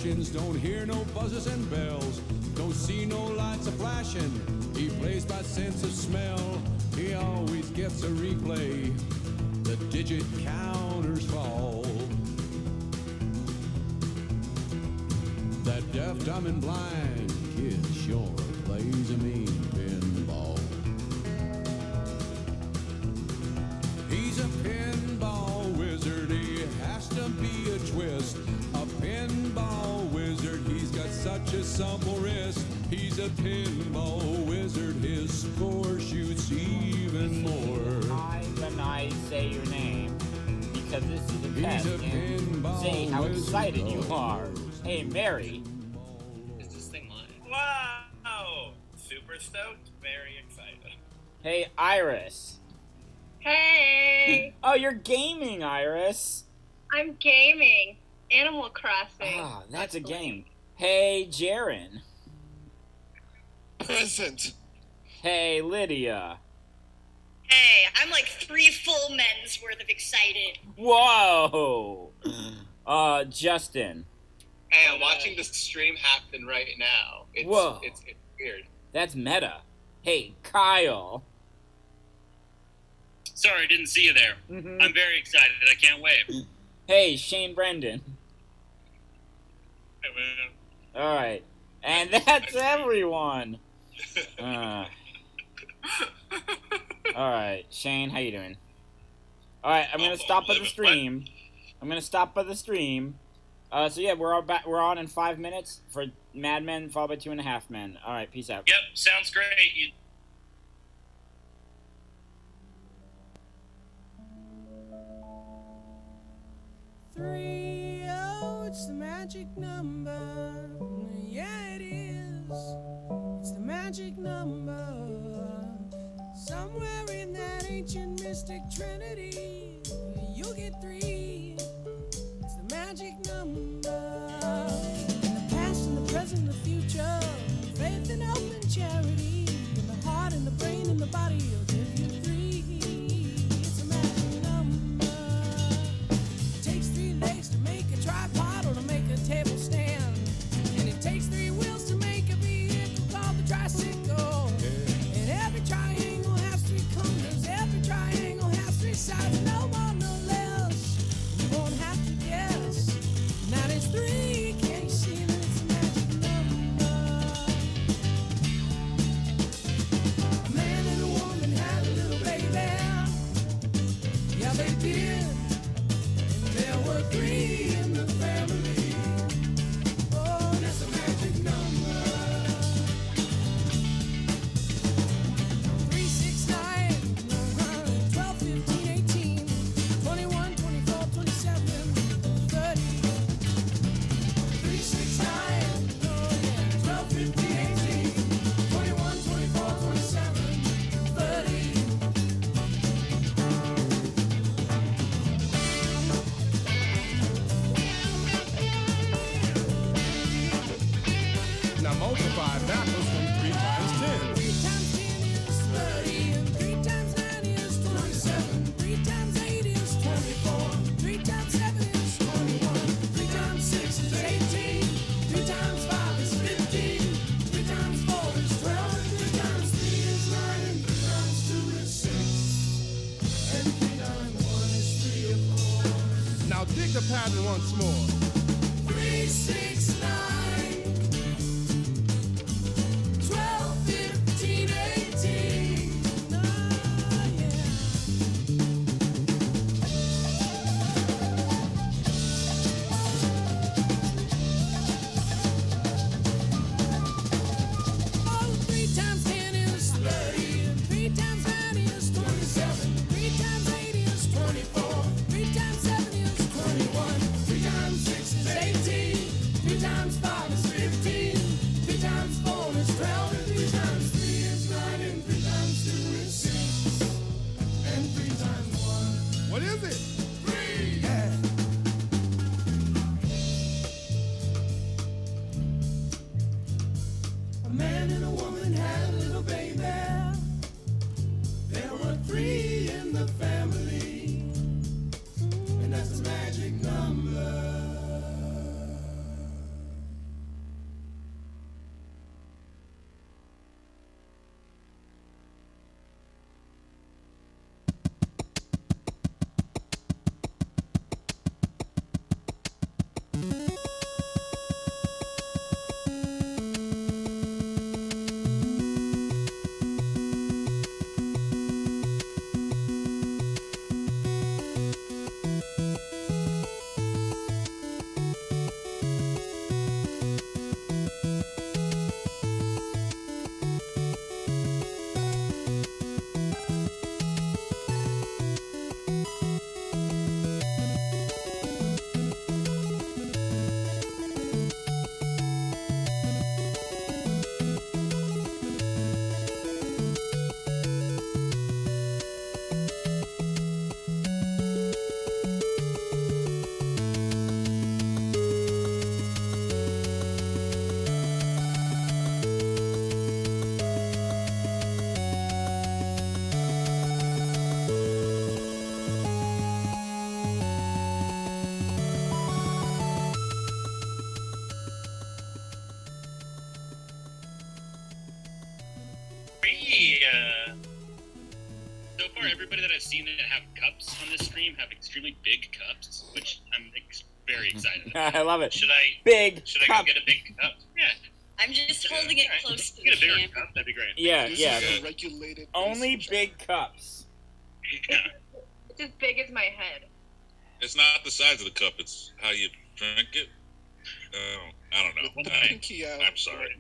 directions, don't hear no buzzes and bells, don't see no lights a flashing. He plays by sense of smell. He always gets a replay. The digit counters fall. That deaf, dumb, and blind kid sure plays a mean pinball. He's a pinball wizard. He has to be a twist. A pinball wizard. He's got such a supple wrist. He's a pinball wizard. His score shoots even more. I'm gonna say your name because this is a test. He's a pinball Say how excited you wizard. are. Hey, Mary. Is this thing live? Wow! Super stoked, very excited. Hey, Iris. Hey! Oh, you're gaming, Iris. I'm gaming. Animal Crossing. Ah, that's a game. Hey, Jaren. Present. Hey, Lydia. Hey, I'm like 3 full men's worth of excited. Whoa. Justin. Hey, I'm watching the stream happen right now. Whoa. It's weird. That's meta. Hey, Kyle. Sorry, didn't see you there. I'm very excited. I can't wait. Hey, Shane Brendan. Hey, man. All right. And that's everyone. All right, Shane, how you doing? All right, I'm gonna stop by the stream. So yeah, we're on in 5 minutes for Mad Men, followed by 2.5 Men. All right, peace out. Yep, sounds great. Three, oh, it's the magic number. Yeah, it is. It's the magic number. Somewhere in that ancient mystic trinity, you'll get 3. It's the magic number. In the past, in the present, the future, faith and hope and charity. In the heart, in the brain, in the body, you'll give you 3. It's a magic number. It takes 3 legs to make a tripod or to make a table stand. And it takes 3 wheels to make a vehicle called the tricycle. And every triangle has 3 corners. Every triangle has 3 sides. No more, no less. You won't have to guess. Now there's 3. Can't you see that it's a magic number? A man and a woman had a little baby. Yeah, they did. There were 3 in the family. Oh, that's a magic number. 3, 6, 9, 12, 15, 18, 21, 24, 27, 30. 3, 6, 9, 12, 15, 18, 21, 24, 27, 30. Now multiply backwards from 3 times 10. 3 times 10 is 30, and 3 times 9 is 27. 3 times 8 is 24. 3 times 7 is 21. 3 times 6 is 18. 3 times 5 is 15. 3 times 4 is 12. 3 times 3 is 9. And 3 times 2 is 6. And 3 times 1 is 3 or 4. Now dig the pattern once more. 3, 6, 9. 12, 15, 18. Oh, yeah. Oh, 3 times 10 is 30, and 3 times 9 is 27, 3 times 8 is 24, 3 times 7 is 21, 3 times So far, everybody that I've seen that have cups on this stream have extremely big cups, which I'm very excited about. I love it. Should I Big go cup. get a big cup? Yeah. I'm just holding it Alright. close to Get the a bigger camera. cup. That'd be great. Yeah, This yeah. is a regulated Only piece of big cups. Yeah. It's as big as my head. It's not the size of the cup; it's how you drink it. I don't With know. the pinky out. I'm sorry.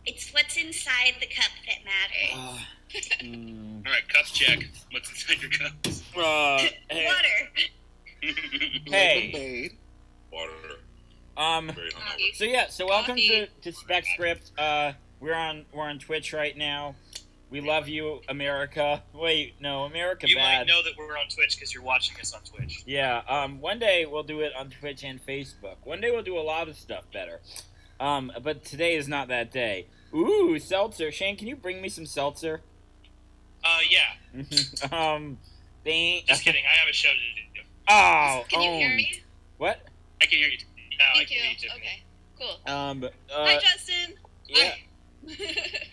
It's what's inside the cup that matters. Mm. All right, cups check. What's inside your cups? Hey, Water. Hey. Lemonade. Water. Very hungover. So yeah, so welcome to Coffee. Spec Script. We're on Twitch right now. We love you, America. Wait, no, America You bad. might know that we're on Twitch because you're watching us on Twitch. Yeah. One day we'll do it on Twitch and Facebook. One day we'll do a lot of stuff better. But today is not that day. Ooh, seltzer. Shane, can you bring me some seltzer? Yeah. Just Just kidding. I have a show to do. Oh, Can you hear owned. me? What? I can hear you. Yeah, I Thank can you. hear you too. Okay. Cool. Hi, Justin. Yeah.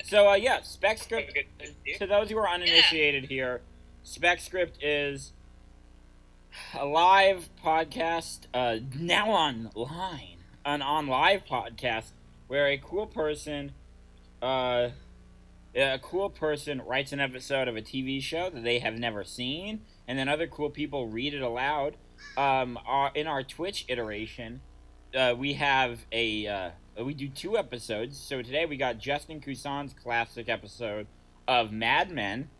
So, yeah, Spec Script, Good to see you. to those who are uninitiated here, Spec Script is a live podcast, now online, an on live podcast where a cool person writes an episode of a TV show that they have never seen, and then other cool people read it aloud. In our Twitch iteration, we have we do 2 episodes. So today we got Justin Cousin's classic episode of Mad Men,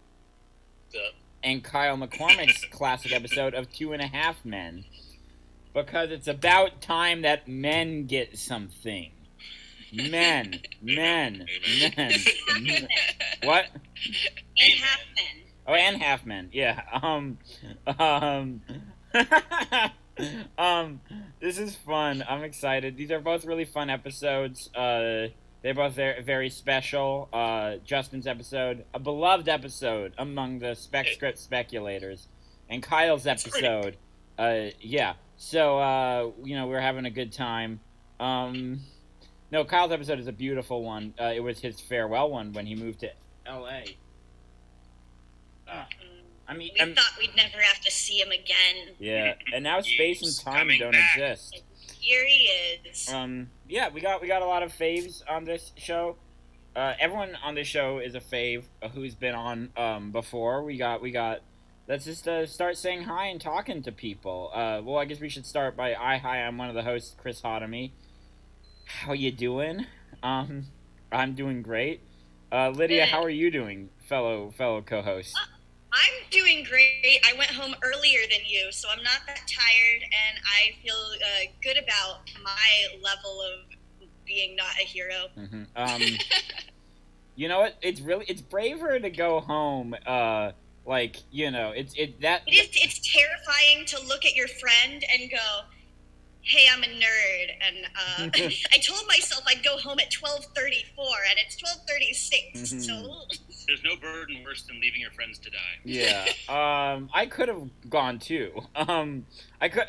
and Kyle McCormick's classic episode of 2.5 Men, because it's about time that men get something. Men. What? And half men. Oh, and half men. Yeah. This is fun. I'm excited. These are both really fun episodes. They're both very, very special. Justin's episode, a beloved episode among the Spec Script speculators, and Kyle's episode, yeah. So, we're having a good time. No, Kyle's episode is a beautiful one. It was his farewell one when he moved to L.A. We thought we'd never have to see him again. Yeah, and now space and He's time coming don't back. exist. Here he is. Yeah, we got a lot of faves on this show. Everyone on this show is a fave who's been on before. We got. Let's just start saying hi and talking to people. Well, I guess we should start by hi. I'm one of the hosts, Chris Hotomy. How you doing? I'm doing great. Lydia, Good. how are you doing, fellow co-host? I'm doing great. I went home earlier than you, so I'm not that tired, and I feel good about my level of being not a hero. Mm-hmm. You know what? It's braver to go home. It's terrifying to look at your friend and go, hey, I'm a nerd, and I told myself I'd go home at 12:34, and it's 12:36, so... There's no burden worse than leaving your friends to die. Yeah. I could have gone too. I could.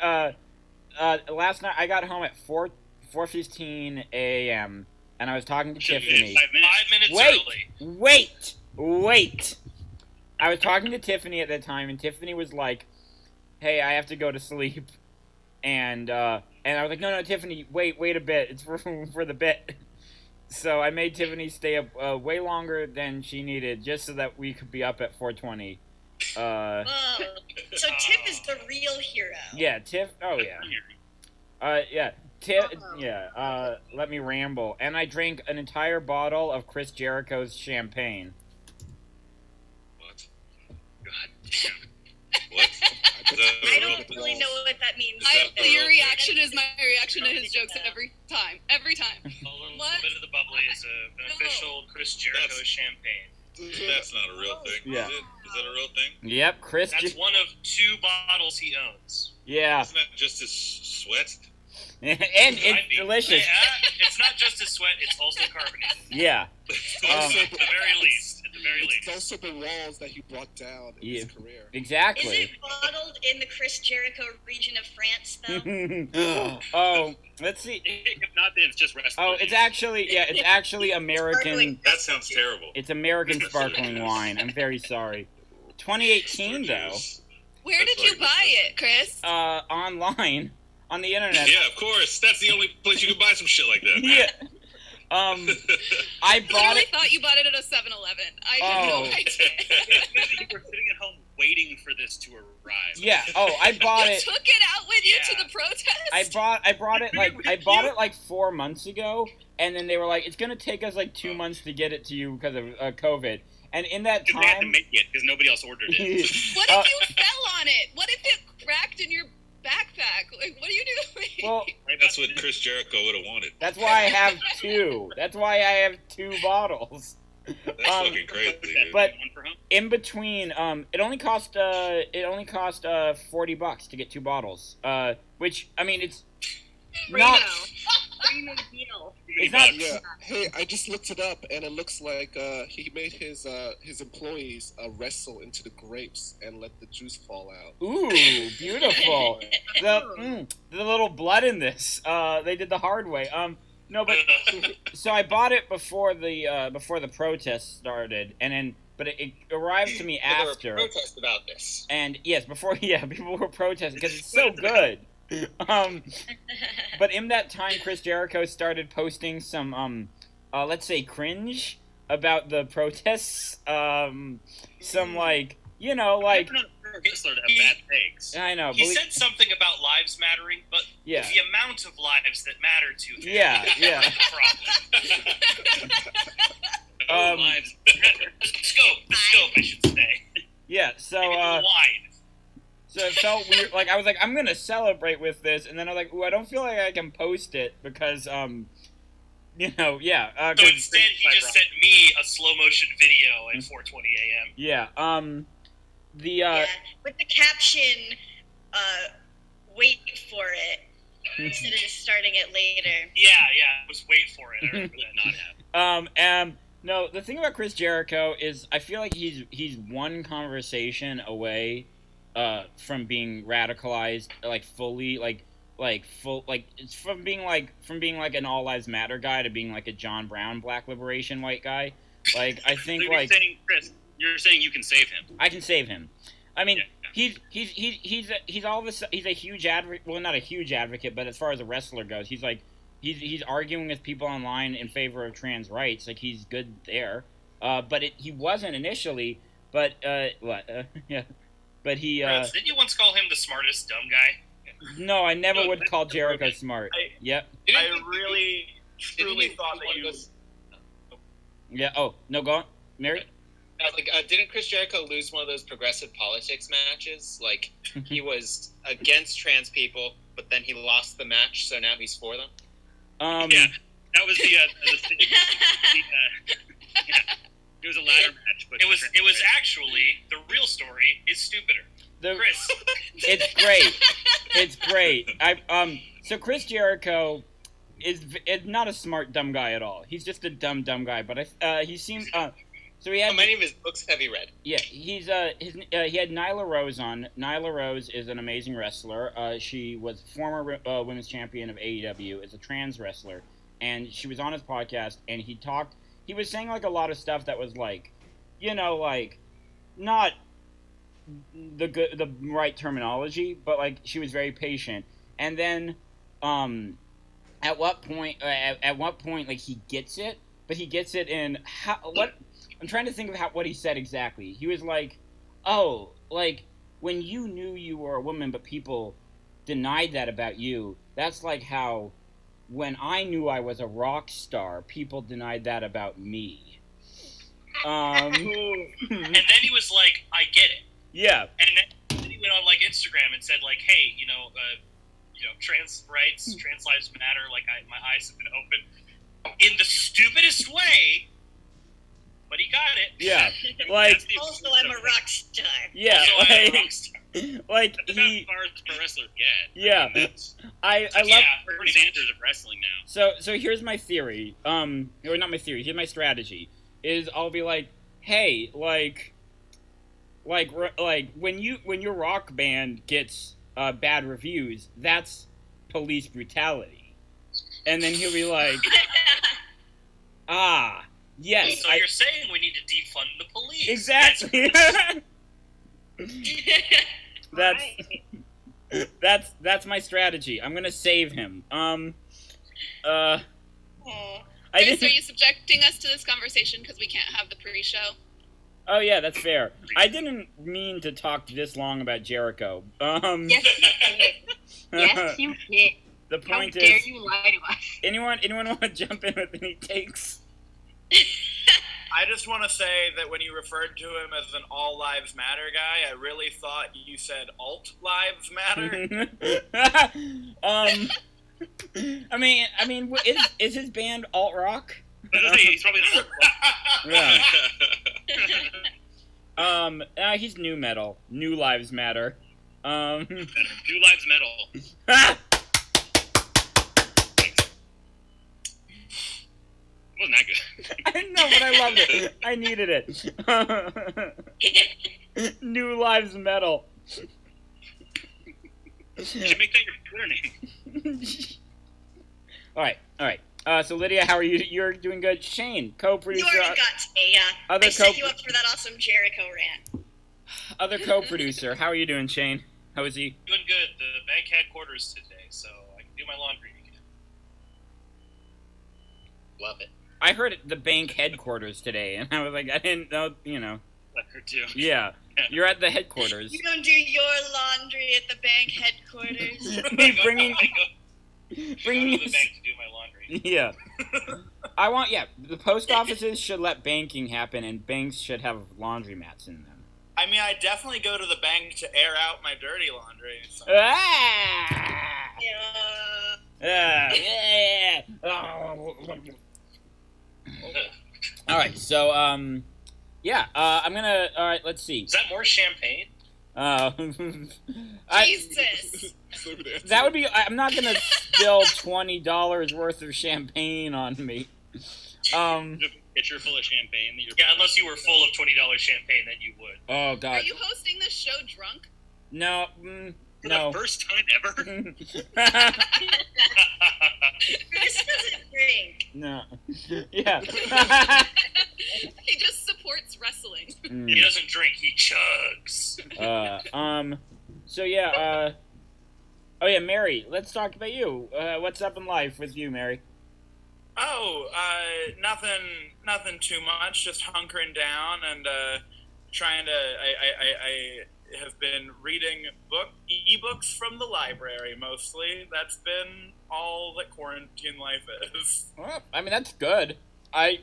Last night I got home at 4:15 a.m. and I was talking to Should've Tiffany. been 5 minutes early. Wait. I was talking to Tiffany at that time, and Tiffany was like, "Hey, I have to go to sleep," and I was like, "No, Tiffany, wait a bit. It's for the bit." So I made Tiffany stay up way longer than she needed, just so that we could be up at 4:20. Whoa. So Tiff is the real hero. Yeah, Tiff. Oh yeah. Yeah. Tiff. Yeah. Let me ramble. And I drank an entire bottle of Chris Jericho's champagne. What? God damn. What? I don't really know what that means. Your reaction is my reaction to his jokes every time. Every time. A little What? bit of the bubbly is an official Chris Jericho champagne. That's not a real thing. Yeah. Is that a real thing? Yep, Chris. That's one of 2 bottles he owns. Yeah. Isn't that just his sweat? And Might it's be. delicious. Yeah, it's not just his sweat; it's also carbonated. Yeah. At the very least. Very It's late. also the walls that he brought down in his career. Is Exactly. it bottled in the Chris Jericho region of France, though? Oh, let's see. If not, then it's just wrestling. Oh, it's actually American. Sparkling. That sounds terrible. It's American sparkling wine. I'm very sorry. 2018 though. Where did you buy it, Chris? Online on the internet. Yeah, of course. That's the only place you can buy some shit like that. Yeah. I I bought literally it. thought you bought it at a 7-Eleven. I had no Oh. idea. You were sitting at home waiting for this to arrive. Yeah. Oh, I bought You it. took it out with you to Yeah. the protest? I bought it like 4 months ago, and then they were like, it's gonna take us like 2 months to get it to you because of COVID. And in that Because they had to time, make it because nobody else ordered it. What if you fell on it? What if it cracked in your backpack? Like, what are you doing? well, That's what Chris Jericho would have wanted. that's why I have two. That's why I have 2 bottles. That's fucking crazy, dude. But One for home. in between, it only cost $40 to get 2 bottles. Which I mean, it's not. Primo deal. It's not. Yeah. Hey, I just looked it up, and it looks like he made his employees wrestle into the grapes and let the juice fall out. Ooh, beautiful. The little blood in this. They did the hard way. No, but so I bought it before the protest started, and then but it arrived to me after. There were protests about this. And yes, before people were protesting because it's so good. But in that time, Chris Jericho started posting some let's say cringe about the protests. Some like Wrestler to have bad takes. I know. He said something about lives mattering, but Yeah. the amount of lives that matter to him. Yeah, yeah. Lives. The scope, I should say. Yeah, so Wide. so it felt weird. Like I was like, I'm gonna celebrate with this, and then I was like, ooh, I don't feel like I can post it because So instead, he just Mm. sent me a slow motion video at 4:20 a.m. Yeah. Yeah, with the caption, wait for it, instead of just starting it later. Yeah. Just wait for it. I remember that not happening. No, the thing about Chris Jericho is I feel like he's one conversation away from being radicalized, like fully, it's from being like an All Lives Matter guy to being like a John Brown Black Liberation white guy. Like I think So you're saying, Chris, you're saying you can save him. I can save him. I mean, Yeah. he's a huge advocate. Well, not a huge advocate, but as far as a wrestler goes, he's arguing with people online in favor of trans rights. Like he's good there. But he wasn't initially. But yeah. But he. Didn't you once call him the smartest dumb guy? No, I never would call Jericho smart. Yep. I really, truly thought that you. Yeah. Oh no, go on, Mary. Didn't Chris Jericho lose one of those progressive politics matches? Like, he was against trans people, but then he lost the match, so now he's for them? Yeah, that was the it was a ladder match. But It was actually the real story is stupider. Chris, It's great. It's great. So Chris Jericho is not a smart dumb guy at all. He's just a dumb guy. But he seems so he had. How many of his books have you read? Yeah, he had Nyla Rose on. Nyla Rose is an amazing wrestler. She was former women's champion of AEW. Is a trans wrestler, and she was on his podcast. And he was saying like a lot of stuff that was like, like not the right terminology, but like she was very patient. And then, at what point like he gets it, but he gets it in what. I'm trying to think of what he said exactly. He was like, oh, like, when you knew you were a woman but people denied that about you, that's like how when I knew I was a rock star, people denied that about me. and then he was like, I get it. Yeah. And then he went on like Instagram and said like, hey, trans rights, trans lives matter. Like my eyes have been opened in the stupidest way. But he got it. Yeah, like Also, I'm a rock star. yeah, Also, I'm a rock star. like that's he. about as far as pro wrestlers get. Yeah, I love. Bernie Sanders of wrestling now. So here's my theory. Or not my theory. Here's my strategy. Is I'll be like, hey, like when your rock band gets bad reviews, that's police brutality. And then he'll be like, ah, yes. So you're saying we need to defund the police? Exactly. That's my strategy. I'm gonna save him. Okay, so are you subjecting us to this conversation because we can't have the pre-show? Oh yeah, that's fair. I didn't mean to talk this long about Jericho. Yes, you did. Yes, you did. The point How dare is, you lie to us? anyone want to jump in with any takes? I just want to say that when you referred to him as an all lives matter guy, I really thought you said alt lives matter. I mean, is his band alt rock? He's probably not. Yeah. He's new metal. New lives matter. New lives metal. Wasn't that good? I know, but I loved it. I needed it. New lives metal. You should make that your Twitter name. All right. So Lydia, how are you? You're doing good. Shane, co-producer. You already got to me, yeah. I set you up for that awesome Jericho rant. Other co-producer, how are you doing, Shane? How is he? Doing good. The bank headquarters today, so I can do my laundry again. Love it. I heard the bank headquarters today, and I was like, I didn't know, I heard too. Yeah, you're at the headquarters. You don't do your laundry at the bank headquarters. bringing to the bank to do my laundry. Yeah. The post offices should let banking happen, and banks should have laundromats in them. I mean, I definitely go to the bank to air out my dirty laundry. So. Yeah. All right, so I'm gonna. All right, let's see. Is that more champagne? Jesus. That would be. I'm not gonna spill $20 worth of champagne on me. A pitcher full of champagne. Unless you were full of $20 champagne, then you would. Oh God. Are you hosting this show drunk? No. For no. the first time ever. Chris doesn't drink. No. Yeah. He just supports wrestling. He doesn't drink. He chugs. So yeah. Oh yeah, Mary. Let's talk about you. What's up in life with you, Mary? Oh, nothing too much. Just hunkering down and trying to. I have been reading ebooks from the library mostly. That's been all that quarantine life is. Well, I mean, that's good. I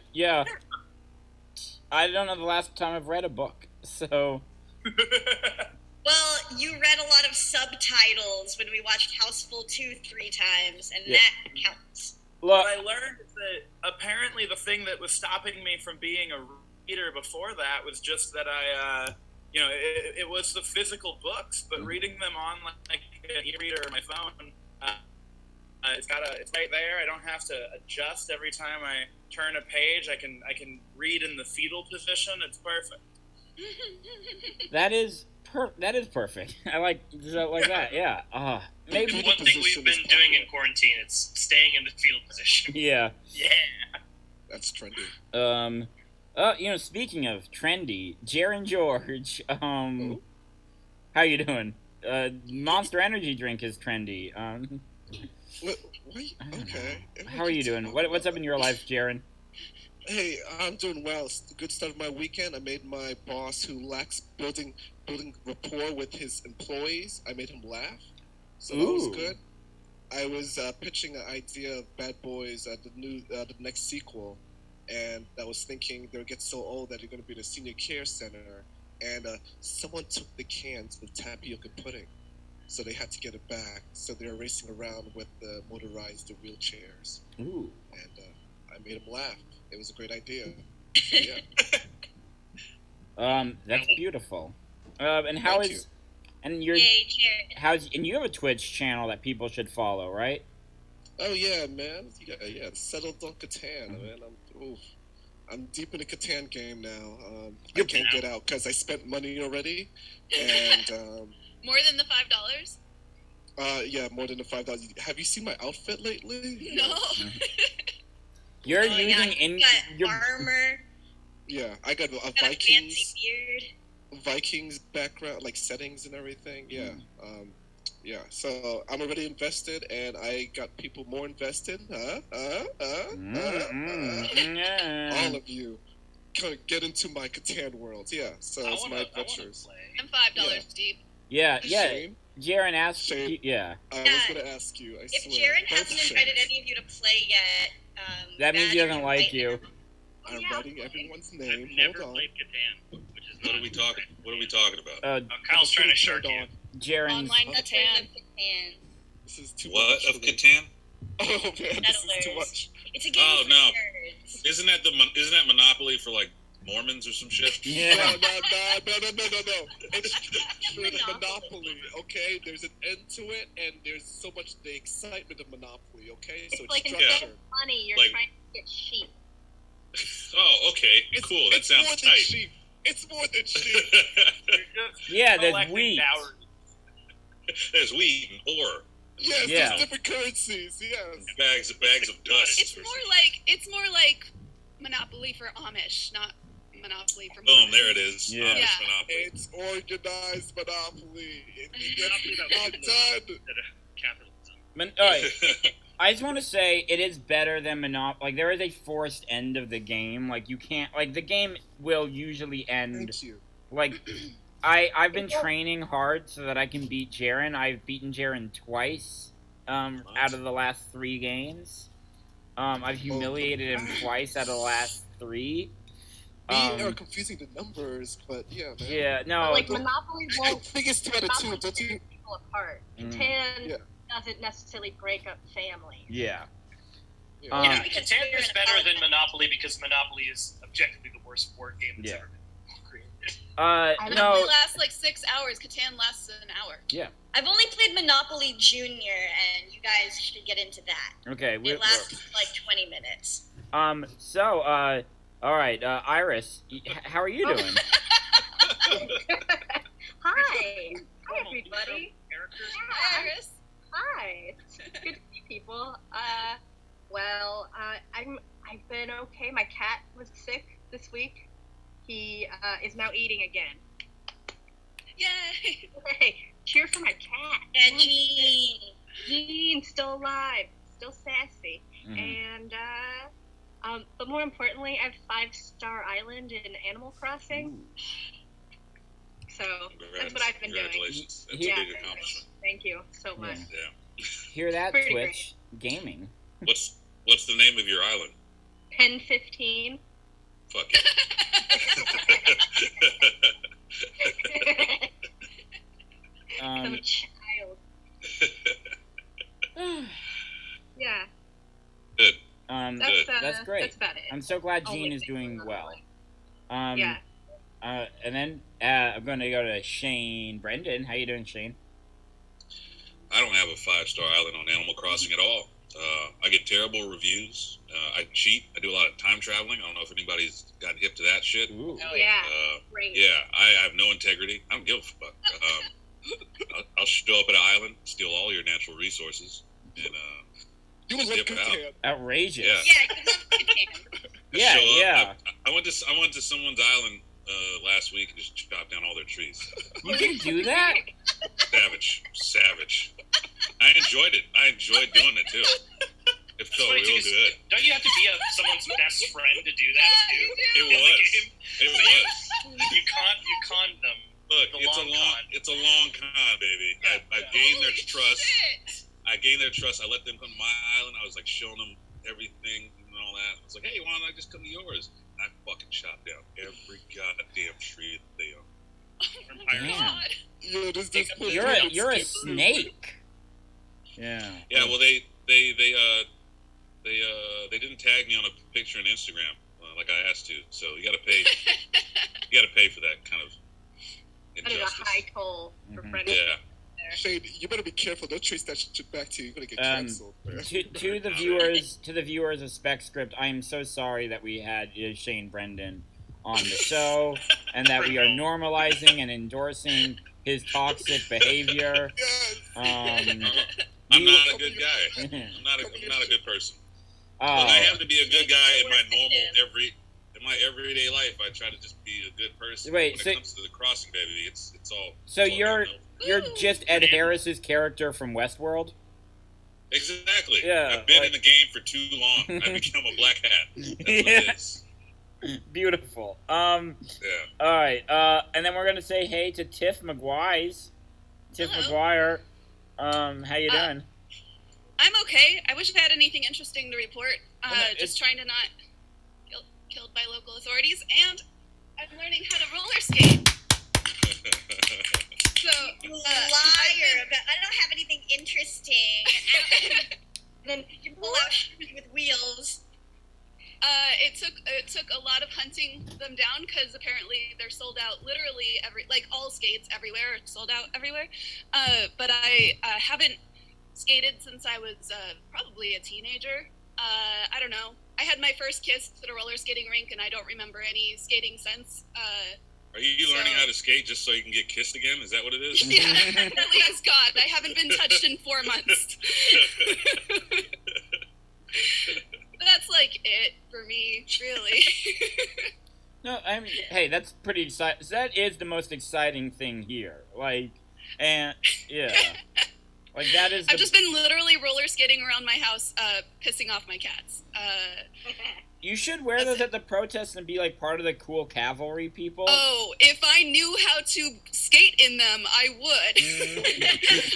don't know the last time I've read a book, so. Well, you read a lot of subtitles when we watched Houseful 2 3 times, and Yeah. that counts. Look, What I learned is that apparently the thing that was stopping me from being a reader before that was just that it was the physical books, but reading them on like an e-reader or my phone, it's right there. I don't have to adjust every time I turn a page. I can read in the fetal position. It's perfect. that is perfect. I like that. Yeah. Maybe one thing we've been doing in quarantine. It's staying in the fetal position. Yeah. Yeah. That's trendy. Speaking of trendy, Jaren George, how you doing? Monster Energy drink is trendy. What? Okay. How are you doing? What's up in your life, Jaren? Hey, I'm doing well. It's the good start of my weekend. I made my boss, who lacks building rapport with his employees, I made him laugh. So that was good. I was pitching an idea of Bad Boys, the next sequel, and I was thinking they'll get so old that they're going to be in a senior care center, and someone took the cans with tapioca pudding, so they had to get it back. So they're racing around with the motorized wheelchairs. Ooh. And I made him laugh. It was a great idea. So, yeah. That's beautiful. And how Thank is? you. And Yay, Jared. and you have a Twitch channel that people should follow, right? Oh yeah, man. Yeah. Settled on Catan, man. I'm deep in the Catan game now. I can't get out because I spent money already, and More than the $5? yeah, more than the $5. Have you seen my outfit lately? No. You're Oh, yeah, using you got armor. Yeah, I got a Got a fancy Vikings beard. Vikings background, like settings and everything. Yeah, yeah. So I'm already invested, and I got people more invested. All of you, get into my Catan world. Yeah, so it's my adventures. I'm $5 deep. Yeah. Shane? Jaren asked. Shane? Yeah. I was gonna ask you. I If swear. Jaren Both hasn't Shanes. invited any of you to play yet, That means he Matt, doesn't like you. I'm writing everyone's name. I've never Hold on. played Catan, which is What are we talking? What are we talking about? Kyle's trying to shark you. Jaren's. Online That's Catan. This is too What much of for me. Catan? Oh man, this is too much. It's a game Oh for no! nerds. Isn't that Monopoly for like Mormons or some shit? Yeah. No. It's Monopoly, okay? There's an end to it, and there's so much the excitement of Monopoly, okay? So It's like it's instead structured. of money, you're Like- trying to get sheep. Oh, okay, cool. That It's sounds more than tight. sheep. It's more than sheep. Yeah, there's Collecting wheat. dowry. There's wheat and ore, Yes, Yeah. there's different currencies. Yes. bags of dust. It's more like Monopoly for Amish, not Monopoly for Boom, Mormons. there it is. Yeah. Amish Yeah. Monopoly. It's organized monopoly. Monopoly It's about not done. instead of capitalism. Alright. I just want to say it is better than Monopoly. Like, there is a forced end of the game. Like, you can't. Like, the game will usually end. Thank you. Like, I've been training hard so that I can beat Jaren. I've beaten Jaren twice out of the last 3 games. I've humiliated him twice out of the last 3. Me are confusing the numbers, but yeah, man. Yeah, no. But, like, Monopoly I won't think it's 2 out of 2, Monopoly don't you? tears people apart. Mm. Catan Yeah. doesn't necessarily break up families. Yeah. Yeah. Yeah, because Catan you're is an better than elephant. Monopoly because Monopoly is objectively the worst board game that's Yeah. ever been created. Monopoly No. lasts like 6 hours. Catan lasts an hour. I've only played Monopoly Junior, and you guys should get into that. Okay. It lasts like 20 minutes. So, alright, Iris, how are you doing? Hi. Hi, everybody. Characters. Yeah. Iris. Hi. It's good to see people. Well, I've been okay. My cat was sick this week. He is now eating again. Yay. Hey, cheer for my cat. And Gene. Jean's still alive, still sassy. Mhm. And but more importantly, I have 5-star island in Animal Crossing. So that's what I've been doing. Congratulations. That's Yeah. a big accomplishment. Thank you so much. Yeah. Hear that, Pretty Twitch Gaming? What's the name of your island? 10-15. Fuck it. Some child. Yeah. Good. That's great. That's about it. I'm so glad Only Jean is thing doing on well. Yeah. And then I'm going to go to Shane Brendan. How you doing, Shane? I don't have a 5-star island on Animal Crossing at all. I get terrible reviews. I cheat. I do a lot of time traveling. I don't know if anybody's gotten hip to that shit. Ooh. Yeah. Uh, yeah, I have no integrity. I don't give a fuck. I'll show up at an island, steal all your natural resources, and You would love dip out. Catan. Outrageous. Yeah. Yeah, you love Catan. Yeah, show up. yeah. I went to someone's island last week and just chopped down all their trees. You can do that? Savage. I enjoyed it. I enjoyed doing it too. It felt Funny, real because good. Don't you have to be someone's best friend to do that too? It In the was. game? It was. You conned them. Look, The it's a long long, con. it's a long con, baby. I gained their trust. Shit. I gained their trust. I let them come to my island. I was like showing them everything and all that. I was like, hey, why don't I just come to yours? And I fucking chopped down every goddamn tree that they own. Damn. Yo, this place You're a snake. Yeah. Yeah, well, they didn't tag me on a picture on Instagram like I asked to. So you got to pay. You got to pay for that kind of That is a injustice. high toll for Mhm. friendship. Yeah, Shane, you better be careful. Don't trace that shit back to you. You're gonna get canceled. To the viewers of Spec Script, I am so sorry that we had Shane Brendan on the show, and that we are normalizing and endorsing his toxic behavior. I'm not a good guy. I'm not a good person. Look, I have to be a good guy in my everyday life. I try to just be a good person. Wait, when it comes to the crossing, baby, it's all. So it's all you're downhill. just Ed Harris's character from Westworld? Exactly. Yeah, I've been in the game for too long. I've become a black hat. That's what it is. Beautiful. Yeah. All right. And then we're gonna say hey to Tiff McGuire. Tiff McGuire. How you doing? I'm okay. I wish I had anything interesting to report. Just trying to not get killed by local authorities, and I'm learning how to roller skate. So, liar! But I don't have anything interesting. Then you pull out shoes with wheels. It took a lot of hunting them down because apparently they're sold out literally all skates everywhere are sold out everywhere. But I haven't skated since I was probably a teenager. I don't know. I had my first kiss at a roller skating rink, and I don't remember any skating since. Are you learning how to skate just so you can get kissed again? Is that what it is? Yeah, please God, I haven't been touched in 4 months. That's like it for me, really. No, I mean, hey, that's pretty exciting. That is the most exciting thing here. Like, and yeah, like that is. I've just been literally roller skating around my house, pissing off my cats. You should wear those at the protests and be like part of the cool cavalry people. Oh, if I knew how to skate in them, I would.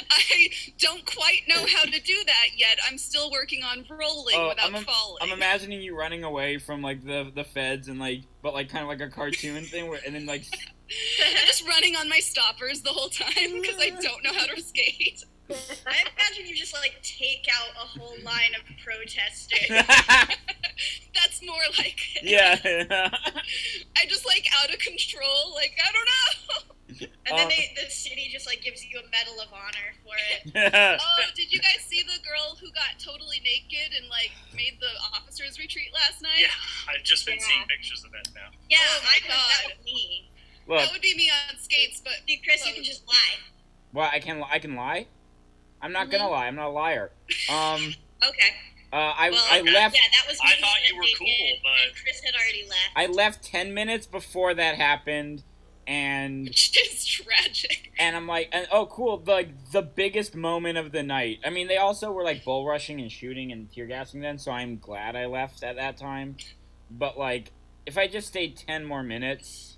I don't quite know how to do that yet. I'm still working on rolling without falling. I'm imagining you running away from like the feds and but kind of like a cartoon thing, and then like. I'm just running on my stoppers the whole time because I don't know how to skate. I imagine you just take out a whole line of protesters. That's more like it. Yeah. I just out of control. I don't know. And then the city just gives you a Medal of Honor for it. Oh, did you guys see the girl who got totally naked and made the officers retreat last night? Yeah, I've just been seeing pictures of that now. Yeah, oh my God, that was me. Look, that would be me on skates, but Chris, you can just lie. Well, I can lie. I'm not gonna lie. I'm not a liar. Okay. I left. Yeah, that was me. I thought you were cool, but Chris had already left. I left 10 minutes before that happened, and it's tragic. And I'm like, oh, cool, the biggest moment of the night. I mean, they also were bull rushing and shooting and tear gassing then, so I'm glad I left at that time. But if I just stayed 10 more minutes,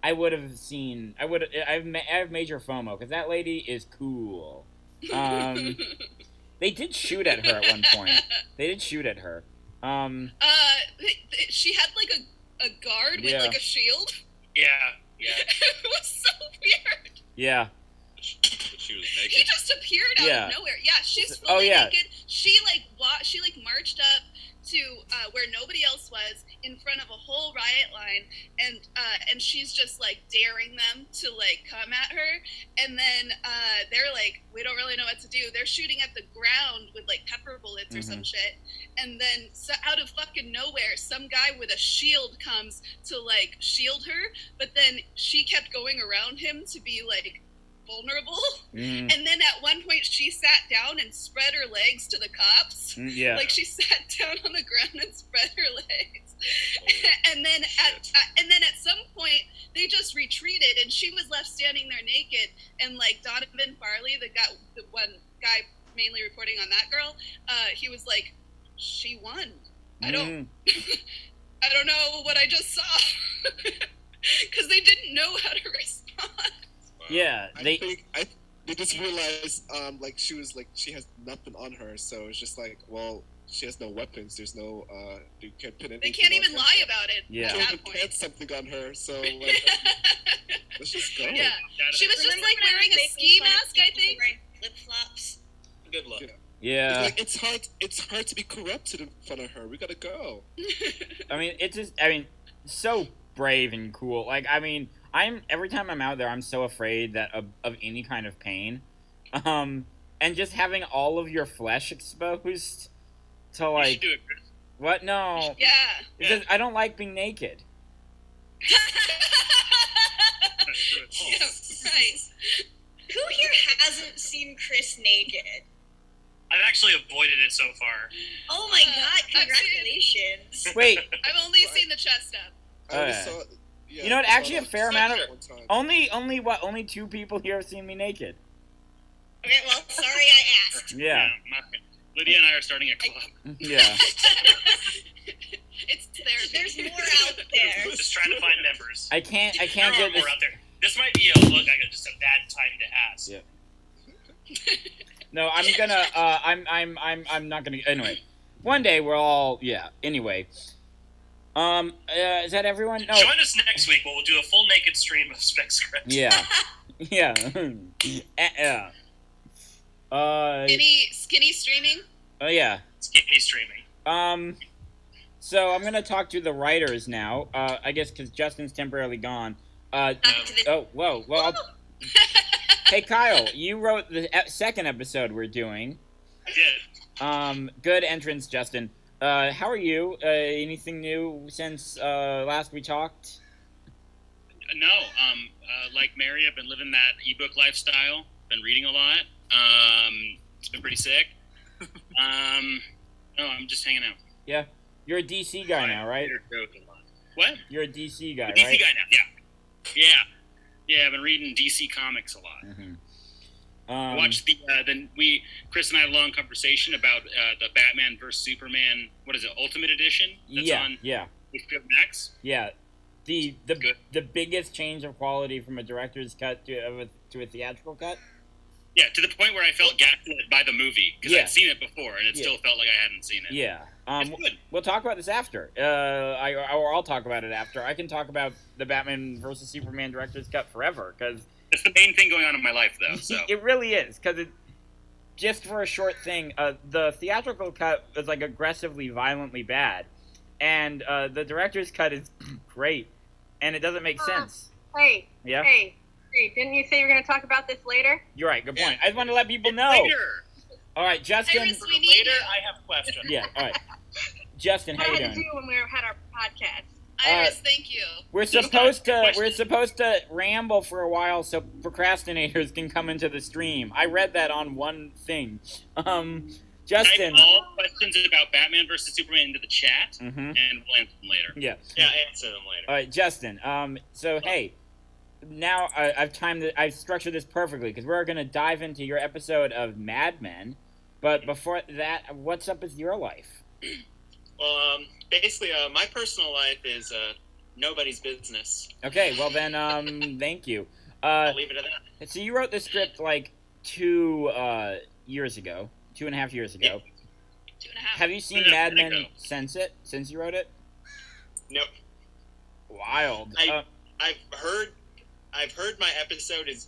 I would have seen. I have major FOMO because that lady is cool. They did shoot at her at one point. They did shoot at her. She had a guard with a shield. Yeah. It was so weird. Yeah. She was naked. He just appeared out of nowhere. Yeah, she's fully naked. She marched up to where nobody else was in front of a whole riot line, and she's just daring them to come at her, and then they're we don't really know what to do. They're shooting at the ground with pepper bullets or some shit, and then out of fucking nowhere some guy with a shield comes to shield her, but then she kept going around him to be vulnerable, and then at one point she sat down and spread her legs to the cops. Yeah, she sat down on the ground and spread her legs, and then at some point they just retreated, and she was left standing there naked. And Donovan Farley, the one guy mainly reporting on that girl, he was like, she won. I don't know what I just saw because they didn't know how to respond. Yeah, they just realized she was she has nothing on her, so it's just well, she has no weapons. There's no you can't pin anything. They can't even on lie her. about it. Yeah, at that point. Something on her, so let's just go. Yeah, she was just wearing a ski mask, I think. Flip flops. Good luck. Yeah. It's hard to be corrupted in front of her. We gotta go. I mean, so brave and cool. every time I'm out there, I'm so afraid that of any kind of pain, and just having all of your flesh exposed to You like should do it, Chris. what? No, Yeah. It's just, I don't like being naked. Yeah, right. Who here hasn't seen Chris naked? I've actually avoided it so far. Oh my god, I've seen- congratulations. Wait, I've only seen the chest up. I already Okay. saw. Yeah, you know what? I saw Actually, a that fair amount of one time. only 2 people here have seen me naked. Okay, well, sorry I asked. Yeah, Lydia and I are starting a club. yeah. It's therapy. There's more out there. Just trying to find members. I can't There get are this. more out there. This might be just a bad time to ask. Yeah. No, I'm gonna. I'm not gonna. Anyway, one day we're all. Yeah. Anyway. Is that everyone? No. Join us next week where we'll do a full naked stream of Spec Script. Yeah. Yeah. Yeah. Skinny streaming. Oh yeah. Skinny streaming. So I'm gonna talk to the writers now. I guess because Justin's temporarily gone. Oh, whoa. Well, hey Kyle, you wrote the second episode we're doing. I did. Good entrance, Justin. How are you? Anything new since last we talked? No, like Mary, I've been living that ebook lifestyle. Been reading a lot. It's been pretty sick. No, I'm just hanging out. Yeah. You're a DC guy now, right? What? You're a DC guy, A DC right? guy now. Yeah. I've been reading DC comics a lot. Mm-hmm. Watched Chris and I had a long conversation about the Batman vs Superman. What is it? Ultimate Edition. That's on HBO Max. Yeah. The biggest change of quality from a director's cut to a theatrical cut. Yeah, to the point where I felt gaslit by the movie because I'd seen it before and it still felt like I hadn't seen it. Yeah. It's good. We'll talk about this after. Or I'll talk about it after. I can talk about the Batman vs Superman director's cut forever because it's the main thing going on in my life, though. So it really is because just for a short thing, the theatrical cut was like aggressively, violently bad, and the director's cut is great, and it doesn't make sense. Hey. Yeah. Hey, didn't you say you were going to talk about this later? You're right. Good point. I just want to let people know. Later. All right, Justin. Iris, we need Later, you. I have questions. Yeah. All right. Justin, how you What did doing? do when we had our podcast? Iris, thank you. We're supposed to ramble for a while so procrastinators can come into the stream. I read that on one thing. Justin. Type all questions about Batman versus Superman into the chat, Mm-hmm. and we'll answer them later. Yeah. Yeah, answer them later. All right, Justin. So hey, now I've structured this perfectly because we're gonna dive into your episode of Mad Men. But before that, what's up with your life? Well, basically, my personal life is nobody's business. Okay, well then, thank you. I'll leave it at that. So you wrote the script like 2 years ago, 2.5 years ago. 2.5. Have you seen Mad Men since you wrote it? Nope. Wild. I've heard my episode is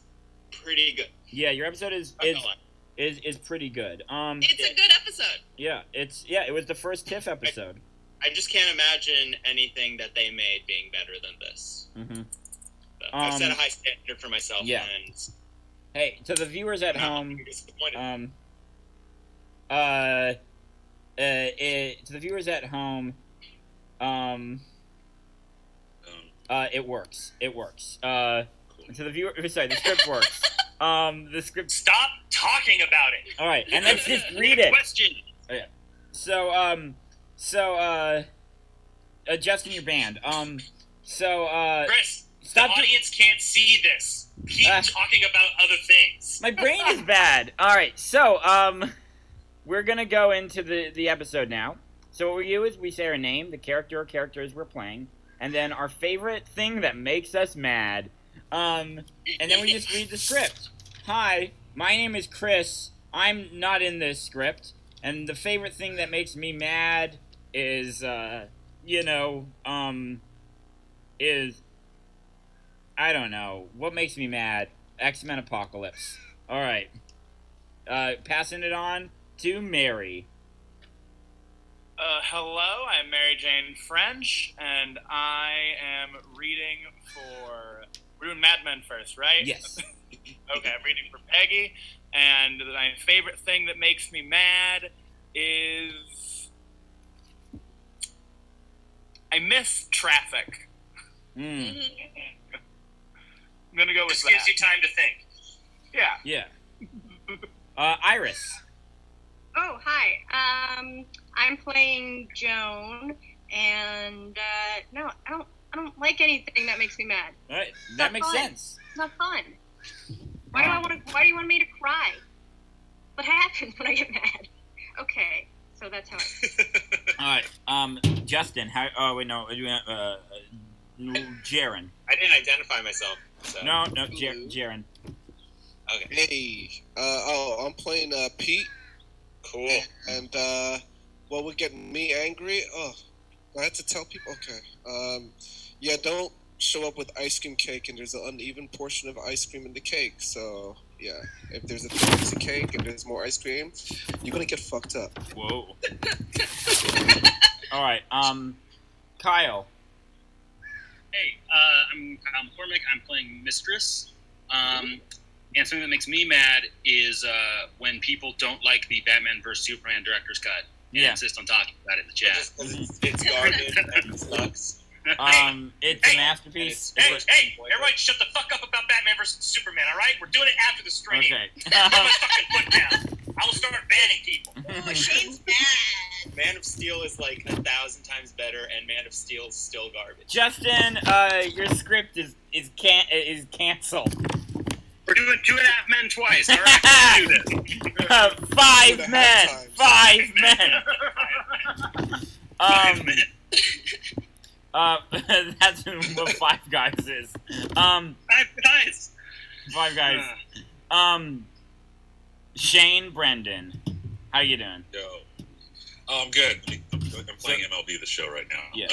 pretty good. Yeah, your episode is pretty good. It's a good episode. Yeah, it was the first TIFF episode. I just can't imagine anything that they made being better than this. Mm-hmm. So I've set a high standard for myself. Yeah. And Hey, to the viewers at home, disappointed. to the viewers at home, it works. It works. To the viewer, sorry, the script works. The script. Stop talking about it. All right, and let's just read it. Question. Oh, yeah. Justin, your band. Chris, stop. the audience can't see this. Keep talking about other things. My brain is bad. All right, so we're gonna go into the episode now. So what we do is we say our name, the character or characters we're playing, and then our favorite thing that makes us mad. And then we just read the script. Hi, my name is Chris. I'm not in this script, and the favorite thing that makes me mad is, is I don't know what makes me mad. X-Men Apocalypse. All right. Passing it on to Mary. Hello, I'm Mary Jane French, and I am reading for We're doing Mad Men first, right? Yes. Okay, I'm reading for Peggy, and my favorite thing that makes me mad is I miss traffic. Mm. I'm gonna go with Just that. gives you time to think. Yeah. Yeah. Iris. Oh, hi. I'm playing Joan, and no, I don't like anything that makes me mad. Right. That makes fun. sense. It's not fun. Why do you want me to cry? What happens when I get mad? Okay, so that's how. All right. Justin. How? Oh wait, no. Jaren. I didn't identify myself. So. No, Jaren. Okay. Hey, I'm playing Pete. Cool. And what would get me angry? Oh, I had to tell people. Okay. Yeah, don't show up with ice cream cake and there's an uneven portion of ice cream in the cake. So yeah, if there's a piece of cake and there's more ice cream, you're gonna get fucked up. Whoa. All right. Kyle. Hey, I'm Kyle McCormick. I'm playing Mistress. And something that makes me mad is when people don't like the Batman vs Superman director's cut and insist on talking about it in the chat. Just 'cause it's garbage and it sucks. It's a masterpiece. Hey, everybody shut the fuck up about Batman vs. Superman, alright? We're doing it after the stream. Okay. Put my fucking foot down. I will start banning people. Oh, Shane's mad. Man of Steel is like 1,000 times better, and Man of Steel is still garbage. Justin, your script is canceled. We're doing 2.5 Men twice, alright? Let's do this. 5 men! 5 men! 5 men. That's what Five Guys is. 5 guys. 5 Guys. Shane Brendan, how you doing? Yo. Oh, I'm good. I'm playing MLB The Show right now. Yeah.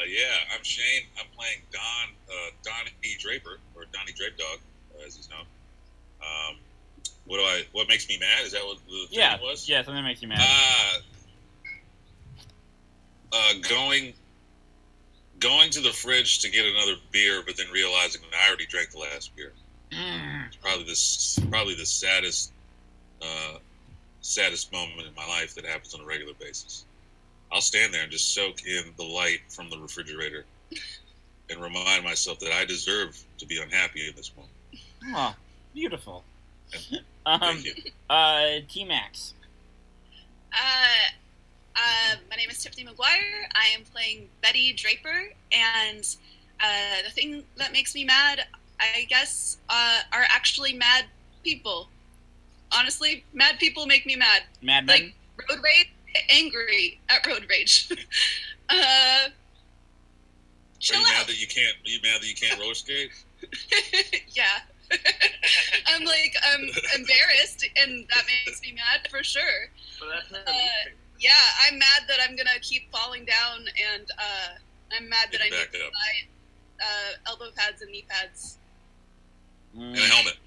Yeah, I'm Shane. I'm playing Donnie Draper, or Donnie Drape Dog, as he's known. What makes me mad? Is that what the thing was? Yeah, something that makes you mad. Going to the fridge to get another beer, but then realizing that I already drank the last beer. It's probably the saddest moment in my life that happens on a regular basis. I'll stand there and just soak in the light from the refrigerator and remind myself that I deserve to be unhappy in this moment. Oh, beautiful. Thank you. T-Max. My name is Tiffany McGuire. I am playing Betty Draper, and the thing that makes me mad, I guess, are actually mad people. Honestly, mad people make me mad. Mad men? Like, road rage, angry at road rage. Chill Are you out. mad that you can't roller skate? Yeah. I'm embarrassed, and that makes me mad for sure. But that's not Yeah, I'm mad that I'm gonna keep falling down, and I'm mad that I need to buy elbow pads and knee pads. And a helmet.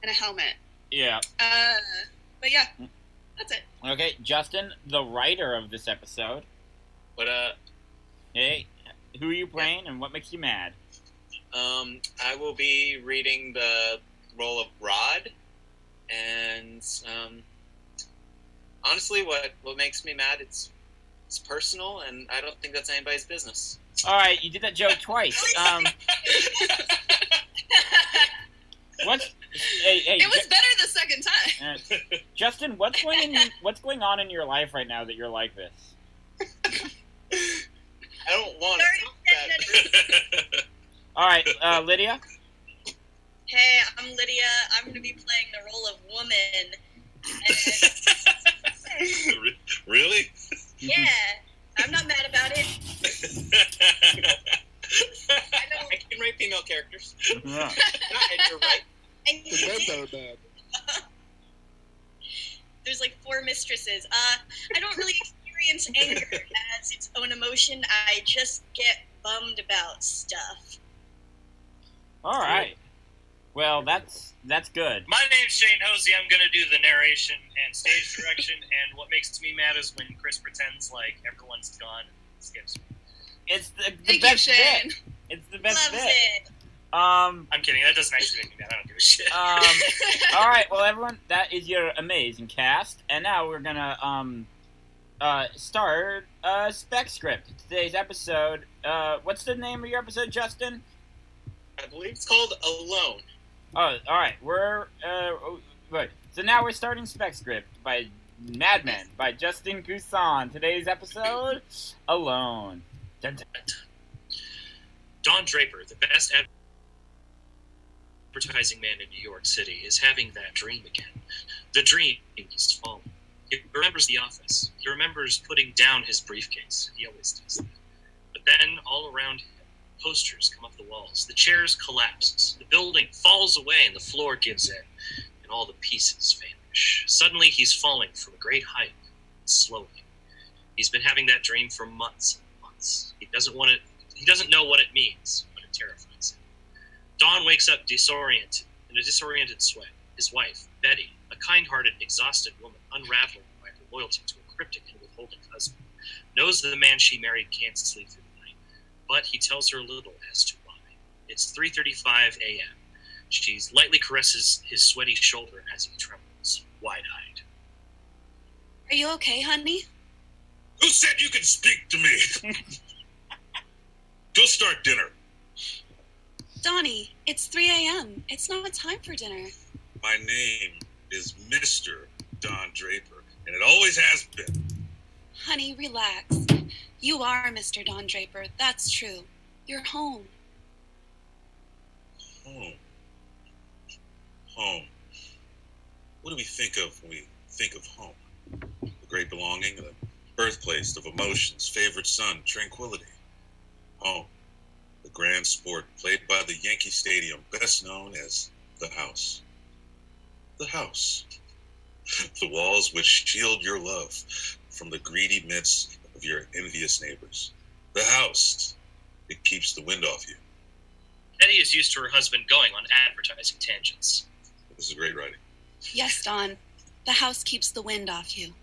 And a helmet. Yeah. But yeah, that's it. Okay, Justin, the writer of this episode. What Hey, who are you playing, and what makes you mad? I will be reading the role of Rod, and honestly, what makes me mad, it's personal, and I don't think that's anybody's business. All right, you did that joke twice. What's hey, it was better the second time. Justin, what's going on in your life right now that you're like this? I don't want to talk about it. All right, Lydia. Hey, I'm Lydia. I'm going to be playing the role of woman. Really? Yeah, I'm not mad about it. I can write female characters. Yeah. You're right. And there's like 4 mistresses. I don't really experience anger as its own emotion. I just get bummed about stuff. All right. Well, that's good. My name's Shane Hosey. I'm going to do the narration and stage direction, and what makes me mad is when Chris pretends like everyone's gone and skips me. It's the Thank best you, Shane. bit. It's the best Loves bit. it. I'm kidding. That doesn't actually make me mad. I don't give a shit. All right, well, everyone, that is your amazing cast, and now we're gonna start Spec Script. Today's episode. What's the name of your episode, Justin? I believe it's called Alone. Oh, all right. We're right. So now we're starting Spec Script by Mad Men by Justin Cousin. Today's episode, Alone. Dun, dun. Don Draper, the best advertising man in New York City, is having that dream again. The dream is falling. He remembers the office. He remembers putting down his briefcase. He always does that. But then, all around him, posters come up the walls. The chairs collapse. The building falls away and the floor gives in. And all the pieces vanish. Suddenly, he's falling from a great height, slowly. He's been having that dream for months and months. He doesn't know what it means, but it terrifies him. Don wakes up disoriented, in a disoriented sweat. His wife, Betty, a kind-hearted, exhausted woman, unraveling by her loyalty to a cryptic and withholding husband, knows that the man she married can't sleep through the night, but he tells her little as to why. It's 3:35 a.m. She lightly caresses his sweaty shoulder as he trembles, wide-eyed. Are you okay, honey? Who said you could speak to me? Go start dinner. Donnie, it's 3 a.m. It's not time for dinner. My name is Mr. Don Draper, and it always has been. Honey, relax. You are Mr. Don Draper. That's true. You're home. Home. Home. What do we think of when we think of home? The great belonging, the birthplace of emotions, favorite son, tranquility. Home. The grand sport played by the Yankee Stadium, best known as the house. The house. The walls which shield your love from the greedy midst of your envious neighbors. The house. It keeps the wind off you. Betty is used to her husband going on advertising tangents. This is great writing. Yes, Don. The house keeps the wind off you.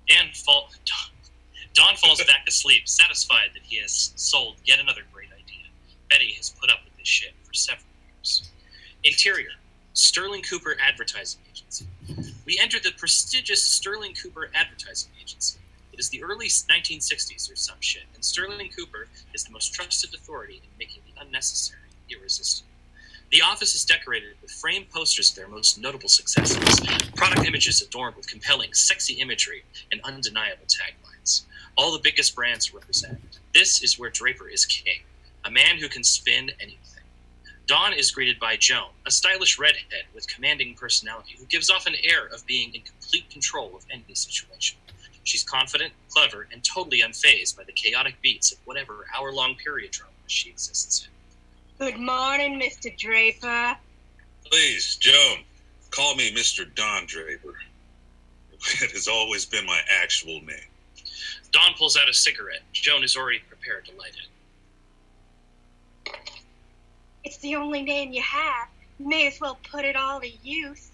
Don falls back asleep, satisfied that he has sold yet another great idea. Betty has put up with this shit for several years. Interior, Sterling Cooper Advertising Agency. We entered the prestigious Sterling Cooper Advertising Agency. It is the early 1960s or some shit, and Sterling Cooper is the most trusted authority in making the unnecessary irresistible. The office is decorated with framed posters of their most notable successes, product images adorned with compelling, sexy imagery, and undeniable taglines. All the biggest brands are represented. This is where Draper is king, a man who can spin anything. Dawn is greeted by Joan, a stylish redhead with commanding personality who gives off an air of being in complete control of any situation. She's confident, clever, and totally unfazed by the chaotic beats of whatever hour-long period drama she exists in. Good morning, Mr. Draper. Please, Joan, call me Mr. Don Draper. It has always been my actual name. Don pulls out a cigarette. Joan is already prepared to light it. It's the only name you have. May as well put it all to use.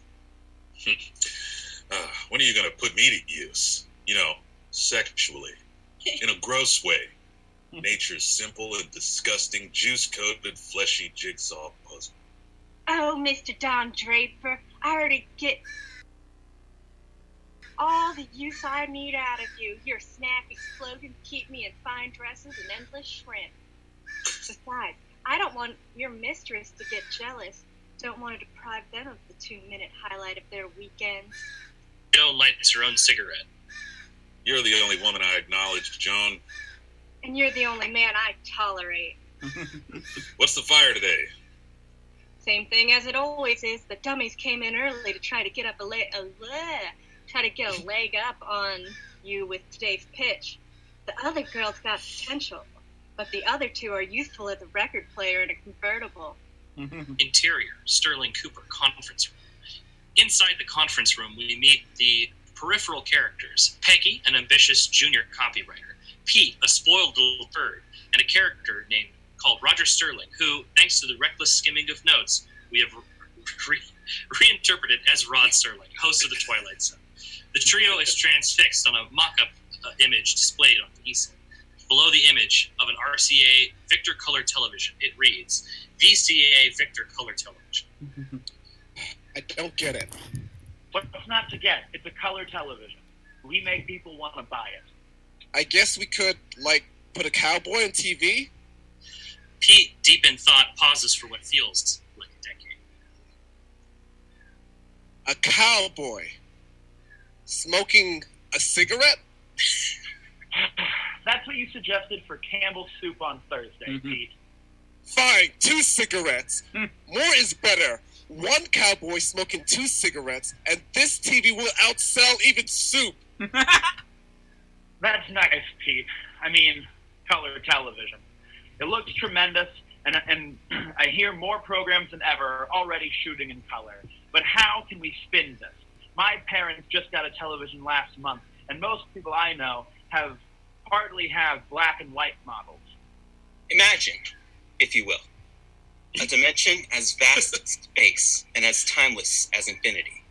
When are you going to put me to use? You know, sexually. In a gross way. Nature's simple and disgusting, juice-coated, fleshy jigsaw puzzle. Oh, Mr. Don Draper, I already get all the use I need out of you. Your snappy slogan, keep me in fine dresses and endless shrimp. Besides, I don't want your mistress to get jealous. Don't want to deprive them of the 2-minute highlight of their weekend. Joan lights her own cigarette. You're the only woman I acknowledge, Joan. And you're the only man I tolerate. What's the fire today? Same thing as it always is. The dummies came in early to try to get a leg up on you with today's pitch. The other girl's got potential, but the other two are useful as a record player in a convertible. Interior, Sterling Cooper conference room. Inside the conference room, we meet the peripheral characters: Peggy, an ambitious junior copywriter; Pete, a spoiled little bird; and a character named called Roger Sterling, who, thanks to the reckless skimming of notes, we have reinterpreted as Rod Serling, host of The Twilight Zone. The trio is transfixed on a mock-up image displayed on the easel. Below the image of an RCA Victor Color television, it reads, VCA Victor Color television. I don't get it. What's not to get? It's a color television. We make people want to buy it. I guess we could, put a cowboy on TV? Pete, deep in thought, pauses for what feels like a decade. A cowboy smoking a cigarette? That's what you suggested for Campbell's soup on Thursday, Pete. Fine, 2 cigarettes. More is better. 1 cowboy smoking 2 cigarettes, and this TV will outsell even soup. That's nice, Pete. I mean, color television. It looks tremendous, and I hear more programs than ever are already shooting in color. But how can we spin this? My parents just got a television last month, and most people I know hardly have black and white models. Imagine, if you will, a dimension as vast as space and as timeless as infinity.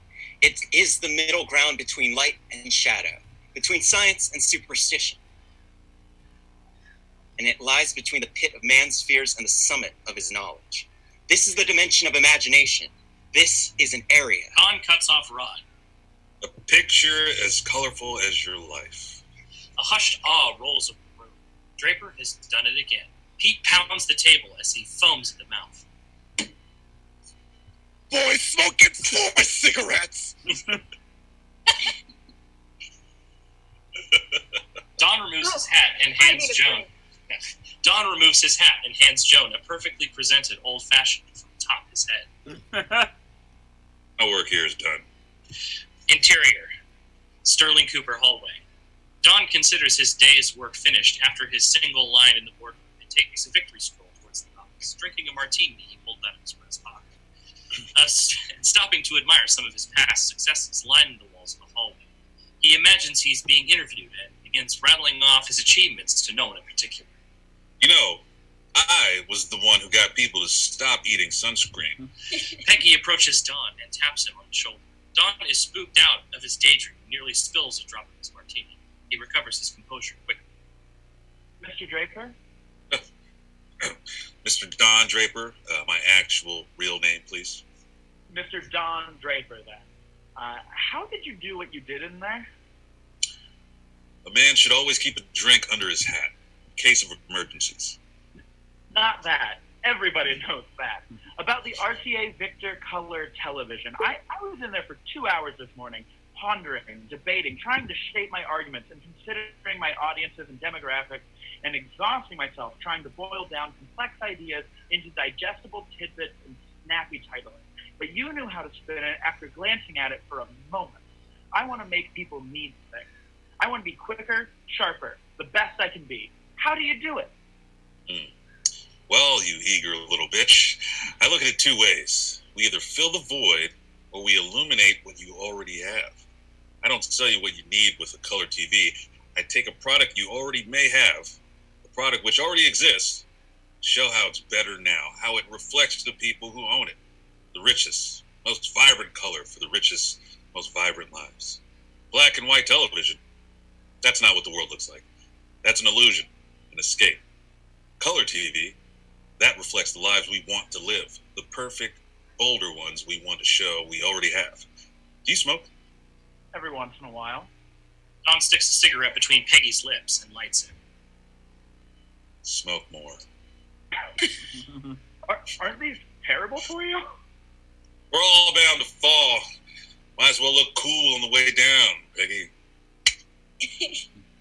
It is the middle ground between light and shadow, between science and superstition. And it lies between the pit of man's fears and the summit of his knowledge. This is the dimension of imagination. This is an area. Don cuts off Rod. A picture as colorful as your life. A hushed awe rolls over the room. Draper has done it again. Pete pounds the table as he foams at the mouth. Boy smoking 4 cigarettes! Don removes his hat and hands Joan. Don removes his hat and hands Joan a perfectly presented old-fashioned from top his head. My work here is done. Interior. Sterling Cooper hallway. Don considers his day's work finished after his single line in the boardroom and takes a victory stroll towards the office, drinking a martini he pulled out of his breast pocket. Stopping to admire some of his past successes lining the walls of the hallway. He imagines he's being interviewed and begins rattling off his achievements to no one in particular. You know, I was the one who got people to stop eating sunscreen. Peggy approaches Don and taps him on the shoulder. Don is spooked out of his daydream and nearly spills a drop of his martini. He recovers his composure quickly. Mr. Draper? Mr. Don Draper, my actual real name, please. Mr. Don Draper, then. How did you do what you did in there? A man should always keep a drink under his hat, in case of emergencies. Not that. Everybody knows that. About the RCA Victor Color television. I was in there for 2 hours this morning, pondering, debating, trying to shape my arguments, and considering my audiences and demographics, and exhausting myself trying to boil down complex ideas into digestible tidbits and snappy titling. But you knew how to spin it after glancing at it for a moment. I want to make people need things. I want to be quicker, sharper, the best I can be. How do you do it? Well, you eager little bitch, I look at it 2 ways. We either fill the void, or we illuminate what you already have. I don't tell you what you need with a color TV. I take a product you already may have, a product which already exists, show how it's better now, how it reflects the people who own it. The richest, most vibrant color for the richest, most vibrant lives. Black and white television, that's not what the world looks like. That's an illusion, an escape. Color TV, that reflects the lives we want to live, the perfect, bolder ones we want to show we already have. Do you smoke? Every once in a while. Don sticks a cigarette between Peggy's lips and lights it. Smoke more. Aren't these terrible for you? We're all bound to fall. Might as well look cool on the way down, Peggy.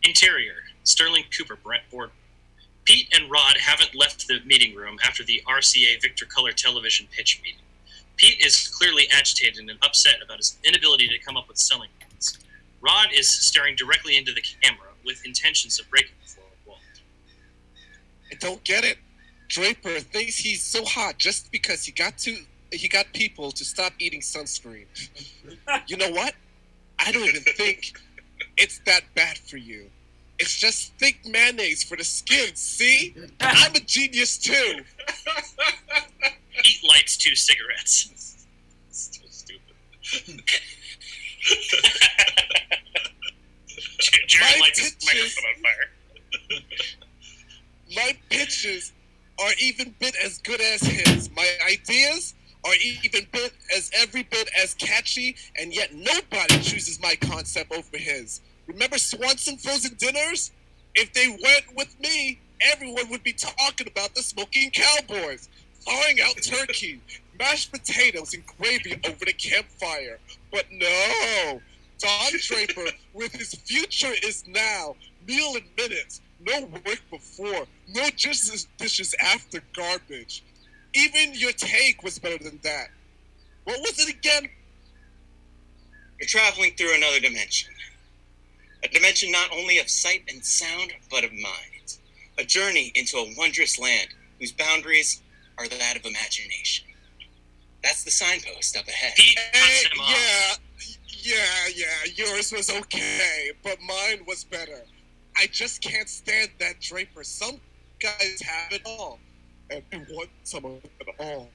Interior. Sterling Cooper boardroom. Pete and Rod haven't left the meeting room after the RCA Victor Color television pitch meeting. Pete is clearly agitated and upset about his inability to come up with selling points. Rod is staring directly into the camera with intentions of breaking the fourth wall. I don't get it. Draper thinks he's so hot just because he got people to stop eating sunscreen. You know what? I don't even think it's that bad for you. It's just thick mayonnaise for the skin, see? I'm a genius too. Pete lights 2 cigarettes. So stupid. Jerry lights his microphone on fire. speeches are even bit as good as his. My ideas are every bit as catchy, and yet nobody chooses my concept over his. Remember Swanson frozen dinners? If they went with me, everyone would be talking about the smoking cowboys, thawing out turkey, mashed potatoes, and gravy over the campfire. But no, Don Draper, with his future is now, meal in minutes, no work before, no dishes after garbage. Even your take was better than that. What was it again? You're traveling through another dimension. A dimension not only of sight and sound, but of mind. A journey into a wondrous land whose boundaries are that of imagination. That's the signpost up ahead. Pete cuts him off. Yeah, yours was okay, but mine was better. I just can't stand that Draper. Some guys have it all, and we want some of it all.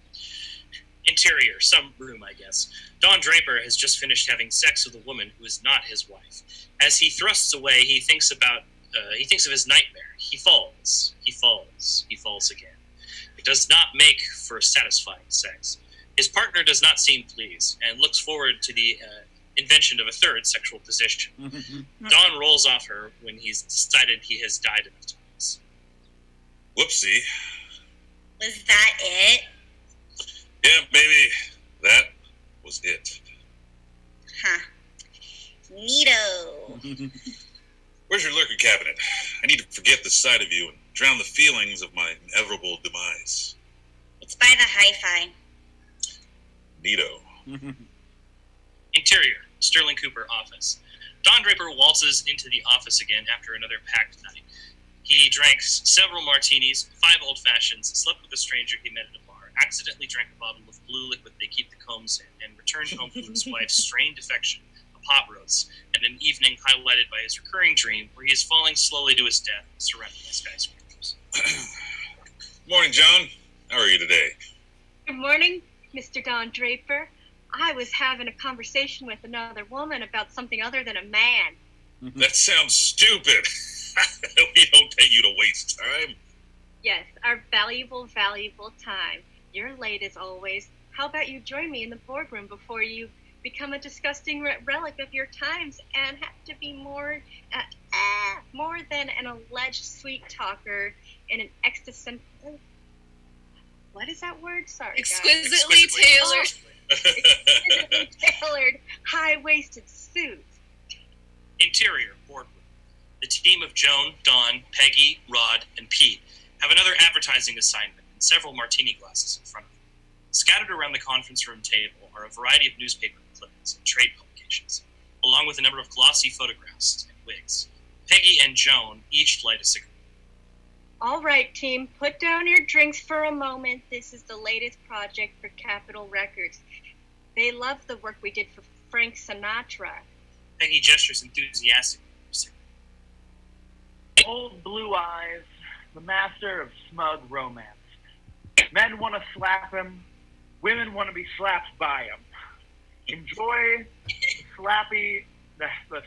Interior, some room, I guess. Don Draper has just finished having sex with a woman who is not his wife. As he thrusts away, he thinks of his nightmare. He falls again. It does not make for satisfying sex. His partner does not seem pleased and looks forward to the invention of a third sexual position. Don rolls off her when he's decided he has died enough times. Whoopsie. Was that it? Yeah, baby, that was it. Huh. Neato. Where's your liquor cabinet? I need to forget the sight of you and drown the feelings of my inevitable demise. It's by the hi-fi. Neato. Interior, Sterling Cooper office. Don Draper waltzes into the office again after another packed night. He drank several martinis, 5 old-fashions, slept with a stranger he met at a bar, accidentally drank a bottle of blue liquid they keep the combs in, and returned home from his wife's strained affection, a pot roast, and an evening highlighted by his recurring dream where he is falling slowly to his death, surrounded by skyscrapers. Morning, John. How are you today? Good morning, Mr. Don Draper. I was having a conversation with another woman about something other than a man. That sounds stupid. We don't pay you to waste time. Yes, our valuable time. You're late as always. How about you join me in the boardroom before you become a disgusting relic of your times and have to be more than an alleged sweet talker and an existential... What is that word? Sorry, guys. Exquisitely tailored. Exquisitely tailored, high-waisted suit. Interior, boardroom. The team of Joan, Don, Peggy, Rod, and Pete have another advertising assignment and several martini glasses in front of them. Scattered around the conference room table are a variety of newspaper clippings and trade publications, along with a number of glossy photographs and wigs. Peggy and Joan each light a cigarette. All right, team, put down your drinks for a moment. This is the latest project for Capitol Records. They love the work we did for Frank Sinatra. Peggy gestures enthusiastically. Old Blue Eyes, the master of smug romance. Men want to slap him, women want to be slapped by him. Enjoy the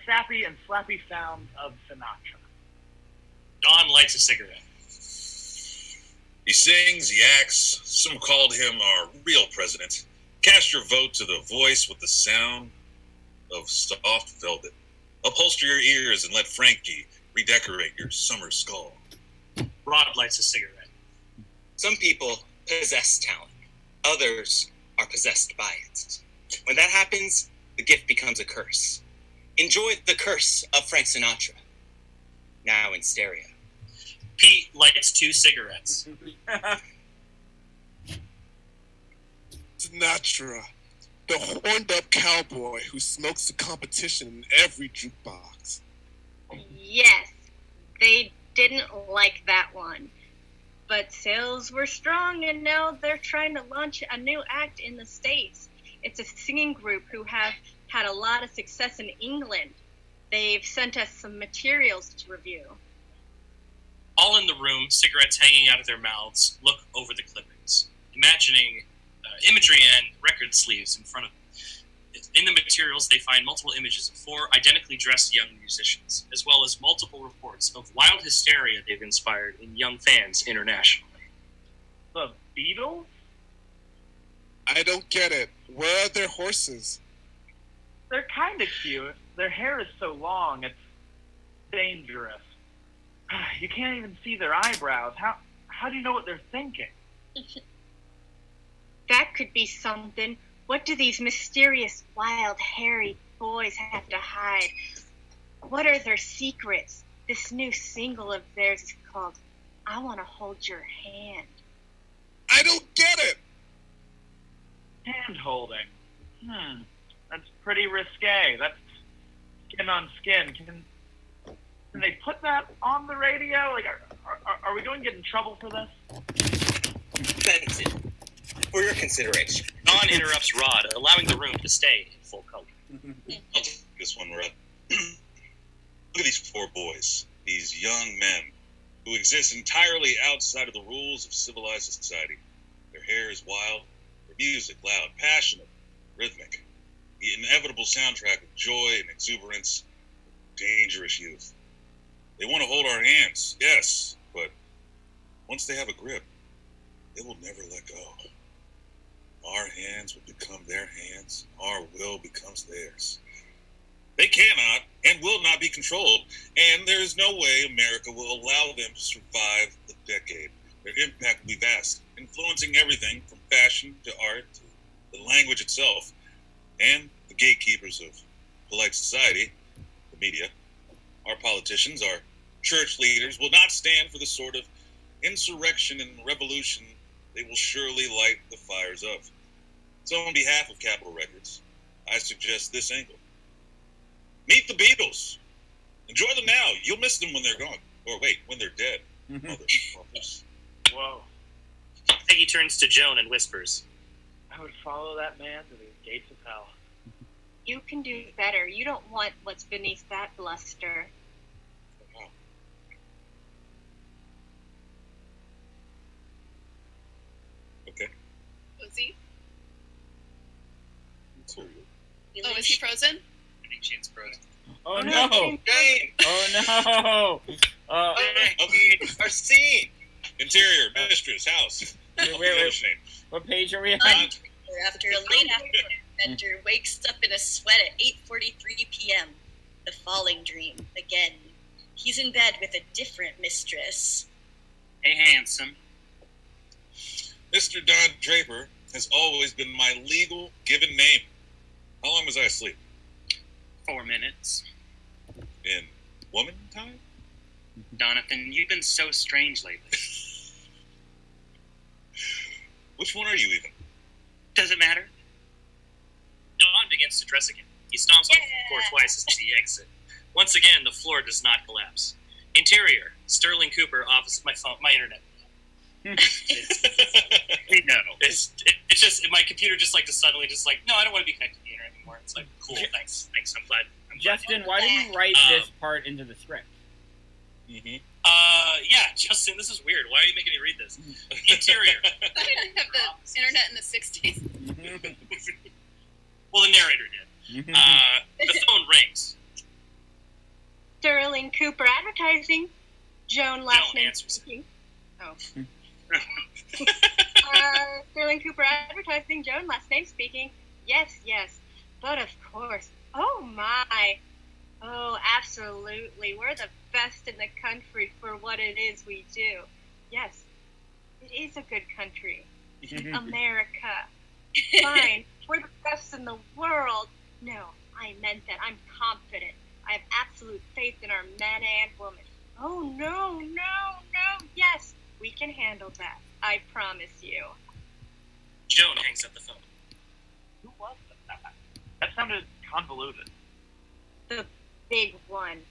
sappy and slappy sounds of Sinatra. Don lights a cigarette. He sings, he acts. Some called him our real president. Cast your vote to the voice with the sound of soft velvet. Upholster your ears and let Frankie redecorate your summer skull. Rod lights a cigarette. Some people possess talent. Others are possessed by it. When that happens, the gift becomes a curse. Enjoy the curse of Frank Sinatra. Now in stereo. Pete lights 2 cigarettes. Sinatra, the horned-up cowboy who smokes the competition in every jukebox. Yes, they didn't like that one. But sales were strong, and now they're trying to launch a new act in the States. It's a singing group who have had a lot of success in England. They've sent us some materials to review. All in the room, cigarettes hanging out of their mouths, look over the clippings, imagining imagery and record sleeves in front of them. In the materials, they find multiple images of 4 identically dressed young musicians, as well as multiple reports of wild hysteria they've inspired in young fans internationally. The Beatles? I don't get it. Where are their horses? They're kind of cute. Their hair is so long, it's dangerous. You can't even see their eyebrows. How do you know what they're thinking? That could be something. What do these mysterious, wild, hairy boys have to hide? What are their secrets? This new single of theirs is called I Want to Hold Your Hand. I don't get it! Hand holding. That's pretty risque. That's skin on skin. Can they put that on the radio? Like, are we going to get in trouble for this? Benson, for your consideration. Don interrupts Rod, allowing the room to stay in full color. I'll take this one, Rod. Look at these 4 boys, these young men who exist entirely outside of the rules of civilized society. Their hair is wild, their music loud, passionate, rhythmic. The inevitable soundtrack of joy and exuberance, dangerous youth. They want to hold our hands, yes, but once they have a grip, they will never let go. Our hands will become their hands. Our will becomes theirs. They cannot and will not be controlled, and there is no way America will allow them to survive the decade. Their impact will be vast, influencing everything from fashion to art to the language itself, and the gatekeepers of polite society, the media, our politicians, our church leaders will not stand for the sort of insurrection and revolution they will surely light the fires of. So on behalf of Capitol Records, I suggest this angle. Meet the Beatles. Enjoy them now. You'll miss them when they're gone. Or wait, when they're dead. Motherfuckers. Whoa. Peggy turns to Joan and whispers, I would follow that man to the gates of hell. You can do better. You don't want what's beneath that bluster. Wow. Okay. Was he? So, Oh, is he frozen? I think Shane's frozen. Oh no! Jane! Oh no! Okay, our scene! Interior, mistress, house. Wait. What page are we on? After a late afternoon bender wakes up in a sweat at 8:43 p.m. The falling dream again. He's in bed with a different mistress. Hey, handsome. Mr. Don Draper has always been my legal given name. How long was I asleep? 4 minutes. In woman time? Donathan, you've been so strange lately. Which one are you even? Does it matter? Don begins to dress again. He stomps on the floor twice as he exits. Once again, the floor does not collapse. Interior, Sterling Cooper, office, my phone, my internet. It's just my computer just like to suddenly just like, no, I don't want to be connected to the internet anymore. It's like, cool, thanks. I'm glad. Justin, why did you write this part into the script? Yeah, Justin, this is weird. Why are you making me read this? Interior. I didn't have the internet in the 60s. Well, the narrator did. The phone rings. Sterling Cooper Advertising. Joan last name speaking. Oh. Sterling Cooper Advertising. Joan last name speaking. Yes. But of course. Oh my. Oh, absolutely. We're the best in the country for what it is we do. Yes, it is a good country. America. Fine. We're the best in the world. No, I meant that. I'm confident. I have absolute faith in our men and women. Oh, no. Yes, we can handle that. I promise you. Joan hangs up the phone. Who was that? That sounded convoluted. The big one.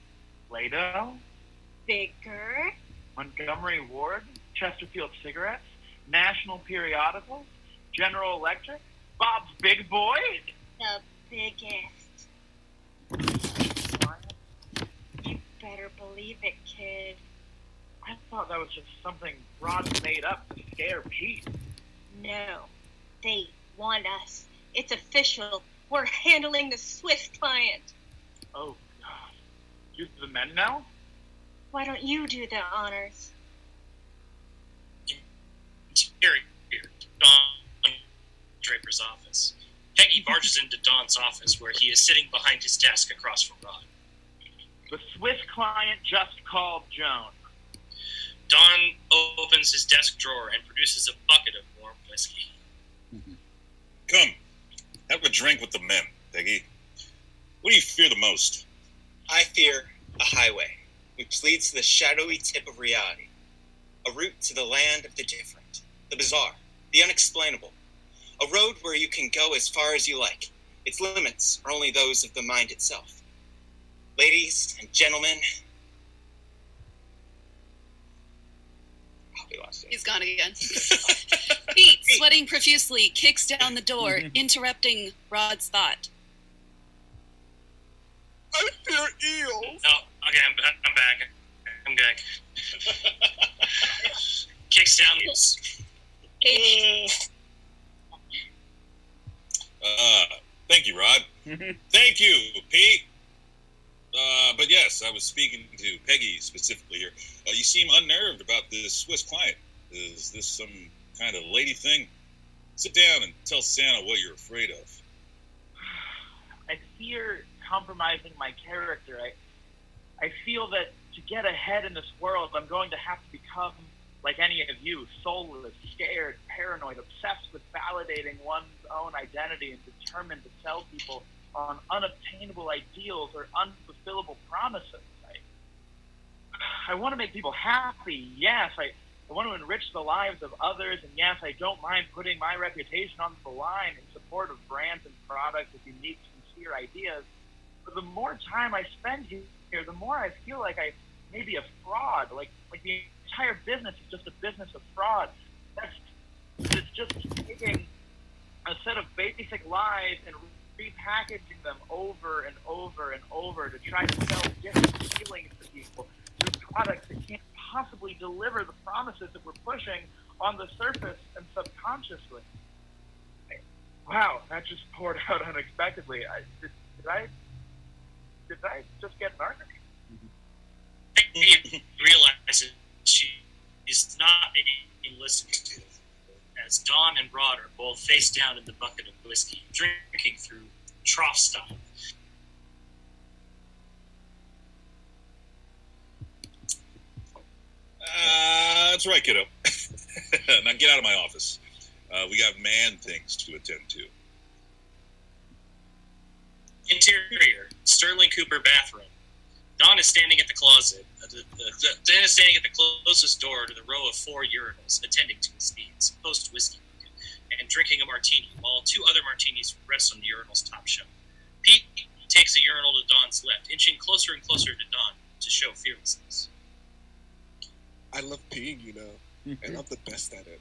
Plato? Bigger? Montgomery Ward? Chesterfield Cigarettes? National Periodicals? General Electric? Bob's Big Boy? The biggest. You better believe it, kid. I thought that was just something Rod made up to scare Pete. No, they want us. It's official. We're handling the Swiss client. Oh, God. You the men now? Why don't you do the honors? Interior, Don Draper's office. Peggy barges into Don's office, where he is sitting behind his desk across from Rod. The Swiss client just called Joan. Don opens his desk drawer and produces a bucket of warm whiskey. Come, have a drink with the men, Peggy. What do you fear the most? I fear a highway, which leads to the shadowy tip of reality. A route to the land of the different, the bizarre, the unexplainable. A road where you can go as far as you like. Its limits are only those of the mind itself. Ladies and gentlemen... Oh, we lost it. He's gone again. Pete, sweating profusely, kicks down the door, interrupting Rod's thought. I fear eels. Oh, okay, I'm back. I'm back. Kicks down the eels. Thank you, Rod. Thank you, Pete. But yes, I was speaking to Peggy specifically here. You seem unnerved about this Swiss client. Is this some kind of lady thing? Sit down and tell Santa what you're afraid of. I fear compromising my character. I feel that to get ahead in this world, I'm going to have to become like any of you, soulless, scared, paranoid, obsessed with validating one's own identity and determined to sell people on unobtainable ideals or unfulfillable promises. I want to make people happy, yes. I want to enrich the lives of others, and yes, I don't mind putting my reputation on the line in support of brands and products with unique, sincere ideas. But the more time I spend here, the more I feel like I may be a fraud, like the entire business is just a business of fraud. It's just taking a set of basic lies and repackaging them over and over and over to try to sell different feelings to people through products that can't possibly deliver the promises that we're pushing on the surface and subconsciously. Wow, that just poured out unexpectedly. Did I just get murdered? Peggy realizes she is not being listened to, as Dawn and Rod are both face down in the bucket of whiskey, drinking through trough style. That's right, kiddo. Now get out of my office. We got man things to attend to. Interior, Sterling Cooper bathroom. Dawn is standing at the closet. Dan is standing at the closest door to the row of 4 urinals, attending to his needs, post-whiskey, and drinking a martini, while 2 other martinis rest on the urinal's top shelf. Pete takes a urinal to Dawn's left, inching closer and closer to Dawn to show fearlessness. I love peeing, you know, and I'm the best at it.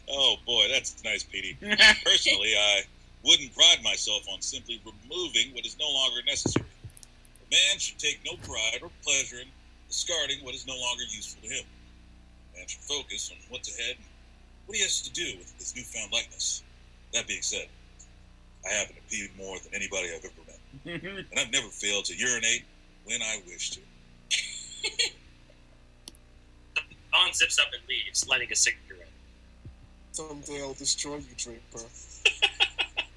Oh boy, that's nice, Petey. Personally, I wouldn't pride myself on simply removing what is no longer necessary. A man should take no pride or pleasure in discarding what is no longer useful to him. A man should focus on what's ahead and what he has to do with his newfound likeness. That being said, I happen to pee more than anybody I've ever met. And I've never failed to urinate when I wish to. Dawn zips up and leaves, lighting a cigarette. Someday I'll destroy you, Draper.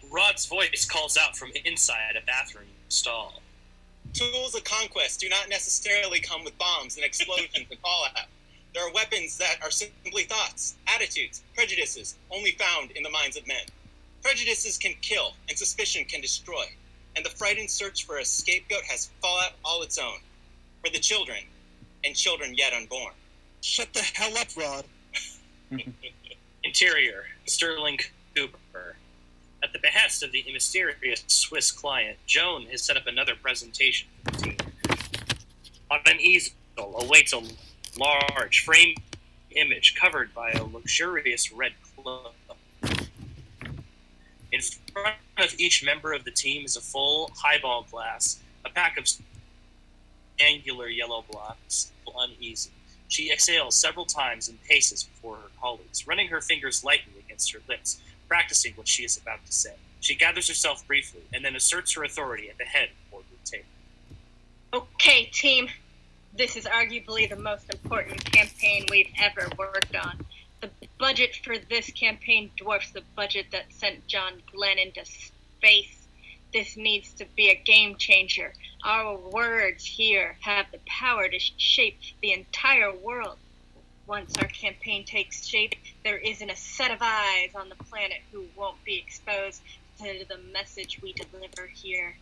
Rod's voice calls out from inside a bathroom stall. Tools of conquest do not necessarily come with bombs and explosions and fallout. There are weapons that are simply thoughts, attitudes, prejudices, only found in the minds of men. Prejudices can kill, and suspicion can destroy. And the frightened search for a scapegoat has fallout all its own. For the children, and children yet unborn. Shut the hell up, Rod. Interior, Sterling Cooper. At the behest of the mysterious Swiss client, Joan has set up another presentation for the team. On an easel awaits a large framed image covered by a luxurious red cloth. In front of each member of the team is a full highball glass, a pack of angular yellow blocks, uneasy, She exhales several times and paces before her colleagues, running her fingers lightly against her lips, practicing what she is about to say. She gathers herself briefly and then asserts her authority at the head of the boardroom table. Okay, team. This is arguably the most important campaign we've ever worked on. The budget for this campaign dwarfs the budget that sent John Glenn into space. This needs to be a game changer. Our words here have the power to shape the entire world. Once our campaign takes shape, there isn't a set of eyes on the planet who won't be exposed to the message we deliver here.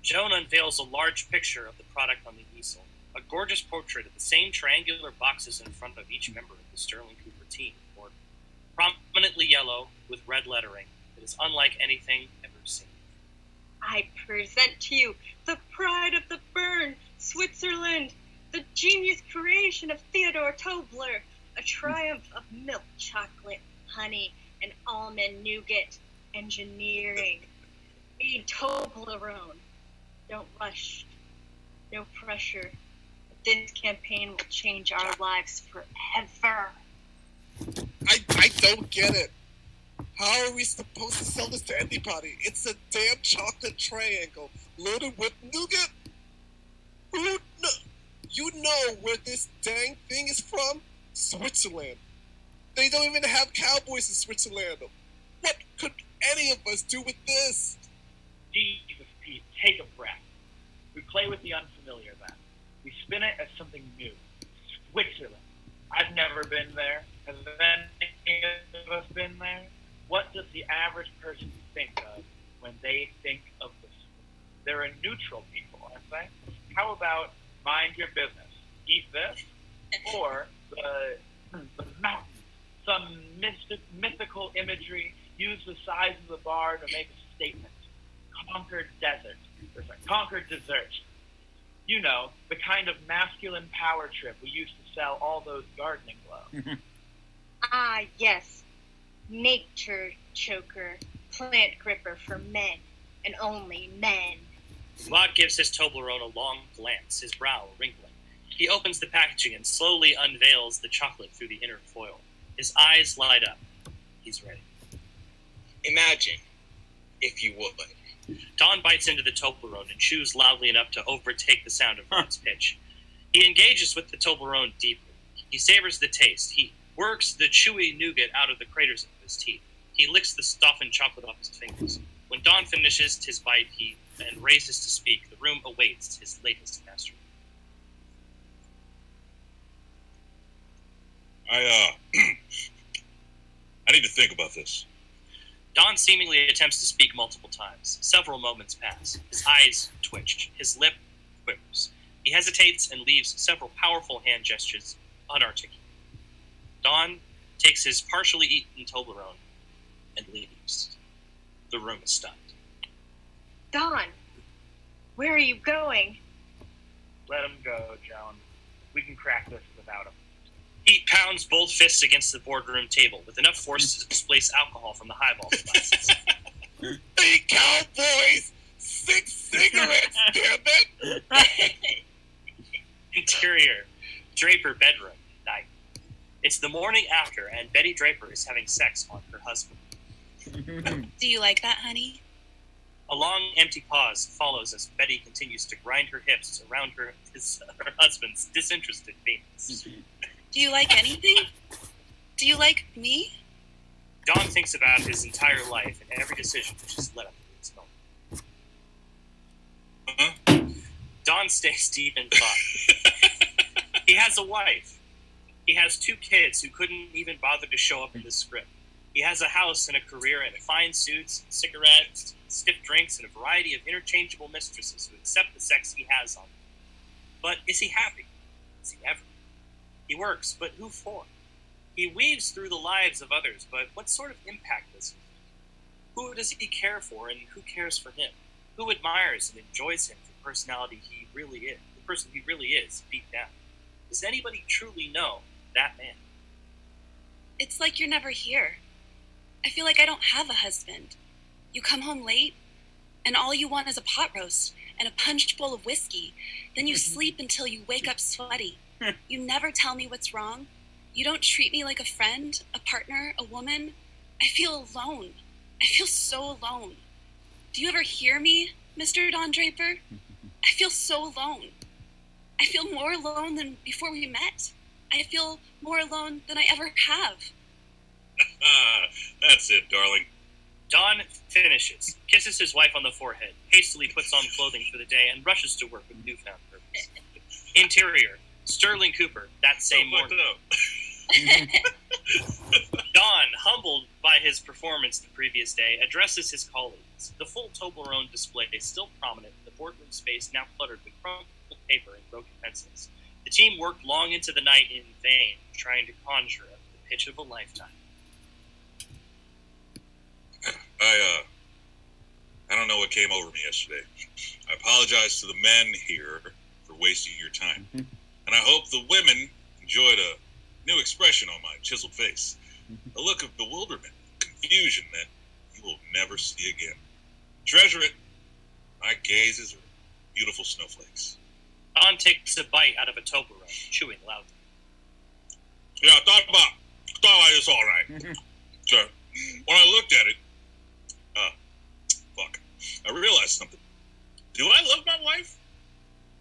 Joan unveils a large picture of the product on the easel, a gorgeous portrait of the same triangular boxes in front of each member of the Sterling Cooper team, prominently yellow with red lettering that is unlike anything ever seen. I present to you the pride of the Bern, Switzerland, the genius creation of Theodore Tobler, a triumph of milk chocolate, honey, and almond nougat engineering. Feed Toblerone. Don't rush. No pressure. This campaign will change our lives forever. I don't get it. How are we supposed to sell this to anybody? It's a damn chocolate triangle loaded with nougat. You know where this dang thing is from? Switzerland. They don't even have cowboys in Switzerland. What could any of us do with this? Jesus, Pete, take a breath. We play with the unfamiliar then. We spin it as something new. Switzerland. I've never been there. Has any of us been there? What does the average person think of when they think of the Swiss? They're a neutral people, aren't they? How about mind your business? Eat this? Or the mountains. Some mythical imagery. Use the size of the bar to make a statement. Conquered desert. Conquered dessert. You know, the kind of masculine power trip we used to sell all those gardening gloves. Ah, yes. Nature choker, plant gripper for men, and only men. Rod gives his Toblerone a long glance, his brow wrinkling. He opens the packaging and slowly unveils the chocolate through the inner foil. His eyes light up. He's ready. Imagine, if you would. Don bites into the Toblerone and chews loudly enough to overtake the sound of Rod's pitch. He engages with the Toblerone deeply. He savors the taste. He works the chewy nougat out of the craters of his teeth. He licks the softened chocolate off his fingers. When Don finishes his bite and raises to speak, the room awaits his latest masterpiece. I need to think about this. Don seemingly attempts to speak multiple times. Several moments pass. His eyes twitch. His lip quivers. He hesitates and leaves several powerful hand gestures unarticulated. Don takes his partially eaten Toblerone and leaves. The room is stunned. Don, where are you going? Let him go, Joan. We can crack this without him. He pounds both fists against the boardroom table with enough force to displace alcohol from the highball glasses. Hey, cowboys! 6 cigarettes, damn it! Interior, Draper bedroom, night. It's the morning after, and Betty Draper is having sex on her husband. Do you like that, honey? A long, empty pause follows as Betty continues to grind her hips around her husband's disinterested penis. Do you like anything? Do you like me? Don thinks about his entire life and every decision which has led up to this moment. Don stays deep in thought. He has a wife. He has 2 kids who couldn't even bother to show up in the script. He has a house and a career and fine suits, and cigarettes, stiff drinks, and a variety of interchangeable mistresses who accept the sex he has on them. But is he happy? Is he ever? He works, but who for? He weaves through the lives of others, but what sort of impact does he make? Who does he care for, and who cares for him? Who admires and enjoys him for the personality he really is, the person he really is, deep down? Does anybody truly know that man? It's like you're never here. I feel like I don't have a husband. You come home late, and all you want is a pot roast and a punch bowl of whiskey. Then you sleep until you wake up sweaty. You never tell me what's wrong. You don't treat me like a friend, a partner, a woman. I feel alone. I feel so alone. Do you ever hear me, Mr. Don Draper? I feel so alone. I feel more alone than before we met. I feel more alone than I ever have. That's it, darling. Don finishes, kisses his wife on the forehead, hastily puts on clothing for the day, and rushes to work with newfound purpose. Interior, Sterling Cooper, that same morning. Don, humbled by his performance the previous day, addresses his colleagues. The full Toblerone display is still prominent, the boardroom space now cluttered with crumpled paper and broken pencils. The team worked long into the night in vain, trying to conjure up the pitch of a lifetime. I don't know what came over me yesterday. I apologize to the men here for wasting your time. And I hope the women enjoyed a new expression on my chiseled face. A look of bewilderment, confusion that you will never see again. Treasure it. My gazes are beautiful snowflakes. Don takes a bite out of a Toblerone, chewing loudly. Yeah, I thought about this all right. So, when I looked at it, I realized something. Do I love my wife?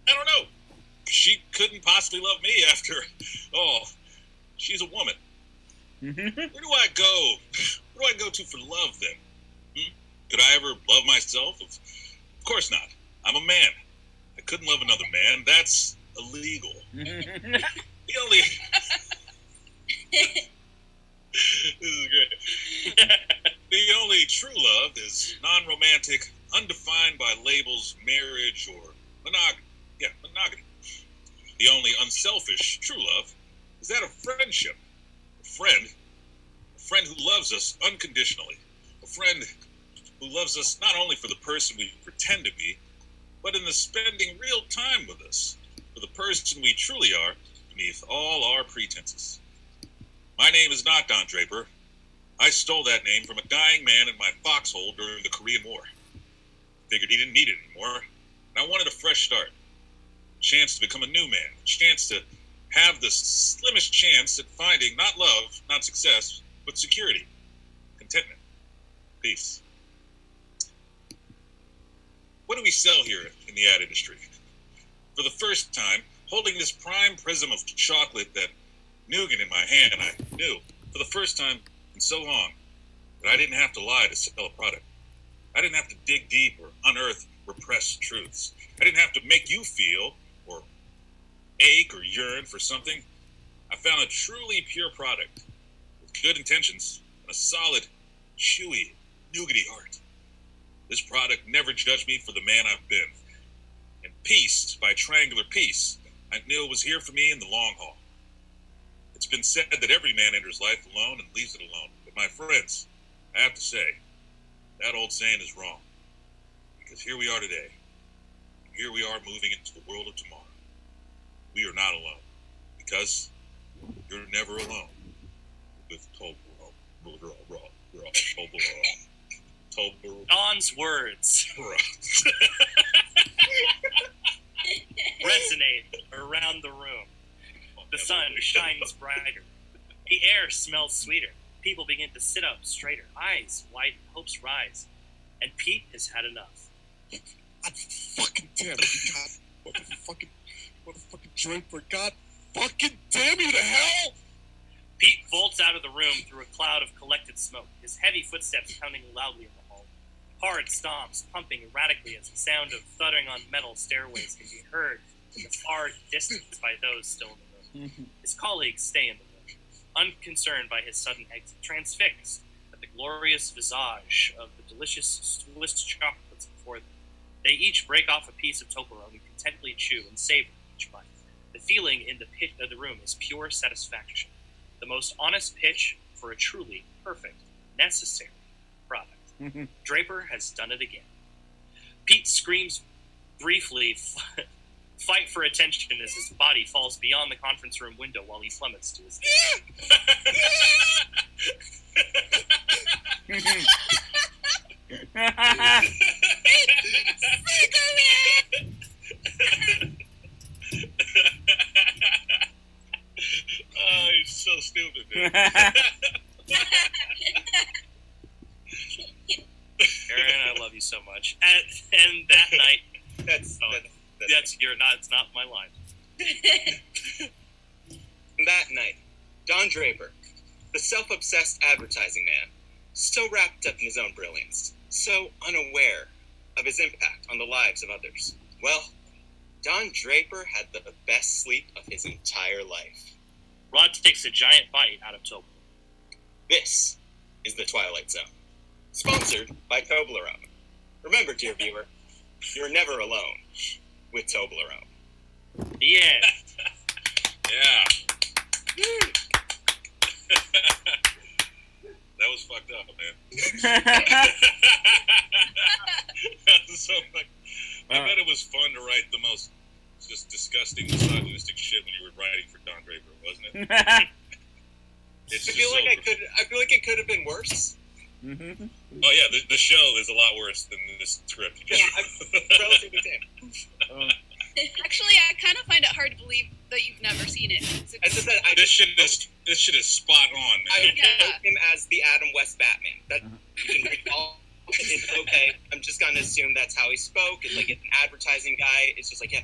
I don't know. She couldn't possibly love me after, she's a woman. Where do I go? Where do I go to for love then? Could I ever love myself? Of course not. I'm a man. I couldn't love another man. That's illegal. The only... This is great. The only true love is non-romantic, undefined by labels, marriage, or monogamy. The only unselfish true love is that of friendship. A friend who loves us unconditionally. A friend who loves us not only for the person we pretend to be, but in the spending real time with us, for the person we truly are beneath all our pretenses. My name is not Don Draper. I stole that name from a dying man in my foxhole during the Korean War. Figured he didn't need it anymore, and I wanted a fresh start. A chance to become a new man. A chance to have the slimmest chance at finding not love, not success, but security, contentment, peace. What do we sell here in the ad industry? For the first time, holding this prime prism of chocolate, that nougat in my hand, I knew, for the first time in so long, that I didn't have to lie to sell a product. I didn't have to dig deep or unearth repressed truths. I didn't have to make you feel or ache or yearn for something. I found a truly pure product with good intentions and a solid, chewy, nougaty heart. This product never judged me for the man I've been. And pieced by triangular piece, I knew it was here for me in the long haul. It's been said that every man enters life alone and leaves it alone. But my friends, I have to say, that old saying is wrong. Because here we are today. Here we are moving into the world of tomorrow. We are not alone. Because you're never alone with Toblerone. Don's words resonate around the room. The sun shines brighter. The air smells sweeter. People begin to sit up straighter. Eyes widen, hopes rise. And Pete has had enough. God fucking damn it, God. Motherfucking Draper. God fucking damn you to hell! Pete bolts out of the room through a cloud of collected smoke, his heavy footsteps pounding loudly in the hall. Hard stomps pumping erratically as the sound of thudding on metal stairways can be heard in the far distance by those still in the room. His colleagues stay in the room, unconcerned by his sudden exit, transfixed at the glorious visage of the delicious Swiss chocolates before them. They each break off a piece of Toblerone and contentedly chew and savor each bite. The feeling in the pit of the room is pure satisfaction, the most honest pitch for a truly perfect, necessary product. Draper has done it again. Pete screams briefly, fight for attention as his body falls beyond the conference room window while he plummets to his Aaron, I love you so much. And that night, that's your not. It's not my line. That night, Don Draper, the self-obsessed advertising man, so wrapped up in his own brilliance, so unaware of his impact on the lives of others. Well, Don Draper had the best sleep of his entire life. Rod takes a giant bite out of Toblerone. This is The Twilight Zone, sponsored by Toblerone. Remember, dear viewer, you're never alone with Toblerone. Yeah. Yeah. That was fucked up, man. That was so I bet it was fun to write the most just disgusting, misogynistic shit when you were writing for Don Draper, wasn't it? I feel like it could have been worse. Mm-hmm. Oh yeah, the show is a lot worse than this script. Yeah, I'm relatively tame. Actually, I kind of find it hard to believe that you've never seen it. This shit is spot on, man. I wrote him as the Adam West Batman. That you can recall. It's okay. I'm just gonna assume that's how he spoke. It's like an advertising guy. It's just like, yeah,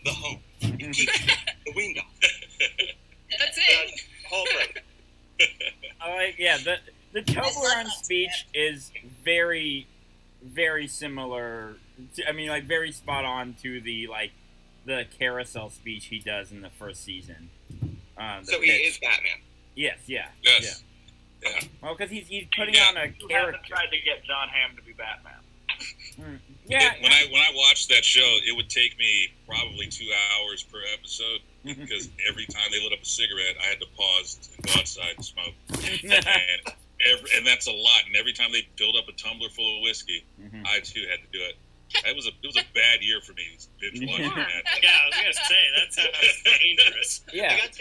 the home, it keeps the wind off. That's it. Whole the Toblerone speech is very, very similar. Very spot on to the carousel speech he does in the first season. So he is Batman. Yes. Yeah. Well, because he's putting on a You character. haven't tried to get John Hamm to be Batman. Yeah. When I watched that show, it would take me probably 2 hours per episode because every time they lit up a cigarette, I had to pause and go outside and smoke. And that's a lot. And every time they filled up a tumbler full of whiskey, I too had to do it. It was a bad year for me. Binge watching that. Yeah, I was gonna say that sounds dangerous. Yeah. I got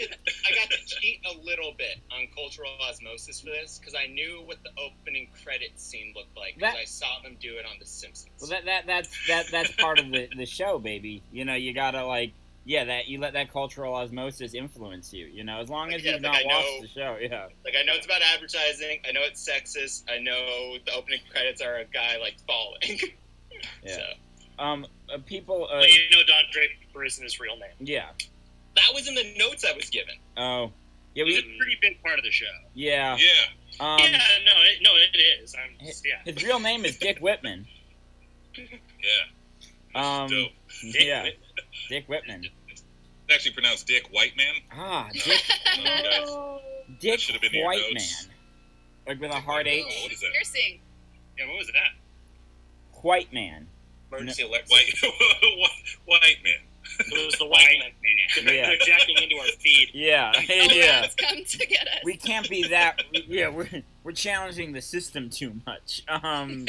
to cheat a little bit on cultural osmosis for this because I knew what the opening credits scene looked like because I saw them do it on The Simpsons. Well, that's part of the show, baby. You know, you gotta that you let that cultural osmosis influence you. You know, as long as you've not watched the show, yeah. Like I know it's about advertising. I know it's sexist. I know the opening credits are a guy falling. Yeah. So. People. Well, you know, Don Draper isn't his real name. Yeah. That was in the notes I was given. Oh. Yeah. It was a pretty big part of the show. Yeah. Yeah. It is. His real name is Dick Whitman. Yeah. Dope. Yeah. Dick Whitman. It's actually pronounced Dick Whiteman. Dick. Dick should have been in your Whiteman. notes. Like with a hard H. Oh, what is that? Piercing. Yeah, what was that? White man. Emergency alert. White man. It was the white man. They're jacking into our feed. Yeah. Yeah. Come to get us. We can't be that. Yeah, we're challenging the system too much. Someone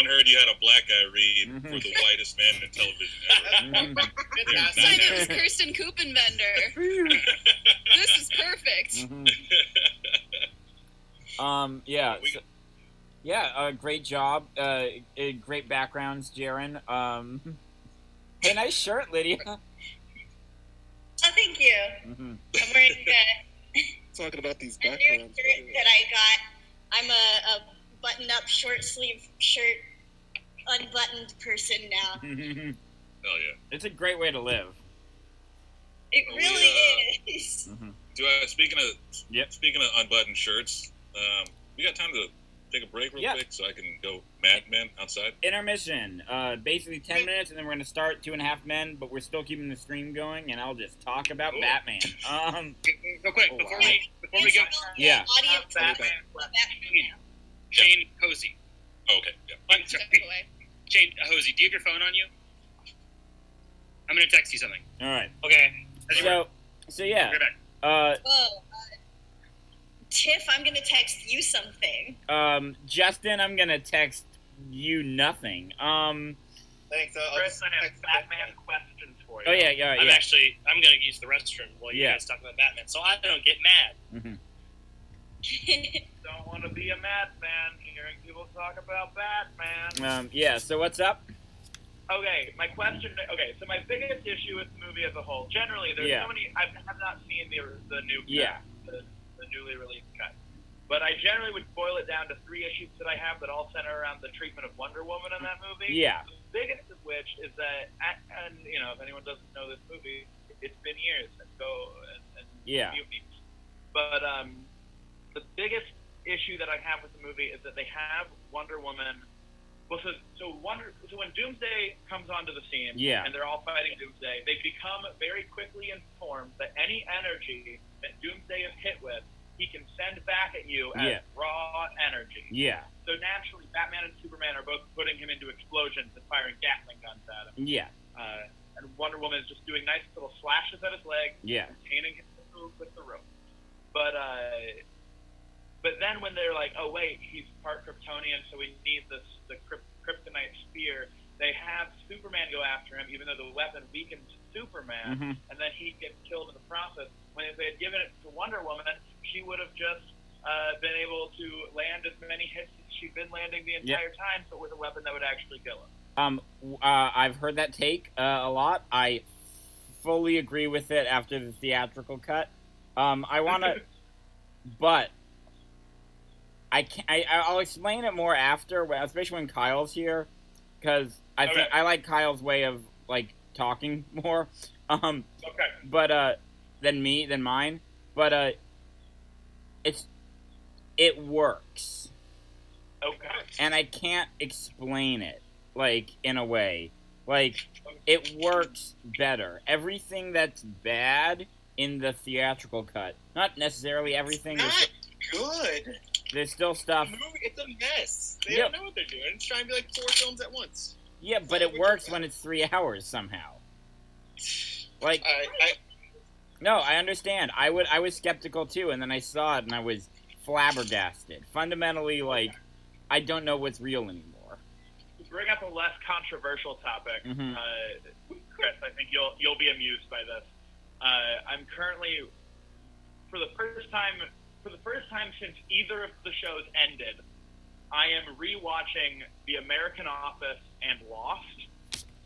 heard you had a black guy read for the whitest man in television ever. My name is Kirsten Kupenbender. This is perfect. Great job. Great backgrounds, Jaren. Hey, nice shirt, Lydia. Oh, thank you. I'm wearing Talking about these a new backgrounds. shirt that I got. I'm a button-up, short-sleeve shirt, unbuttoned person now. Hell yeah! It's a great way to live. It really is. Speaking of unbuttoned shirts, we got time to take a break real quick so I can go Mad Men outside. Intermission. Basically 10 minutes, and then we're going to start 2.5 Men, but we're still keeping the stream going, and I'll just talk about Batman. Real quick, before we go. Yeah. Jane Hosey. Okay. Yeah. I'm sorry. Jane Hosey, do you have your phone on you? I'm going to text you something. All right. Okay. So yeah. Right back. Tiff, I'm going to text you something. Justin, I'm going to text you nothing. Thanks. Chris, I have Batman questions for you. Oh, yeah. I'm going to use the restroom while you guys talk about Batman, so I don't get mad. Don't want to be a madman hearing people talk about Batman. So what's up? Okay, my question. Okay, so my biggest issue with the movie as a whole, generally, there's so many. I have not seen the new. Yeah. the newly released cut. But I generally would boil it down to 3 issues that I have that all center around the treatment of Wonder Woman in that movie. Yeah. The biggest of which is that, and you know, if anyone doesn't know this movie, it's been years and yeah. mutiny. But the biggest issue that I have with the movie is that they have Wonder Woman. Well, so when Doomsday comes onto the scene, yeah. and they're all fighting Doomsday, they become very quickly informed that any energy that Doomsday is hit with, he can send back at you as raw energy. Yeah. So naturally, Batman and Superman are both putting him into explosions and firing Gatling guns at him. Yeah. And Wonder Woman is just doing nice little slashes at his leg, yeah. containing him with the rope. But then when they're like, oh wait, he's part Kryptonian, so we need the kryptonite spear, they have Superman go after him, even though the weapon weakens Superman, and then he gets killed in the process. When if they had given it to Wonder Woman, she would have just been able to land as many hits as she'd been landing the entire time, but with a weapon that would actually kill him. I've heard that take a lot. I fully agree with it after the theatrical cut. I want to, but I'll explain it more after, especially when Kyle's here, because I think I like Kyle's way of like talking more. But than mine. But it works. Okay. And I can't explain it, like, in a way. Like, it works better. Everything that's bad in the theatrical cut, not necessarily everything. Not good. There's still stuff. The movie, it's a mess. They don't know what they're doing. It's trying to be like 4 films at once. Yeah, but it works when it's 3 hours somehow. Like, no, I understand. I was skeptical too, and then I saw it and I was flabbergasted. Fundamentally, like, I don't know what's real anymore. To bring up a less controversial topic, Chris, I think you'll be amused by this. I'm currently, for the first time since either of the shows ended, I am rewatching The American Office and Lost.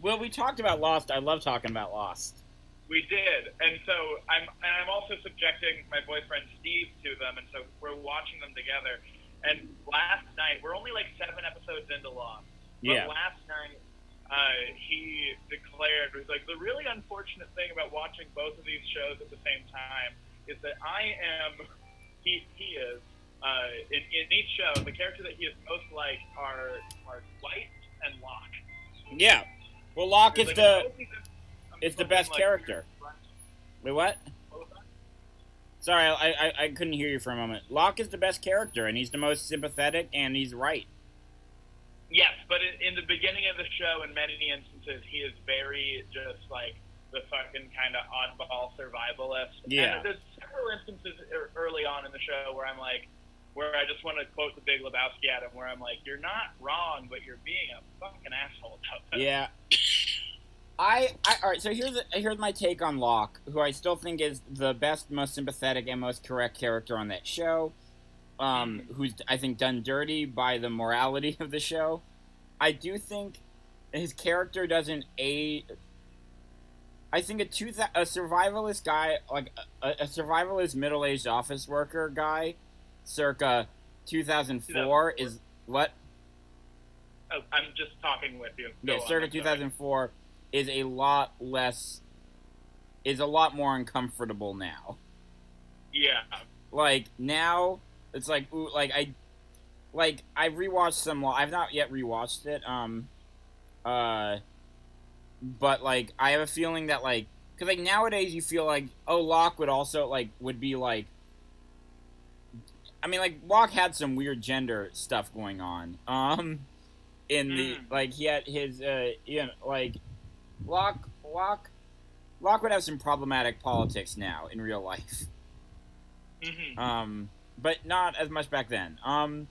Well, we talked about Lost. I love talking about Lost. We did, and so I'm also subjecting my boyfriend Steve to them, and so we're watching them together. And last night, we're only like 7 episodes into Lost. But last night, he declared, he was like, the really unfortunate thing about watching both of these shows at the same time is that he is, in each show, the character that he is most like are Dwight and Locke. Yeah. Well, Locke is the best character. Wait, what? Sorry, I couldn't hear you for a moment. Locke is the best character, and he's the most sympathetic, and he's right. Yes, but in the beginning of the show, in many instances, he is very just like the fucking kind of oddball survivalist. Yeah. And there's several instances early on in the show where I just want to quote The Big Lebowski at him, where I'm like, you're not wrong, but you're being a fucking asshole about that. Yeah. All right, so here's my take on Locke, who I still think is the best, most sympathetic, and most correct character on that show, who's, I think, done dirty by the morality of the show. I do think his character doesn't aid... I think a survivalist guy, like a survivalist middle-aged office worker guy, circa 2004 is... What? Oh, I'm just talking with you. Yeah, circa 2004... is a lot more uncomfortable now. Yeah. Like, now, it's like, ooh, I've rewatched some, I've not yet rewatched it, but, like, I have a feeling that, like, because, like, nowadays you feel like, oh, Locke would also, like, would be, like, I mean, like, Locke had some weird gender stuff going on, in the, like, he had his, like, Locke would have some problematic politics now in real life. But not as much back then. I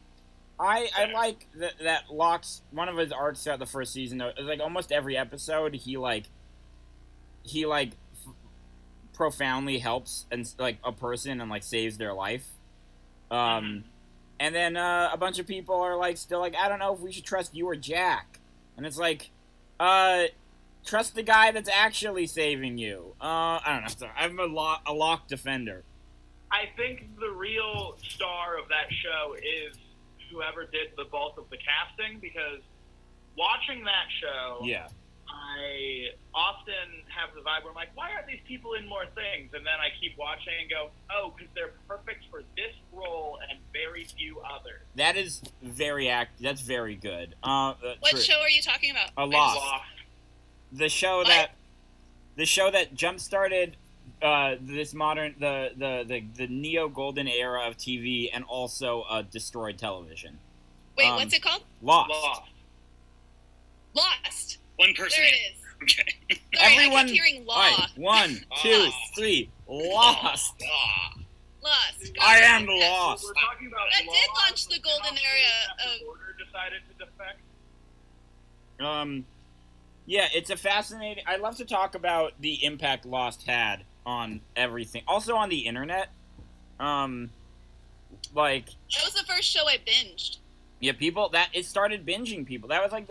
like that Locke's, one of his arcs throughout the first season, though, like almost every episode, he profoundly helps and like a person and like saves their life. And then a bunch of people are like still like, I don't know if we should trust you or Jack, and it's like, trust the guy that's actually saving you. I don't know. Sorry. I'm a Locke defender. I think the real star of that show is whoever did the bulk of the casting, because watching that show, Yeah. I often have the vibe where I'm like, why aren't these people in more things? And then I keep watching and go, oh, because they're perfect for this role and very few others. That is That's very good. What show are you talking about? Lost. The show that jump started this modern the neo golden era of TV and also destroyed television. Wait, what's it called? Lost. Lost. One person. There it is. Okay. Sorry, I kept hearing law. All right, 1, 2, 3. Lost. Lost. I am lost. We're talking about That did launch the golden era of. Order decided to defect. Yeah, it's a fascinating. I love to talk about the impact Lost had on everything, also on the internet. Like That was the first show I binged. yeah, it started binging people. That was like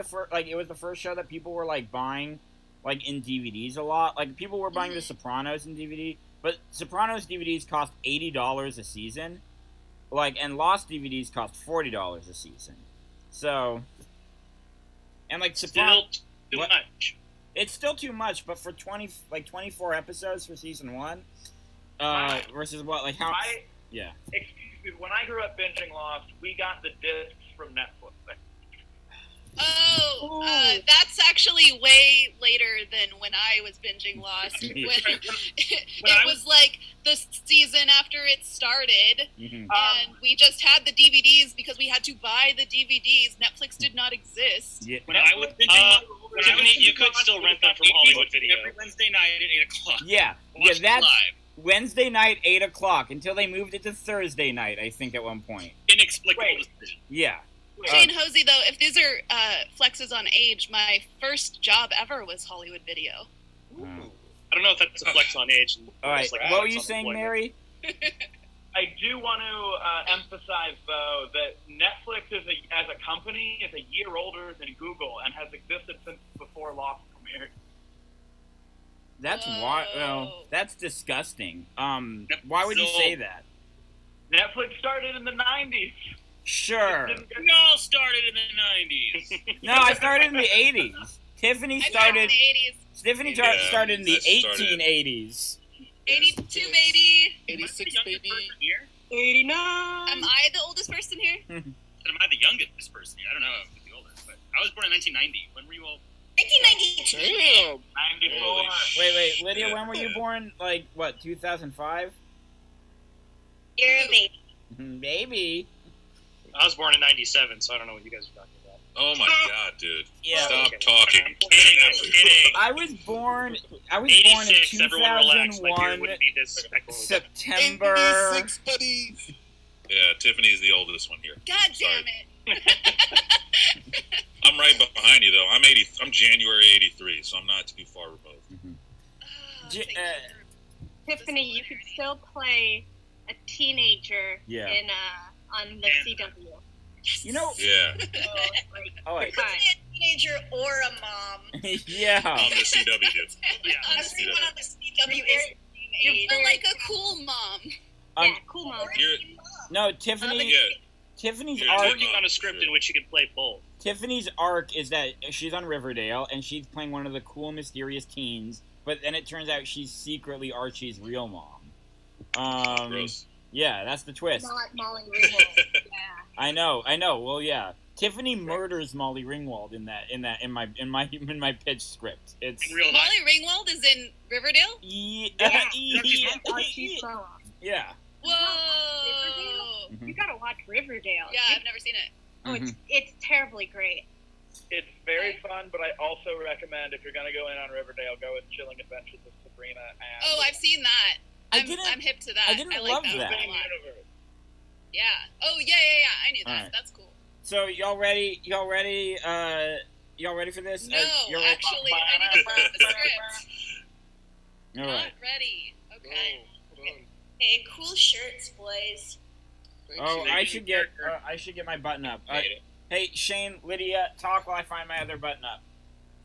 it was the first show that people were like buying, like in DVDs a lot. Like people were buying The Sopranos in DVD, but Sopranos DVDs cost $80 a season, like, and Lost DVDs cost $40 a season. So, and like Still too much. It's still too much, but for 24 episodes for season 1, versus what, like how? Yeah. Excuse me, when I grew up binging Lost, we got the discs from Netflix. Oh, that's actually way later than when I was binging Lost. It was like the season after it started, and we just had the DVDs because we had to buy the DVDs. Netflix did not exist. Yeah. When I was binging, you could still rent them from Hollywood Video every Wednesday night at 8:00. Yeah, Watch that's live. Wednesday night, 8 o'clock, until they moved it to Thursday night, I think, at one point. Inexplicable decision. Yeah. Shane Hosey, though, if these are flexes on age, my first job ever was Hollywood Video. I don't know if that's a flex on age. All right, what were you saying, Mary? I do want to emphasize, though, that Netflix as a company is a year older than Google and has existed since before Lost premiered. That's why. Well, that's disgusting. Why would you say that? Netflix started in the 90s. Sure. We all started in the 90s. No, I started in the 80s. Tiffany started. Tiffany started in the 1880s. 82, baby. 86, baby. 89. Am I the oldest person here? Am I the youngest person here? I don't know if I'm the oldest, but I was born in 1990. When were you all? 1992. Damn. 94. Wait, Lydia, when were you born? Like, what, 2005? You're a baby. Baby. I was born in 97, so I don't know what you guys are talking about. Oh my god, dude. Yeah. Stop talking. I'm kidding. I was born in 86, everyone relax. My beard 2001 wouldn't be this spectacular. September. 86, buddy. Yeah, Tiffany's the oldest one here. God damn it. I'm right behind you though. I'm January '83, so I'm not too far removed. Tiffany, you could still play a teenager Yeah. in on the CW. You know. Yeah. Oh, wait. Could be a teenager or a mom. Yeah. On the CW. Yeah. Everyone on the CW is You're like a cool mom. Yeah, cool mom. No, Tiffany. Yeah. Tiffany's You're arc. working on a script in which you can play both. Tiffany's arc is that she's on Riverdale and she's playing one of the cool, mysterious teens. But then it turns out she's secretly Archie's real mom. Gross. Yeah, that's the twist. Not Molly Ringwald. Yeah. I know. Well, yeah. Tiffany murders Molly Ringwald in my pitch script. It's In real life. Molly Ringwald is in Riverdale? Archie's mom. Yeah. Whoa. You gotta watch Riverdale. Yeah, I've never seen it. Oh, it's terribly great. It's very fun, but I also recommend if you're going to go in on Riverdale, go with Chilling Adventures of Sabrina. And Oh, I've seen that. I'm hip to that. I didn't like love that. that. one a lot. Universe. Yeah. Oh, yeah. I knew that. Alright. That's cool. So y'all ready? Y'all ready for this? No, You're ready? actually, I need to find the script. All Not right. ready. Okay. Hey, cool shirts, boys. Oh, I should get my button up. Hey, Shane, Lydia, talk while I find my other button up.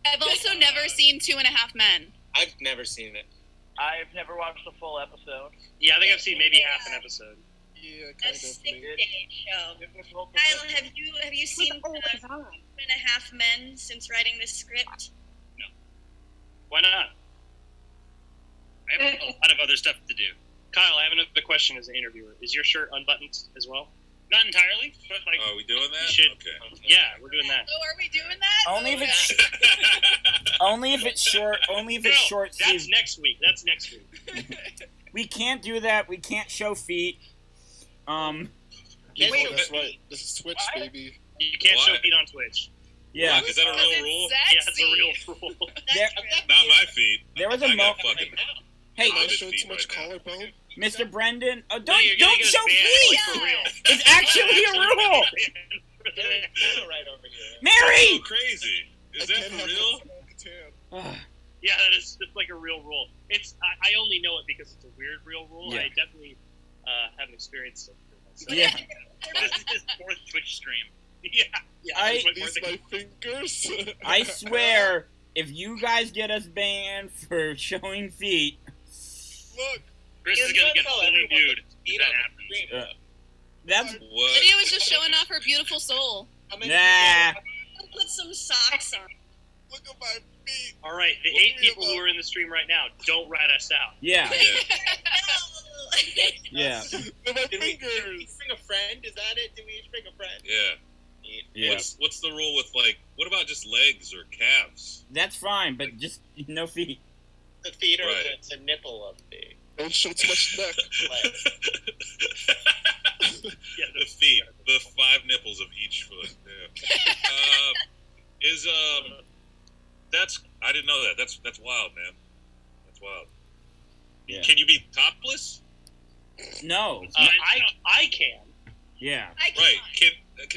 I've also never seen 2.5 Men. I've never seen it. I've never watched a full episode. Yeah, I think I've seen maybe half an episode. Yeah, A kind of. 6-day show. Kyle, have you seen Two and a Half Men since writing this script? Why not? I have a lot of other stuff to do. Kyle, I have another question as an interviewer. Is your shirt unbuttoned as well? Not entirely, but like. Oh, are we doing that? Should, Okay. Yeah, we're doing that. Oh, are we doing that? Only if it's only if it's short. Only if it's short That's sleeve. next week. That's next week. We can't do that. We can't show feet. Wait, that's right. This is Twitch, baby. You can't show feet on Twitch. Yeah. Is that a real rule? Yeah, it's a real rule. Not my feet. There was a I got mo- fucking Hey, Am I showing too much collarbone? Mr. Brendan, No, don't you're gonna get us show banned, feet. like, for real. It's actually a rule. right over here. Mary. so crazy. Is that for real? Yeah, that is just like a real rule. It's I only know it because it's a weird real rule. Yeah. I definitely haven't experienced it. So. Yeah. This is his fourth Twitch stream. Yeah. These my fingers. I swear, if you guys get us banned for showing feet, Look, Chris is gonna get fully nude if that happens. that's Lydia was just showing off her beautiful soul. nah. Put some socks on. Look at my feet. All right, the 8 people who are in the stream right now, don't rat us out. Yeah. Yeah. They're my Did we fingers. bring a friend? Is that it? Did we each bring a friend? Yeah. Yeah. What's the rule with, like, what about just legs or calves? That's fine, but just no feet. The feet are Right. the nipple of the. Don't show too much neck. Yeah, the feet, the 5 nipples of each foot. Yeah. That's I didn't know that. That's wild, man. That's wild. Yeah. Can you be topless? No. I can. Yeah. Right. Can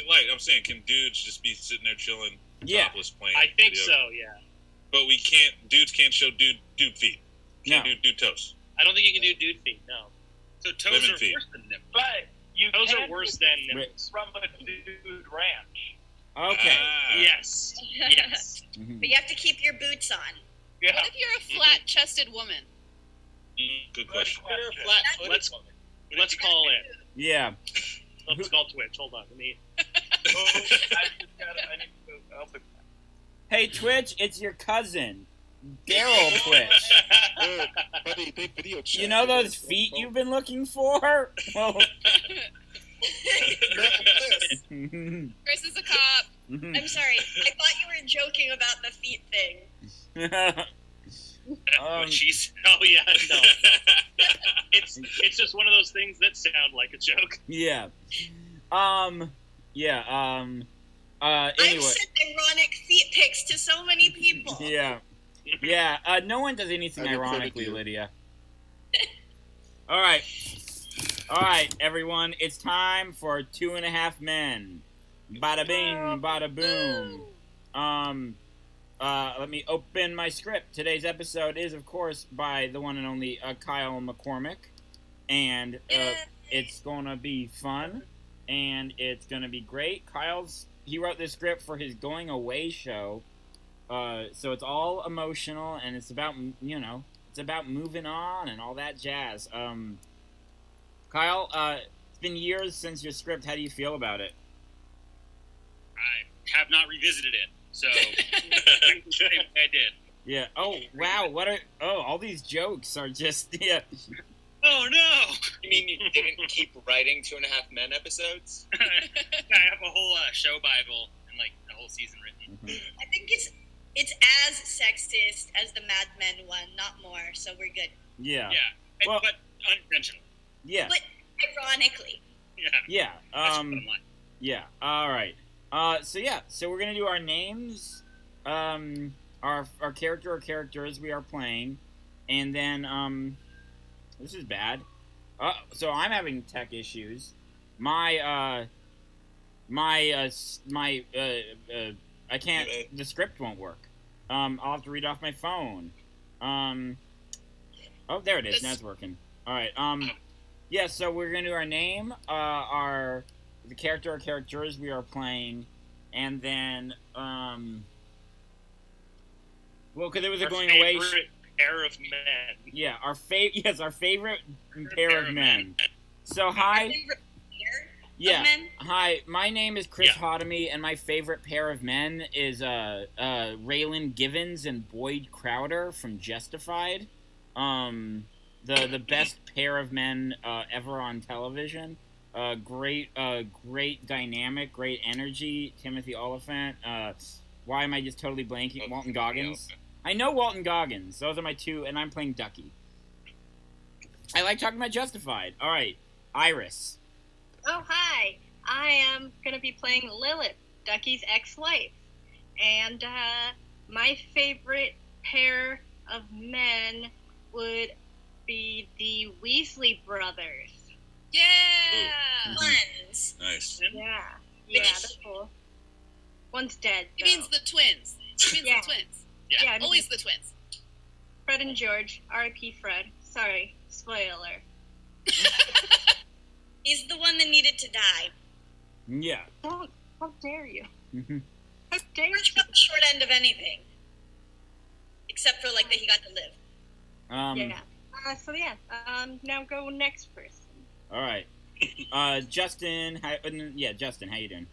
like I'm saying, can dudes just be sitting there chilling, Yeah. topless playing? I think video? so. Yeah. But we can't. Dudes can't show dude feet. Can't No. do dude toes. I don't think you can do dude feet. No. So toes Women are feet. worse than nipples. But you Toes can are worse do than it nipples. from a dude ranch. Okay. Ah. Yes. Yes. But you have to keep your boots on. Yeah. What if you're a flat-chested woman? Good question. Let's call in. Yeah. Let's call Twitch. Hold on. Let me. Hey, Twitch, it's your cousin, Daryl Twitch. Look, buddy, they video chat. You know those feet you've been looking for? Well, Chris is a cop. I'm sorry. I thought you were joking about the feet thing. What she said. Oh yeah, no. It's just one of those things that sound like a joke. yeah. Anyway. I've sent ironic feet pics to so many people. Yeah. Yeah. No one does anything I recorded ironically, you. Lydia. All right. All right, everyone. It's time for 2.5 Men. Bada bing, bada boom. Let me open my script. Today's episode is, of course, by the one and only Kyle McCormick. And it's going to be fun. And it's going to be great. He wrote this script for his going away show. So it's all emotional, and it's about, it's about moving on and all that jazz. Kyle, it's been years since your script. How do you feel about it? I have not revisited it, so I did. Yeah. Oh, wow. All these jokes are just, yeah. Oh no! You mean you didn't keep writing 2.5 Men episodes? I have a whole show bible and like a whole season written. I think it's as sexist as the Mad Men one, not more. So we're good. Yeah. Yeah, Well- but unintentional. Yeah. But ironically, Yeah. Yeah. That's what I'm like. Yeah. All right. So we're gonna do our names, our character or characters we are playing, and then this is bad. So I'm having tech issues. I can't. The script won't work. I'll have to read off my phone. Oh, there it is. Now it's working. All right. Yeah. So we're gonna do our name, the character or characters we are playing, and then well, because it was a Our going away. favorite pair of men. Yeah, our favorite pair of men. So hi. Yeah. Hi, my name is Chris Hotomy, and my favorite pair of men is Raylan Givens and Boyd Crowder from Justified. The best pair of men ever on television. Great dynamic, great energy. Timothy Oliphant. Why am I just totally blanking? Walton Goggins. I know Walton Goggins. Those are my two, and I'm playing Ducky. I like talking about Justified. All right, Iris. Oh, hi. I am going to be playing Lilith, Ducky's ex-wife. And my favorite pair of men would be the Weasley brothers. Yeah! Twins. Nice. Yeah, that's cool. One's dead, He though. means the twins. He means the twins. Yeah, always the twins. Fred and George. R.I.P. Fred. Sorry, spoiler. He's the one that needed to die. Yeah. How dare you? How dare Pretty much got the short end of anything. Except for, like, that he got to live. Now go next person. All right. Justin. Justin, how you doing?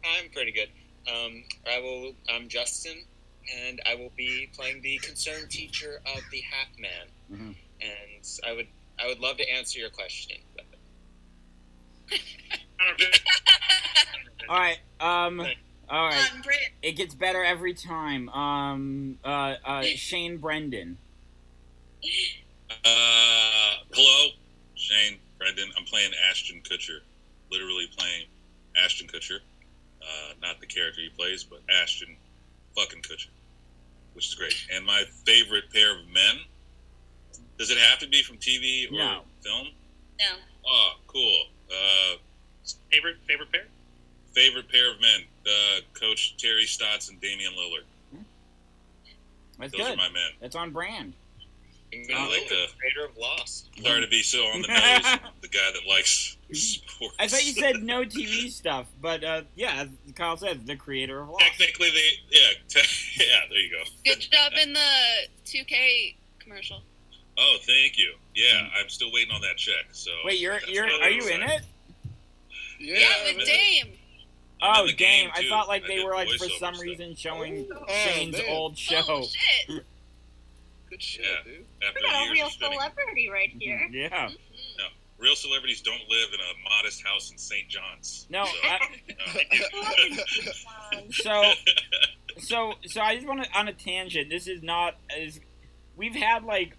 I'm pretty good. I'm Justin, and I will be playing the concerned teacher of the Half Man. Mm-hmm. And I would love to answer your question. But... All right. All right. It gets better every time. Shane Brendan. Hello, Shane Brendan. I'm playing Ashton Kutcher. Literally playing Ashton Kutcher. Not the character he plays, but Ashton fucking Kutcher, which is great. And my favorite pair of men. Does it have to be from TV or film? No. Oh, cool. Favorite pair? Favorite pair of men. Coach Terry Stotts and Damian Lillard. That's Those good. are my men. That's on brand. I like the creator of Lost. Sorry to be so on the nose. The guy that likes sports. I thought you said no TV stuff, but as Kyle said, the creator of Lost. Technically, there you go. Good job in the 2K commercial. Oh, thank you. Yeah, I'm still waiting on that check. So wait, are you in it? Yeah, with Dame. Oh, Dame! game, I too. thought like I they did were like for voiceover some stuff. reason showing Oh, Shane's man. old show. Oh, shit. Good shit, Yeah. dude. After We got a years real of spending, celebrity right here. Yeah. no, real celebrities don't live in a modest house in St. John's. No. So, So I just want to on a tangent. This is not as we've had like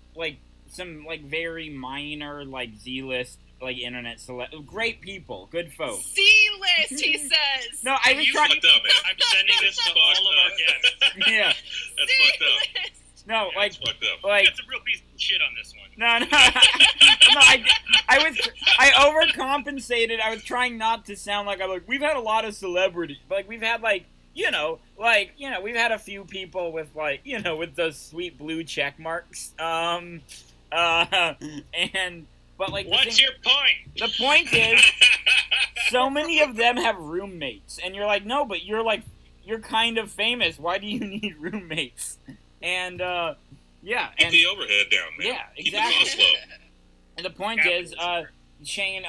some like very minor like Z-list like internet great people, good folks. C-list, he says. No, I was you trying. fucked up, man. I'm sending this to all of our guests. Yeah. That's fucked up. No, Yeah, like that's fucked up. like That's a real piece of shit on this one. no. I overcompensated. I was trying not to sound like I'm like we've had a lot of celebrities. Like we've had we've had a few people with with those sweet blue check marks. But like What's your point? the point is so many of them have roommates and you're like, no, but you're kind of famous. Why do you need roommates? And Keep the overhead down, man. Yeah, Keep exactly. the cost low. And the point is, Shane,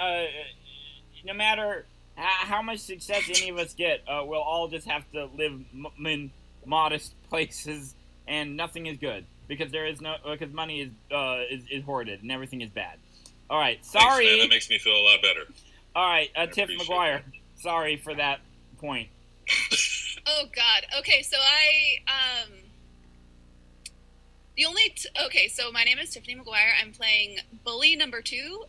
no matter how much success any of us get, we'll all just have to live in modest places, and nothing is good because because money is hoarded and everything is bad. All right, sorry. Thanks, man. That makes me feel a lot better. All right, Tiff appreciate McGuire. Sorry for that point. Oh, God. Okay, so so my name is Tiffany McGuire. I'm playing Bully number 2.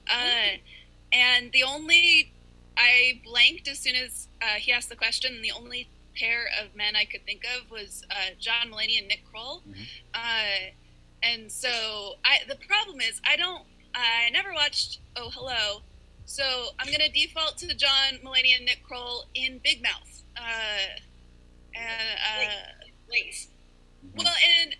And I blanked as soon as he asked the question. The only pair of men I could think of was John Mulaney and Nick Kroll. Mm-hmm. And so the problem is I never watched Oh Hello, so I'm gonna default to John Mulaney and Nick Kroll in Big Mouth. Please. Well, and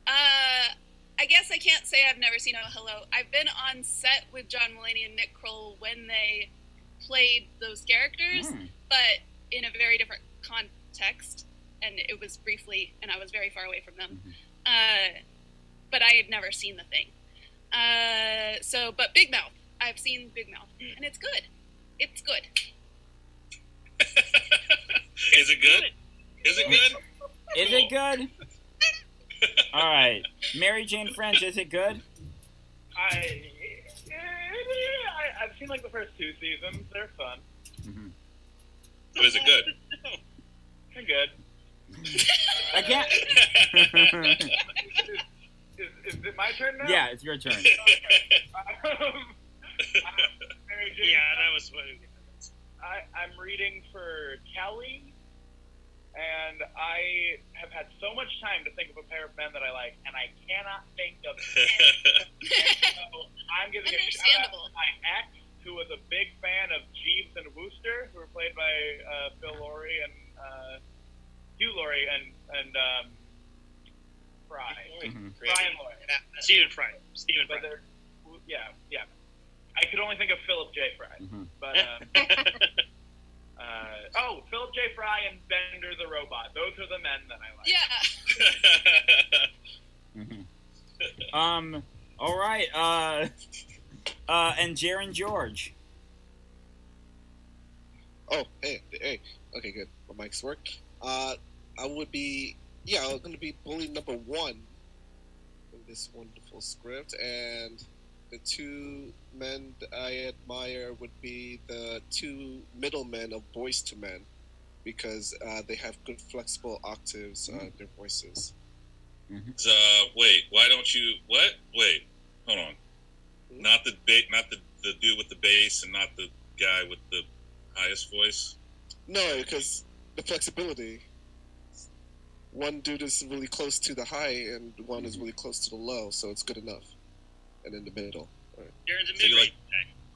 I guess I can't say I've never seen Oh Hello. I've been on set with John Mulaney and Nick Kroll when they played those characters, but in a very different context, and it was briefly, and I was very far away from them. but I had never seen The Thing. But Big Mouth. I've seen Big Mouth, and it's good. It's good. Is it good? Is it good? Is it good? All right. Mary Jane French, is it good? I've seen like the first 2 seasons. They're fun. Mm-hmm. So is it good? They're good. I can't. Is it my turn now? Yeah, it's your turn. Mary Jane, Yeah, that was what. I'm reading for Kelly, and I have had so much time to think of a pair of men that I like, and I cannot think of it. So I'm giving a shout out to my ex, who was a big fan of Jeeves and Wooster, who were played by Phil Lorre and Hugh Laurie and Fry. Mm-hmm. Brian Laurie. Stephen Fry. But yeah. I could only think of Philip J. Fry. Mm-hmm. But Philip J. Fry and Bender the Robot. Those are the men that I like. Yeah. All right. And Jaron George. Oh, hey. Okay, good. My mic's work. I would be, I'm going to be bully number 1 in this wonderful script, and the 2 men that I admire would be the 2 middlemen of Boys to Men, because they have good flexible octaves in their voices. Wait, why don't you? What? Wait, hold on. Not the dude with the bass, and not the guy with the highest voice. No, because the flexibility. One dude is really close to the high, and one is really close to the low, so it's good enough. And in the middle. All right. You're in the So you mid-range.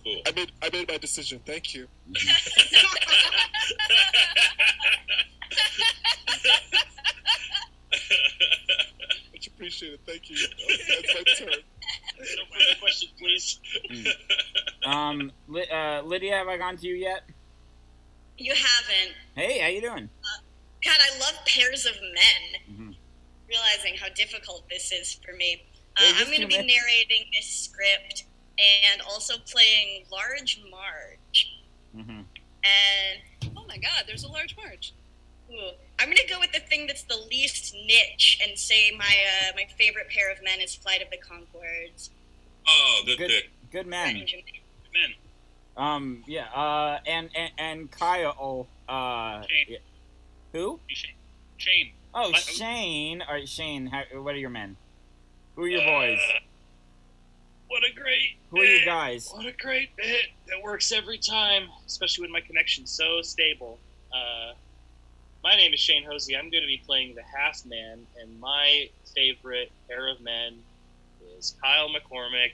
Cool. I made my decision. Thank you. Much appreciated. Thank you. Okay, that's my turn. No further questions, please. Lydia, have I gone to you yet? You haven't. Hey, how you doing? God, I love pairs of men. Mm-hmm. Realizing how difficult this is for me. Yeah, I'm going to be narrating this script and also playing Large Marge. Mm-hmm. And Oh my God, there's a large Marge. ooh, I'm going to go with the thing that's the least niche and say my favorite pair of men is Flight of the Conchords. Oh, good pick. Good man. Men. And Kyle. Shane. Yeah. Who? Shane. Oh, Shane. All right, Shane. What are your men? Who are your boys? What a great Who are you guys? What a great bit that works every time, especially when my connection's so stable. My name is Shane Hosey. I'm going to be playing the half man, and my favorite pair of men is Kyle McCormick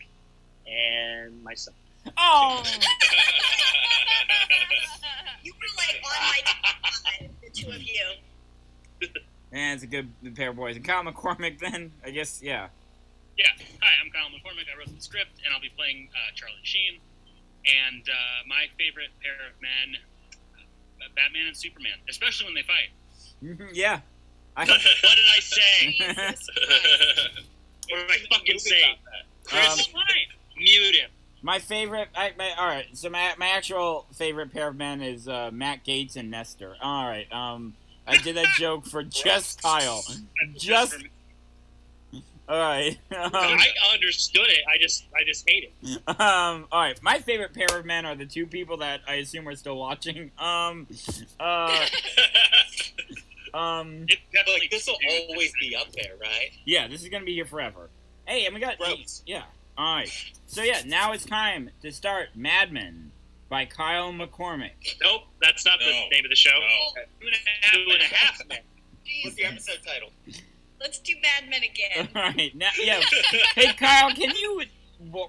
and my son. Oh! You were like on my time, the 2 of you. Man, it's a good pair of boys. And Kyle McCormick, then? I guess, yeah. Yeah. Hi, I'm Kyle McCormick. I wrote the script, and I'll be playing Charlie Sheen. And my favorite pair of men, Batman and Superman, especially when they fight. Yeah. What did I say? What did I fucking say? Chris, mute him. My favorite, all right. So my actual favorite pair of men is Matt Gaetz and Nestor. All right. I did that joke for just Kyle. Just. All right. I understood it. I just hate it. All right. My favorite pair of men are the 2 people that I assume are still watching. Like, this will always be up there, right? Yeah, this is gonna be here forever. Hey, and we got yeah. All right. So yeah, now it's time to start Mad Men by Kyle McCormick. Nope, that's not the name of the show. No. 2.5 Men. What's the episode title? Let's do Mad Men again. All right. Now, yeah. Hey, Kyle, can you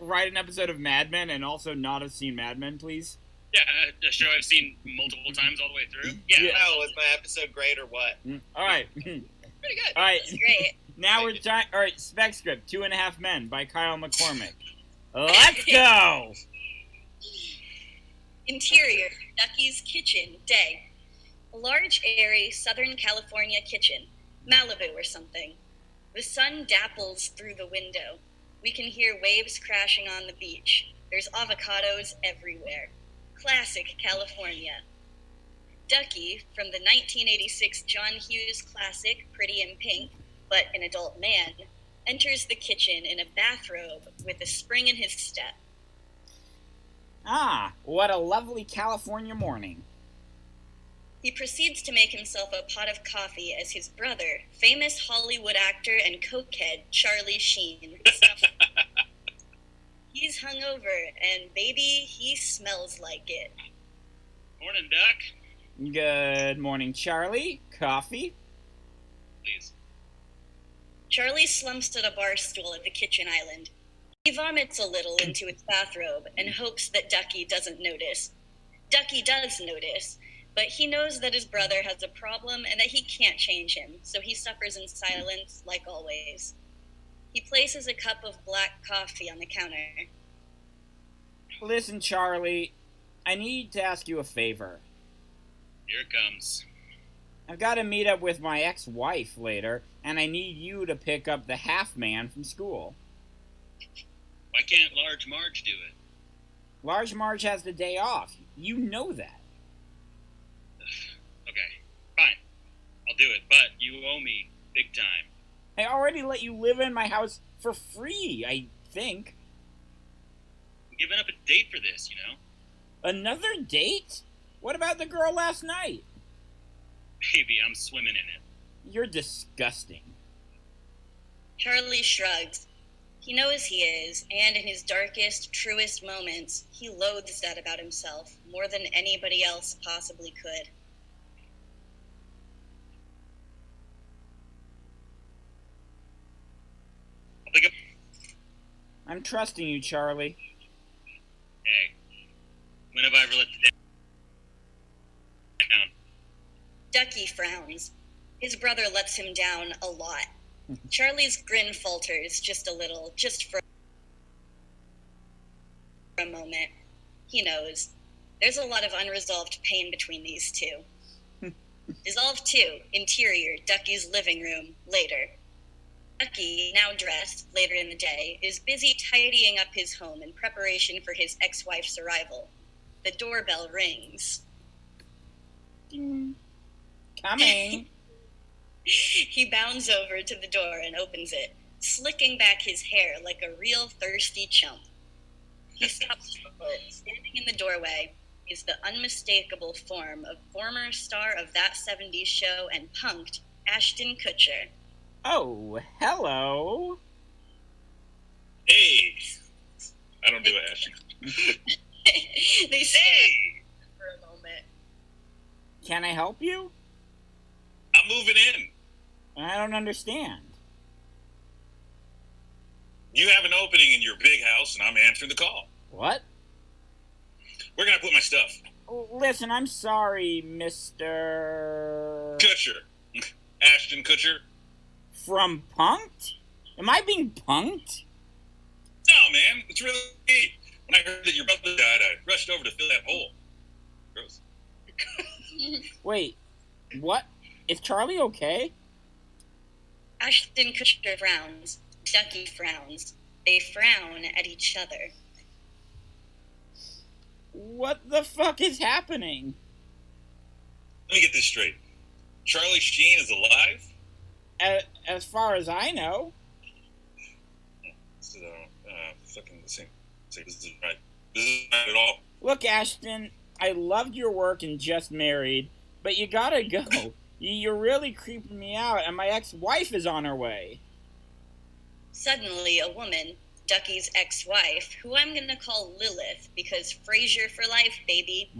write an episode of Mad Men and also not have seen Mad Men, please? Yeah, a show I've seen multiple times all the way through. Yeah. Oh, was my episode great or what? All right. Pretty good. All right. That's great. Now we're trying. All right. Spec Script: 2.5 Men by Kyle McCormick. Let's go. Interior, Ducky's Kitchen, day. A large, airy Southern California kitchen. Malibu or something. The sun dapples through the window. We can hear waves crashing on the beach. There's avocados everywhere. Classic California. Ducky, from the 1986 John Hughes classic Pretty in Pink, but an adult man, enters the kitchen in a bathrobe with a spring in his step. Ah, what a lovely California morning. He proceeds to make himself a pot of coffee as his brother, famous Hollywood actor and cokehead Charlie Sheen. He's hungover, and baby, he smells like it. Morning, Duck. Good morning, Charlie. Coffee? Please. Charlie slumps at a bar stool at the kitchen island. He vomits a little into his bathrobe and hopes that Ducky doesn't notice. Ducky does notice, but he knows that his brother has a problem and that he can't change him, so he suffers in silence like always. He places a cup of black coffee on the counter. Listen, Charlie, I need to ask you a favor. Here it comes. I've got to meet up with my ex-wife later, and I need you to pick up the half-man from school. Why can't Large Marge do it? Large Marge has the day off. You know that. Okay, fine. I'll do it, but you owe me big time. I already let you live in my house for free, I think. I'm giving up a date for this, you know? Another date? What about the girl last night? Baby, I'm swimming in it. You're disgusting. Charlie shrugs. He knows he is, and in his darkest, truest moments, he loathes that about himself more than anybody else possibly could. I'm trusting you, Charlie. Hey, when have I ever let you down? Ducky frowns. His brother lets him down a lot. Charlie's grin falters just a little, just for a moment. He knows. There's a lot of unresolved pain between these two. Dissolve 2, interior, Ducky's living room, later. Ducky, now dressed, later in the day, is busy tidying up his home in preparation for his ex-wife's arrival. The doorbell rings. Coming. He bounds over to the door and opens it, slicking back his hair like a real thirsty chump. He stops short. Standing in the doorway is the unmistakable form of former star of That 70s Show and punked, Ashton Kutcher. Oh, hello. Hey. I don't do it, Ashton. They stare for a moment. Can I help you? I'm moving in. I don't understand. You have an opening in your big house, and I'm answering the call. What? Where can I put my stuff? Listen, I'm sorry, Mr. Kutcher. Ashton Kutcher. From Punked? Am I being punked? No, man. It's really me. When I heard that your brother died, I rushed over to fill that hole. Gross. Wait, what? Is Charlie okay? Ashton Kutcher frowns. Ducky frowns. They frown at each other. What the fuck is happening? Let me get this straight. Charlie Sheen is alive? As far as I know. This is, fucking the same. This is right. This is not at all. Look, Ashton, I loved your work in Just Married, but you gotta go. You're really creeping me out, and my ex-wife is on her way. Suddenly, a woman, Ducky's ex-wife, who I'm gonna call Lilith, because Frasier for life, baby,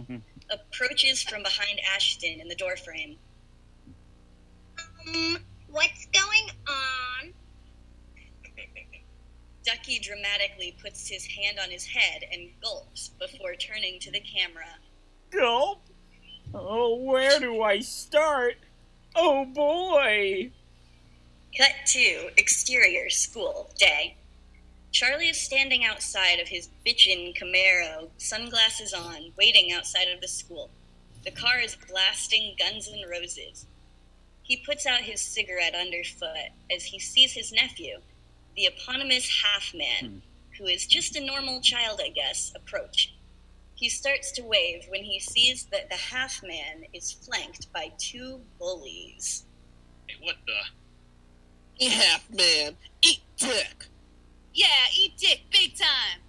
approaches from behind Ashton in the doorframe. What's going on? Ducky dramatically puts his hand on his head and gulps before turning to the camera. Gulp? Oh, where do I start? Oh, boy! Cut to exterior school day. Charlie is standing outside of his bitchin' Camaro, sunglasses on, waiting outside of the school. The car is blasting Guns N' Roses. He puts out his cigarette underfoot as he sees his nephew, the eponymous half-man, who is just a normal child, I guess, approach. He starts to wave when he sees that the half-man is flanked by 2 bullies. Hey, what the? Hey, half-man, eat dick! Yeah, eat dick, big time.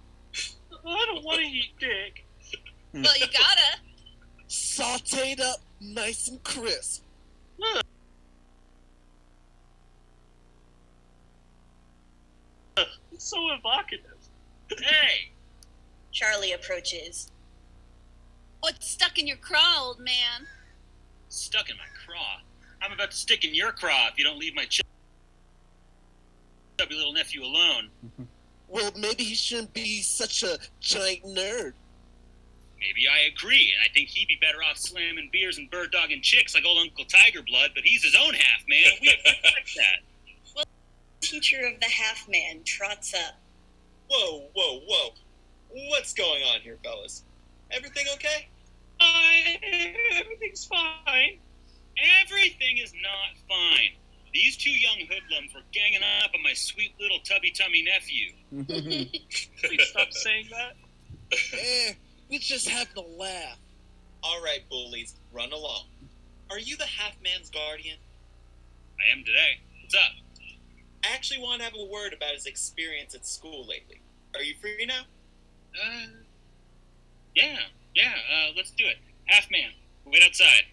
I don't want to eat dick. Well, you gotta. Sauteed up, nice and crisp. It's so evocative. Hey! Charlie approaches. What's stuck in your craw, old man? Stuck in my craw. I'm about to stick in your craw if you don't leave my chubby little nephew alone. Well, maybe he shouldn't be such a giant nerd. Maybe I agree, and I think he'd be better off slamming beers and bird dogging chicks like old Uncle Tiger Blood, but he's his own half, man. We have to like that. Well, the teacher of the half-man trots up. Whoa, whoa, whoa. What's going on here, fellas? Everything okay? Everything's fine. Everything is not fine. These 2 young hoodlums were ganging up on my sweet little tubby tummy nephew. Please stop saying that. We just having a laugh. All right, bullies, run along. Are you the half-man's guardian? I am today. What's up? I actually want to have a word about his experience at school lately. Are you free now? Yeah, let's do it. Half-man, wait outside.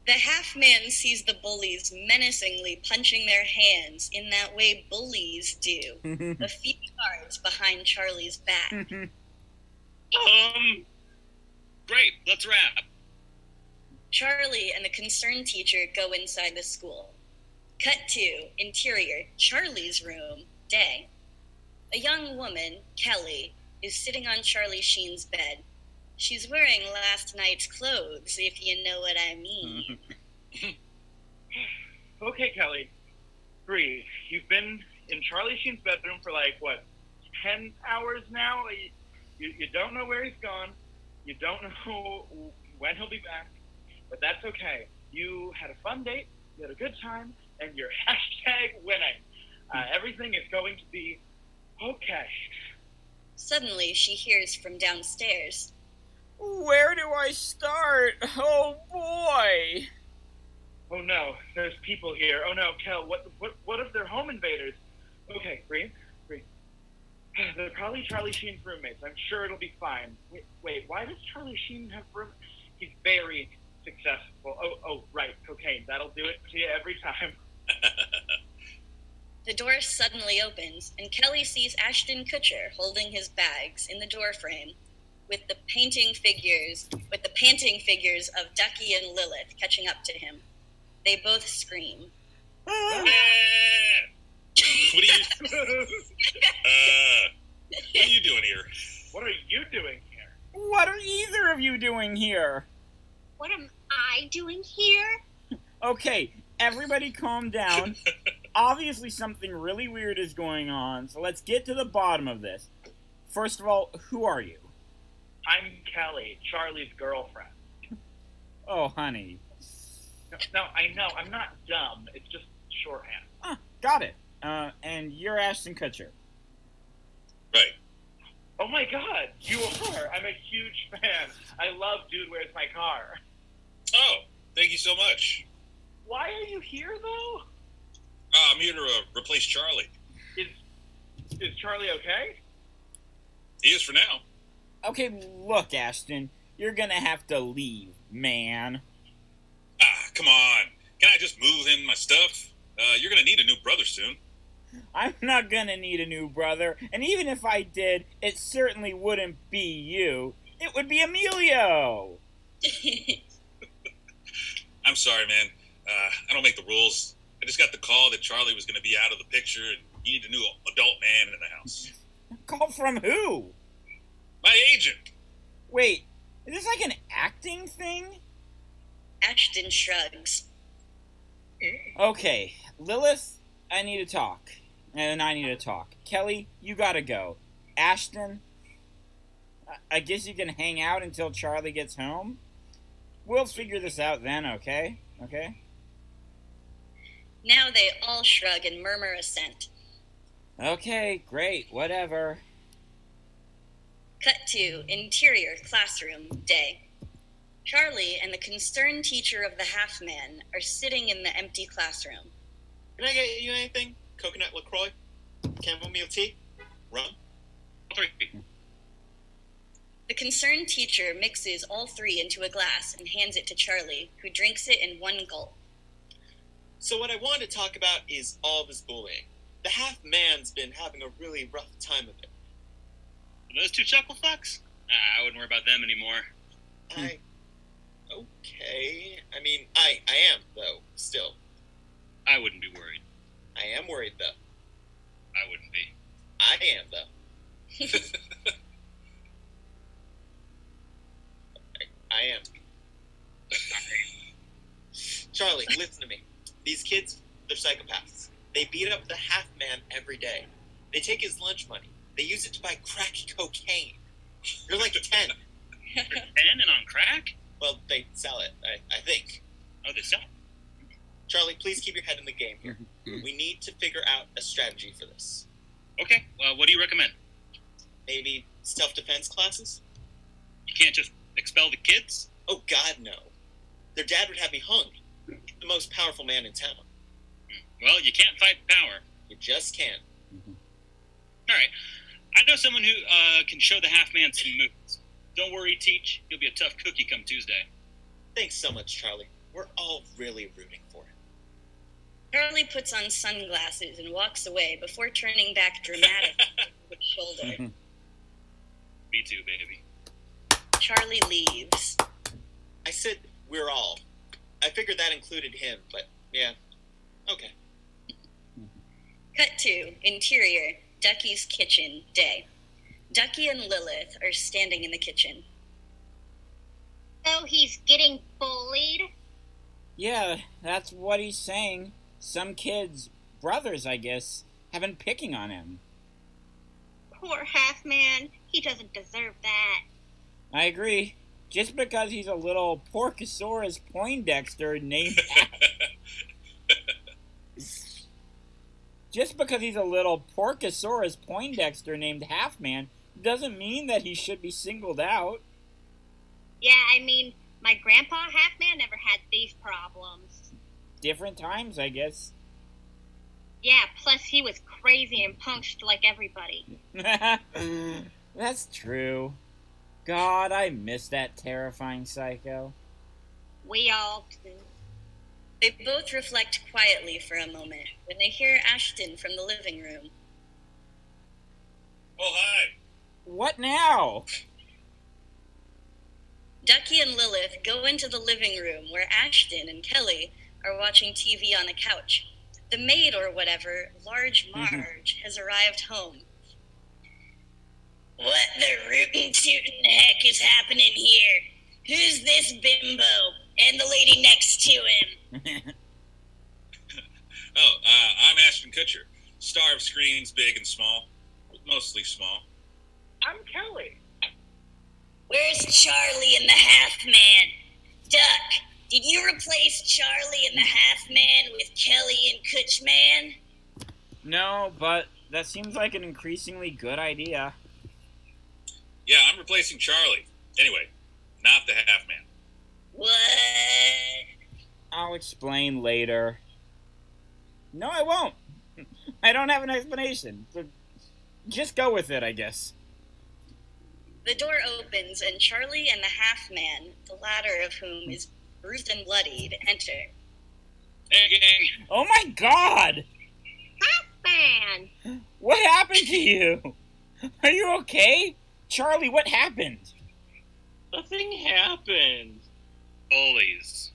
The half-man sees the bullies menacingly punching their hands in that way bullies do, a few yards behind Charlie's back. Great, let's wrap. Charlie and the concerned teacher go inside the school. Cut to, interior, Charlie's room, day. A young woman, Kelly, is sitting on Charlie Sheen's bed. She's wearing last night's clothes, if you know what I mean. Okay, Kelly, breathe. You've been in Charlie Sheen's bedroom for 10 hours now? You don't know where he's gone. You don't know when he'll be back. But that's okay. You had a fun date, you had a good time, and you're #winning. Everything is going to be okay. Suddenly, she hears from downstairs. Where do I start? Oh, boy. Oh, no, there's people here. Oh, no, Kel, what if they're home invaders? Okay, breathe. They're probably Charlie Sheen's roommates. I'm sure it'll be fine. Wait, why does Charlie Sheen have roommates? He's very successful. Oh, right, cocaine. That'll do it to you every time. The door suddenly opens, and Kelly sees Ashton Kutcher holding his bags in the doorframe, with the panting figures of Ducky and Lilith catching up to him. They both scream. What are you doing here? What are you doing here? What are either of you doing here? What am I doing here? Okay, everybody calm down. Obviously something really weird is going on, so let's get to the bottom of this. First of all, who are you? I'm Kelly, Charlie's girlfriend. Oh, honey. No, I know. I'm not dumb. It's just shorthand. Got it. And you're Ashton Kutcher. Right. Oh my god, you are. I'm a huge fan. I love Dude, Where's My Car? Oh, thank you so much. Why are you here, though? I'm here to replace Charlie. Is Charlie okay? He is for now. Okay, look, Ashton. You're gonna have to leave, man. Come on. Can I just move in my stuff? You're gonna need a new brother soon. I'm not gonna need a new brother, and even if I did, it certainly wouldn't be you. It would be Emilio! I'm sorry, man. I don't make the rules. I just got the call that Charlie was gonna be out of the picture and he needed a new adult man in the house. Call from who? My agent. Wait, is this like an acting thing? Ashton shrugs. Okay, Lilith, I need to talk. And I need to talk. Kelly, you gotta go. Ashton, I guess you can hang out until Charlie gets home? We'll figure this out then, okay? Okay? Now they all shrug and murmur assent. Okay, great, whatever. Cut to interior classroom day. Charlie and the concerned teacher of the half-man are sitting in the empty classroom. Can I get you anything? Coconut LaCroix? Chamomile tea? Rum? 3. The concerned teacher mixes all 3 into a glass and hands it to Charlie, who drinks it in one gulp. So what I want to talk about is all this bullying. The half-man's been having a really rough time of it. Those 2 chuckle fucks? I wouldn't worry about them anymore. Okay. I mean, I am, though, still. I wouldn't be worried. I am worried, though. I wouldn't be. I am, though. I am. Charlie, listen to me. These kids, they're psychopaths. They beat up the half-man every day. They take his lunch money. They use it to buy crack cocaine. They're like 10. They're 10 and on crack? Well, they sell it, I think. Oh, they sell it? Charlie, please keep your head in the game here. We need to figure out a strategy for this. Okay, well, what do you recommend? Maybe self-defense classes? You can't just expel the kids? Oh, God, no. Their dad would have me hung. The most powerful man in town. Well, you can't fight power. You just can't. All right. I know someone who can show the half-man some moves. Don't worry, Teach. He'll be a tough cookie come Tuesday. Thanks so much, Charlie. We're all really rooting for it. Charlie puts on sunglasses and walks away before turning back dramatically with his shoulder. Me too, baby. Charlie leaves. I said we're all. I figured that included him, but yeah. Okay. Cut to interior, Ducky's kitchen, day. Ducky and Lilith are standing in the kitchen. So he's getting bullied? Yeah, that's what he's saying. Some kids, brothers I guess, have been picking on him. Poor half-man. He doesn't deserve that. I agree. Just because he's a little Porcosaurus Poindexter named Just because he's a little Porcosaurus Poindexter named Half-Man doesn't mean that he should be singled out. Yeah, I mean, my grandpa half-man never had these problems. Different times, I guess. Yeah, plus he was crazy and punched like everybody. That's true. God, I miss that terrifying psycho. We all do. They both reflect quietly for a moment when they hear Ashton from the living room. Oh, hi. What now? Ducky and Lilith go into the living room where Ashton and Kelly are watching TV on a couch. The maid or whatever, Large Marge, has arrived home. What the rootin' tootin' heck is happening here? Who's this bimbo? And the lady next to him? I'm Ashton Kutcher, star of screens big and small, mostly small. I'm Kelly. Where's Charlie and the half-man? Duck, did you replace Charlie and the half-man with Kelly and Kutchman? No, but that seems like an increasingly good idea. Yeah, I'm replacing Charlie. Anyway, not the half-man. What? I'll explain later. No, I won't. I don't have an explanation. So just go with it, I guess. The door opens and Charlie and the half-man, the latter of whom is bruised and bloodied, enter. Hey, gang. Oh my God! Half-man! What happened to you? Are you okay? Charlie, what happened? Nothing happened. Bullies.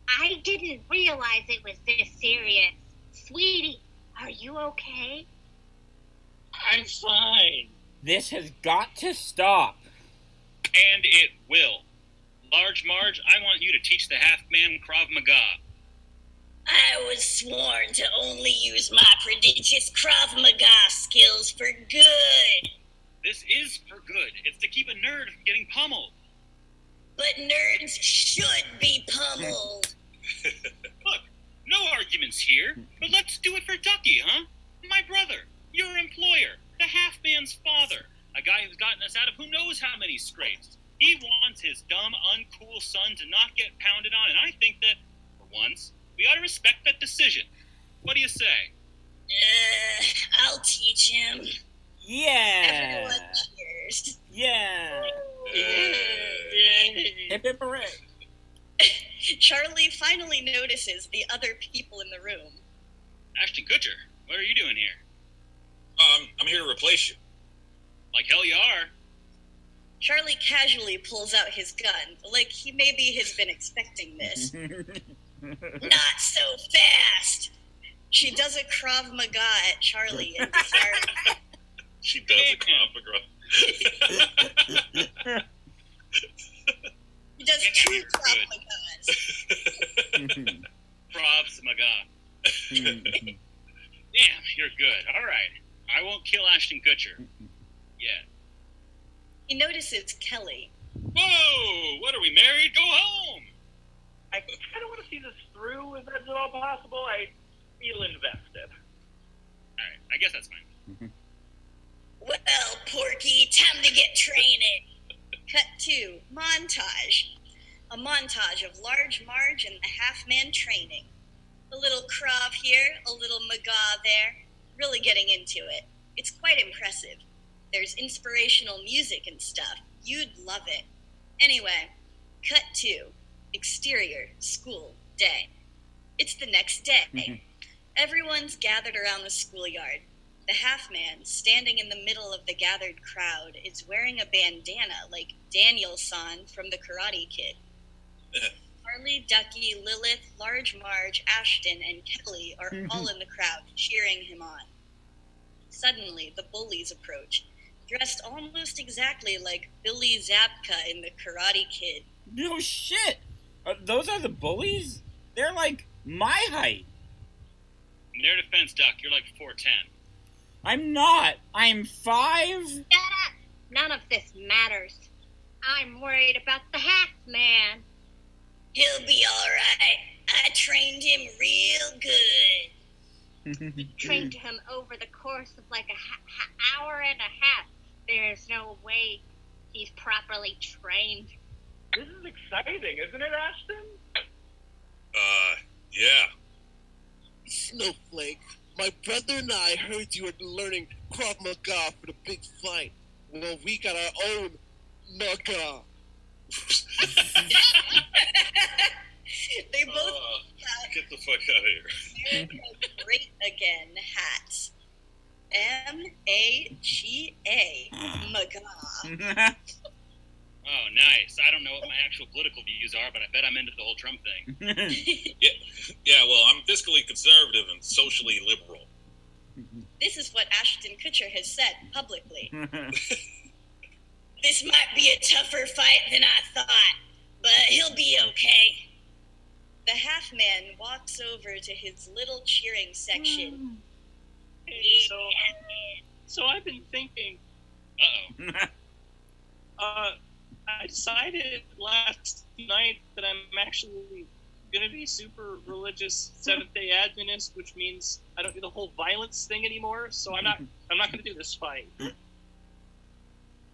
I didn't realize it was this serious. Sweetie, are you okay? I'm fine. This has got to stop. And it will. Large Marge, I want you to teach the half-man Krav Maga. I was sworn to only use my prodigious Krav Maga skills for good. This is for good. It's to keep a nerd from getting pummeled. But nerds should be pummeled. Look, no arguing arguments here, but let's do it for Ducky, huh? My brother, your employer, the half-man's father, a guy who's gotten us out of who knows how many scrapes. He wants his dumb, uncool son to not get pounded on, and I think that, for once, we ought to respect that decision. What do you say? I'll teach him. Yeah. Everyone cheers. Yeah. Hip hip hooray. Charlie finally notices the other people in the room. Ashton Kutcher, what are you doing here? I'm here to replace you. Like hell you are. Charlie casually pulls out his gun, like he maybe has been expecting this. Not so fast! She does a Krav Maga at Charlie and fires. She does a Krav Maga. He does two Krav Magas. Krav Maga. Damn, you're good. All right. I won't kill Ashton Kutcher. Yeah. He notices Kelly. Whoa! What, are we married? Go home! I kind of want to see this through, if that's at all possible. I feel invested. Alright, I guess that's fine. Well, Porky, time to get training. Cut 2, montage. A montage of Large Marge and the Half-Man training. A little Krav here, a little Maga there. Really getting into it. It's quite impressive. There's inspirational music and stuff. You'd love it. Anyway, cut 2. Exterior, school, day. It's the next day. Everyone's gathered around the schoolyard. The half-man, standing in the middle of the gathered crowd, is wearing a bandana like Daniel-san from the Karate Kid. Charlie, Ducky, Lilith, Large Marge, Ashton, and Kelly are all in the crowd, cheering him on. Suddenly, the bullies approach, dressed almost exactly like Billy Zabka in the Karate Kid. No shit! Those are the bullies? They're like my height. In their defense, Duck, you're like 4'10". I'm not. I'm 5. Shut up! None of this matters. I'm worried about the half-man. He'll be all right. I trained him real good. Trained him over the course of like a hour and a half. There's no way he's properly trained. This is exciting, isn't it, Ashton? Yeah. Snowflake, my brother and I heard you were learning Krav Maga for the big fight. Well, we got our own Maga. They both get the fuck out of here. America's Great Again hats. M-A-G-A. Maga. Oh, nice. I don't know what my actual political views are, but I bet I'm into the whole Trump thing. Yeah, well, I'm fiscally conservative and socially liberal. This is what Ashton Kutcher has said publicly. This might be a tougher fight than I thought, but he'll be okay. The half-man walks over to his little cheering section. Hey, so I've been thinking. I decided last night that I'm actually gonna be super religious Seventh-day Adventist, which means I don't do the whole violence thing anymore. So I'm not gonna do this fight.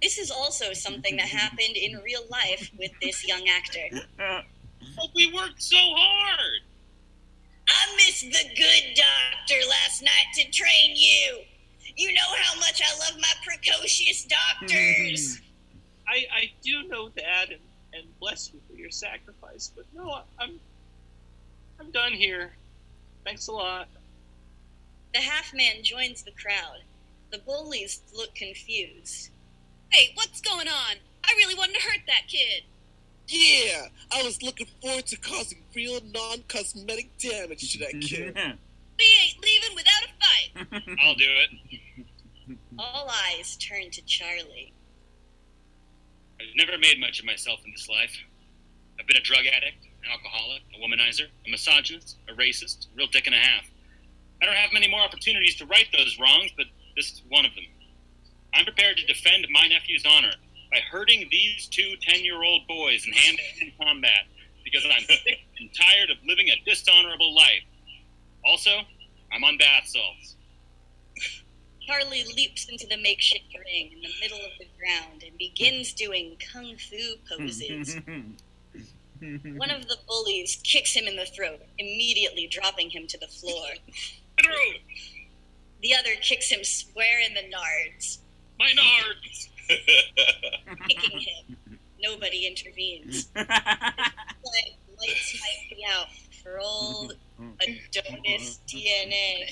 This is also something that happened in real life with this young actor. But we worked so hard. I missed the good doctor last night to train you. You know how much I love my precocious doctors. I do know that, and bless you for your sacrifice. But no, I'm done here. Thanks a lot. The half-man joins the crowd. The bullies look confused. Hey, what's going on? I really wanted to hurt that kid. Yeah, I was looking forward to causing real non-cosmetic damage to that kid. We ain't leaving without a fight. I'll do it. All eyes turn to Charlie. I've never made much of myself in this life. I've been a drug addict, an alcoholic, a womanizer, a misogynist, a racist, a real dick and a half. I don't have many more opportunities to right those wrongs, but this is one of them. I'm prepared to defend my nephew's honor by hurting these two 10-year-old boys in hand-to-hand combat because I'm sick and tired of living a dishonorable life. Also, I'm on bath salts. Charlie leaps into the makeshift ring in the middle of the ground and begins doing kung fu poses. One of the bullies kicks him in the throat, immediately dropping him to the floor. The other kicks him square in the nards. My nards! Kicking him. Nobody intervenes. But lights might be out for old Adonis DNA.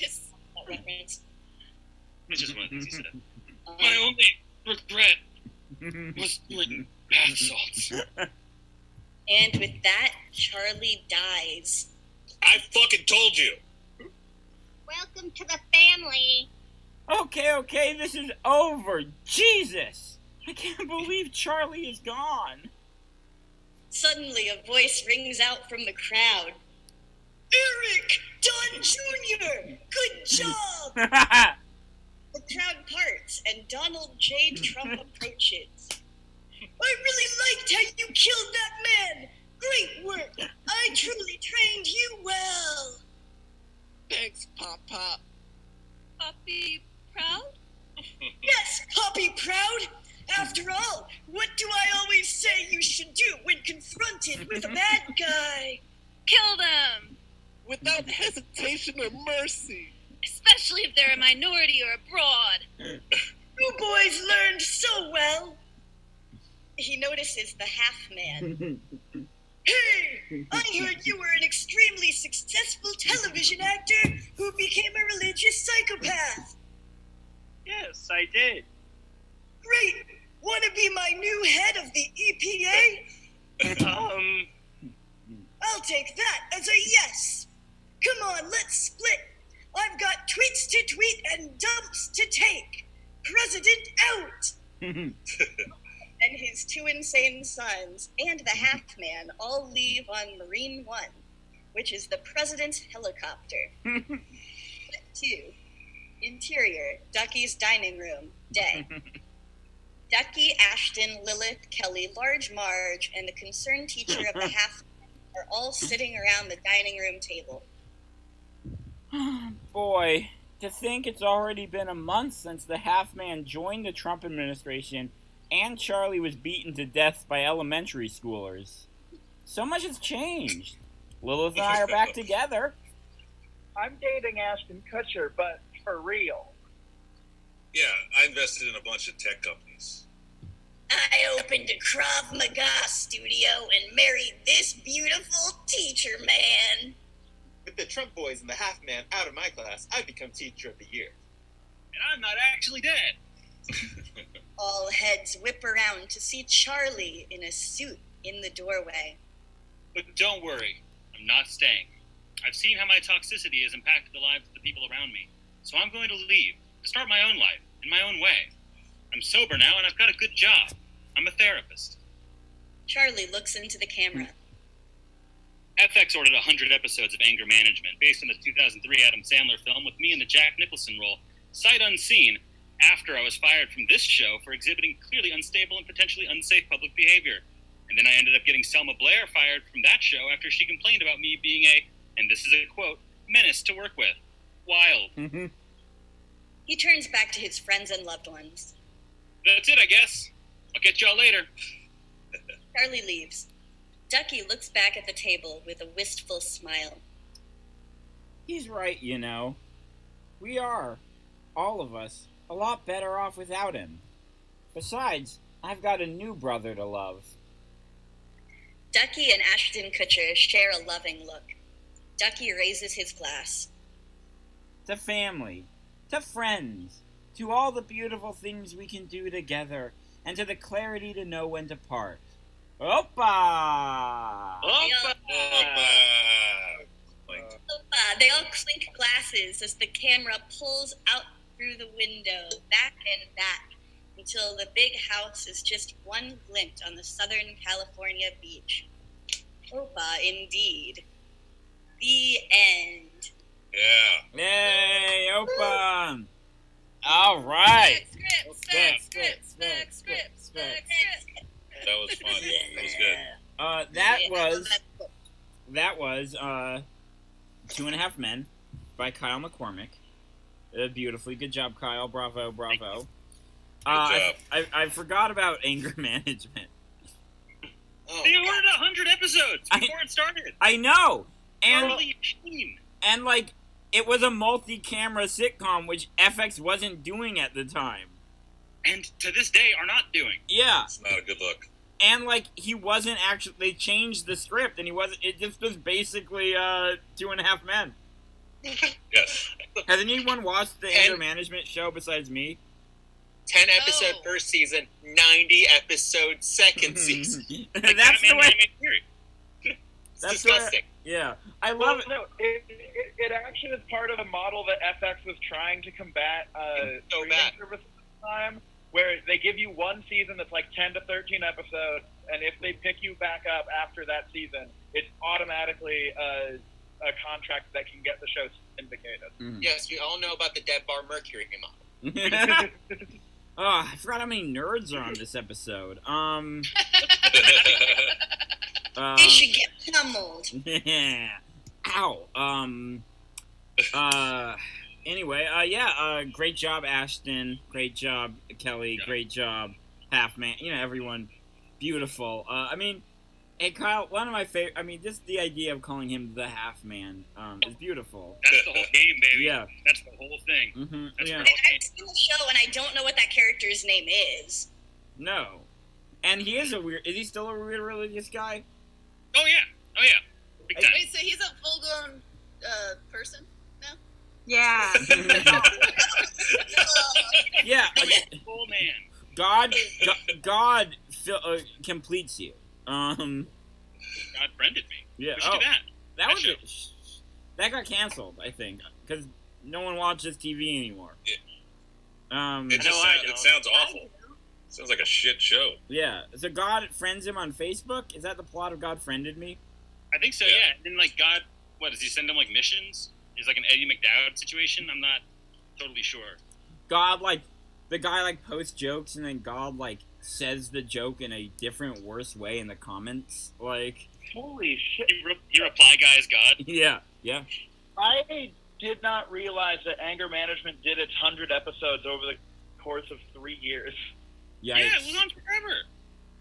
That reference. It's just one of the things he said. My only regret was licking bath salts. And with that, Charlie dies. I fucking told you. Welcome to the family. Okay, this is over. Jesus! I can't believe Charlie is gone. Suddenly, a voice rings out from the crowd. Eric! Don Jr.! Good job! The crowd parts, and Donald J. Trump approaches. I really liked how you killed that man! Great work! I truly trained you well! Thanks, Pop Pop. Poppy proud? Yes, Poppy Proud! After all, what do I always say you should do when confronted with a bad guy? Kill them! Without hesitation or mercy. Especially if they're a minority or abroad. You boys learned so well! He notices the half-man. Hey! I heard you were an extremely successful television actor who became a religious psychopath. Yes, I did. Great! Want to be my new head of the EPA? I'll take that as a yes. Come on, let's split. I've got tweets to tweet and dumps to take. President out! And his two insane sons and the half-man all leave on Marine One, which is the president's helicopter. Clip 2. Interior, Ducky's dining room, day. Ducky, Ashton, Lilith, Kelly, Large Marge, and the concerned teacher of the half-man are all sitting around the dining room table. Boy, to think it's already been a month since the half-man joined the Trump administration and Charlie was beaten to death by elementary schoolers. So much has changed. Lilith and I are back together. I'm dating Ashton Kutcher, but for real. Yeah, I invested in a bunch of tech companies. I opened a Krav Maga studio and married this beautiful teacher man. With the Trump boys and the half-man out of my class, I've become teacher of the year. And I'm not actually dead. All heads whip around to see Charlie in a suit in the doorway. But don't worry, I'm not staying. I've seen how my toxicity has impacted the lives of the people around me, so I'm going to leave, to start my own life, in my own way. I'm sober now, and I've got a good job. I'm a therapist. Charlie looks into the camera. FX ordered 100 episodes of Anger Management, based on the 2003 Adam Sandler film with me in the Jack Nicholson role, sight unseen, after I was fired from this show for exhibiting clearly unstable and potentially unsafe public behavior. And then I ended up getting Selma Blair fired from that show after she complained about me being a, and this is a quote, menace to work with. Wild. He turns back to his friends and loved ones. That's it, I guess. I'll get y'all later. Charlie leaves. Ducky looks back at the table with a wistful smile. He's right, you know. We are, all of us, a lot better off without him. Besides, I've got a new brother to love. Ducky and Ashton Kutcher share a loving look. Ducky raises his glass. To family, to friends, to all the beautiful things we can do together, and to the clarity to know when to part. Opa! Opa! They all clink glasses as the camera pulls out through the window, back and back, until the big house is just one glint on the Southern California beach. Opa, indeed. The end. Yeah. Yay, Opa! All right. Spec Script. That was fun. That was good. That was 2.5 Men. by Kyle McCormick. Beautifully. Good job, Kyle. Bravo, bravo. I forgot about anger management. They ordered 100 episodes before it started. I know! And, Holy shame. and, like, it was a multi-camera sitcom, which FX wasn't doing at the time. And to this day are not doing. Yeah. It's not a good look. And, like, he wasn't actually... They changed the script, and he wasn't... It just was basically, 2.5 Men. Yes. Has anyone watched the anger management show besides me? 10 episode first season, 90 episode second season. That's the way... It's disgusting. Yeah. I love it. No, it actually was part of a model that FX was trying to combat streaming services at the time, where they give you one season that's like 10 to 13 episodes, and if they pick you back up after that season, it's automatically a contract that can get the show syndicated. Yes, we all know about the Dead Bar Mercury model. Oh, I forgot how many nerds are on this episode. They should get pummeled. Yeah. Ow. Anyway, great job, Ashton. Great job, Kelly. Great job, Half Man. You know, everyone. Beautiful. I mean, hey, Kyle, one of my favorite... I mean, just the idea of calling him the Half Man is beautiful. That's the whole game, baby. Yeah. That's the whole thing. Mm-hmm. That's Yeah. where it all came. I've seen the show and I don't know what that character's name is. No. And he is a weird... Is he still a weird religious guy? Oh, yeah. Oh, yeah. Big time. Wait, so he's a full-grown person now? Yeah. Yeah. Full man. God completes you. God friended me. Yeah. We should do that. That was that got canceled, I think, because no one watches TV anymore. It sounds awful. Sounds like a shit show. Yeah. So God friends him on Facebook? Is that the plot of God Friended Me? I think so, yeah. And then, like, God, what, does he send him, like, missions? Is like an Eddie McDowd situation? I'm not totally sure. God, like, the guy, like, posts jokes, and then God, like, says the joke in a different, worse way in the comments. Like... Holy shit. He reply guys God? Yeah, yeah. I did not realize that Anger Management did its 100 episodes over the course of 3 years. Yikes. Yeah, it was on forever.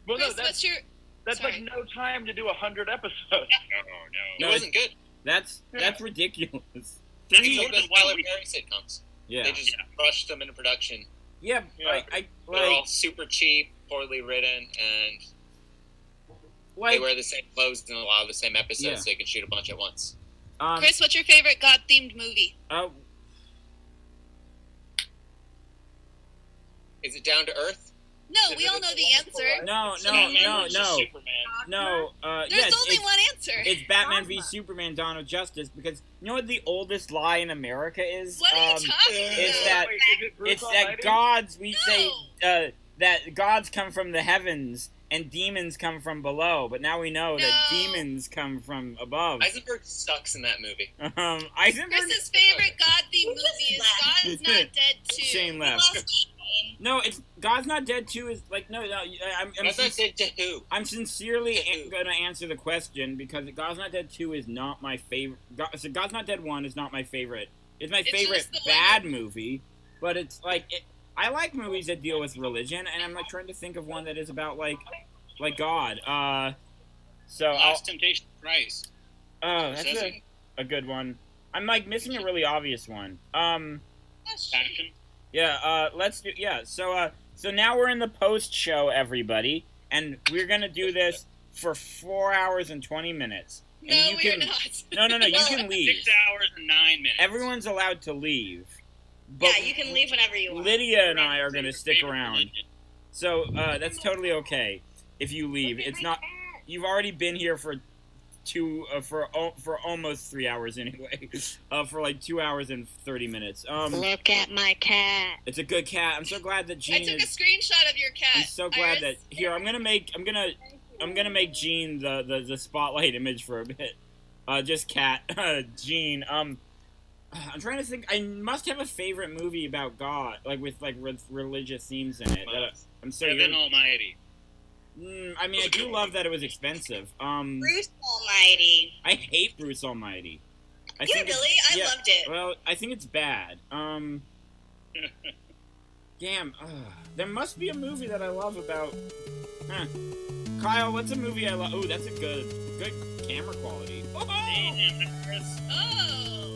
Well, Chris, what's your... That's Sorry. like no time to do 100 episodes. No. It wasn't good. That's ridiculous. It's like the Tyler Perry sitcoms. Yeah. They just rushed them into production. Yeah, They're all super cheap, poorly written, and they wear the same clothes in a lot of the same episodes, so they can shoot a bunch at once. Chris, what's your favorite God-themed movie? Is it Down to Earth? No, we all know the answer. No. There's only one answer. It's Batman v Superman: Dawn of Justice, because you know what the oldest lie in America is? What are you talking about? It's that gods, we say that gods come from the heavens and demons come from below, but now we know that demons come from above. Eisenberg sucks in that movie. Eisenberg... Chris's favorite God-themed movie is God is Not Dead 2. Shane left. No, it's God's Not Dead 2 is like no. I'm God's Not Dead to who? I'm sincerely going to answer the question because God's Not Dead 2 is not my favorite. God's Not Dead 1 is not my favorite. It's my favorite bad movie, but it's like I like movies that deal with religion, and I'm like trying to think of one that is about like God. So Last Temptation of Christ. Oh, that's a good one. I'm like missing a really obvious one. Passion. Yeah, let's do... Yeah, so now we're in the post-show, everybody, and we're gonna do this for 4 hours and 20 minutes. And No, you we're can, not. No, you can leave. 6 hours and 9 minutes. Everyone's allowed to leave. Yeah, you can leave whenever you want. Lydia and I are gonna stick around. So, that's totally okay if you leave. It's not... You've already been here for almost 3 hours anyway. For like 2 hours and 30 minutes. Look at my cat. It's a good cat. I'm so glad that Gene I took a screenshot of your cat. I'm so glad Iris. that here I'm gonna make Gene the spotlight image for a bit. Just cat Gene. I'm trying to think. I must have a favorite movie about God, with religious themes in it. I'm so Heaven Almighty. I mean, I do love that it was expensive. Bruce Almighty. I hate Bruce Almighty. I Yeah, think it's- really? I loved it. Well, I think it's bad. Damn. There must be a movie that I love about. Huh. Kyle, what's a movie I love? Oh, that's a good camera quality. Oh! Oh.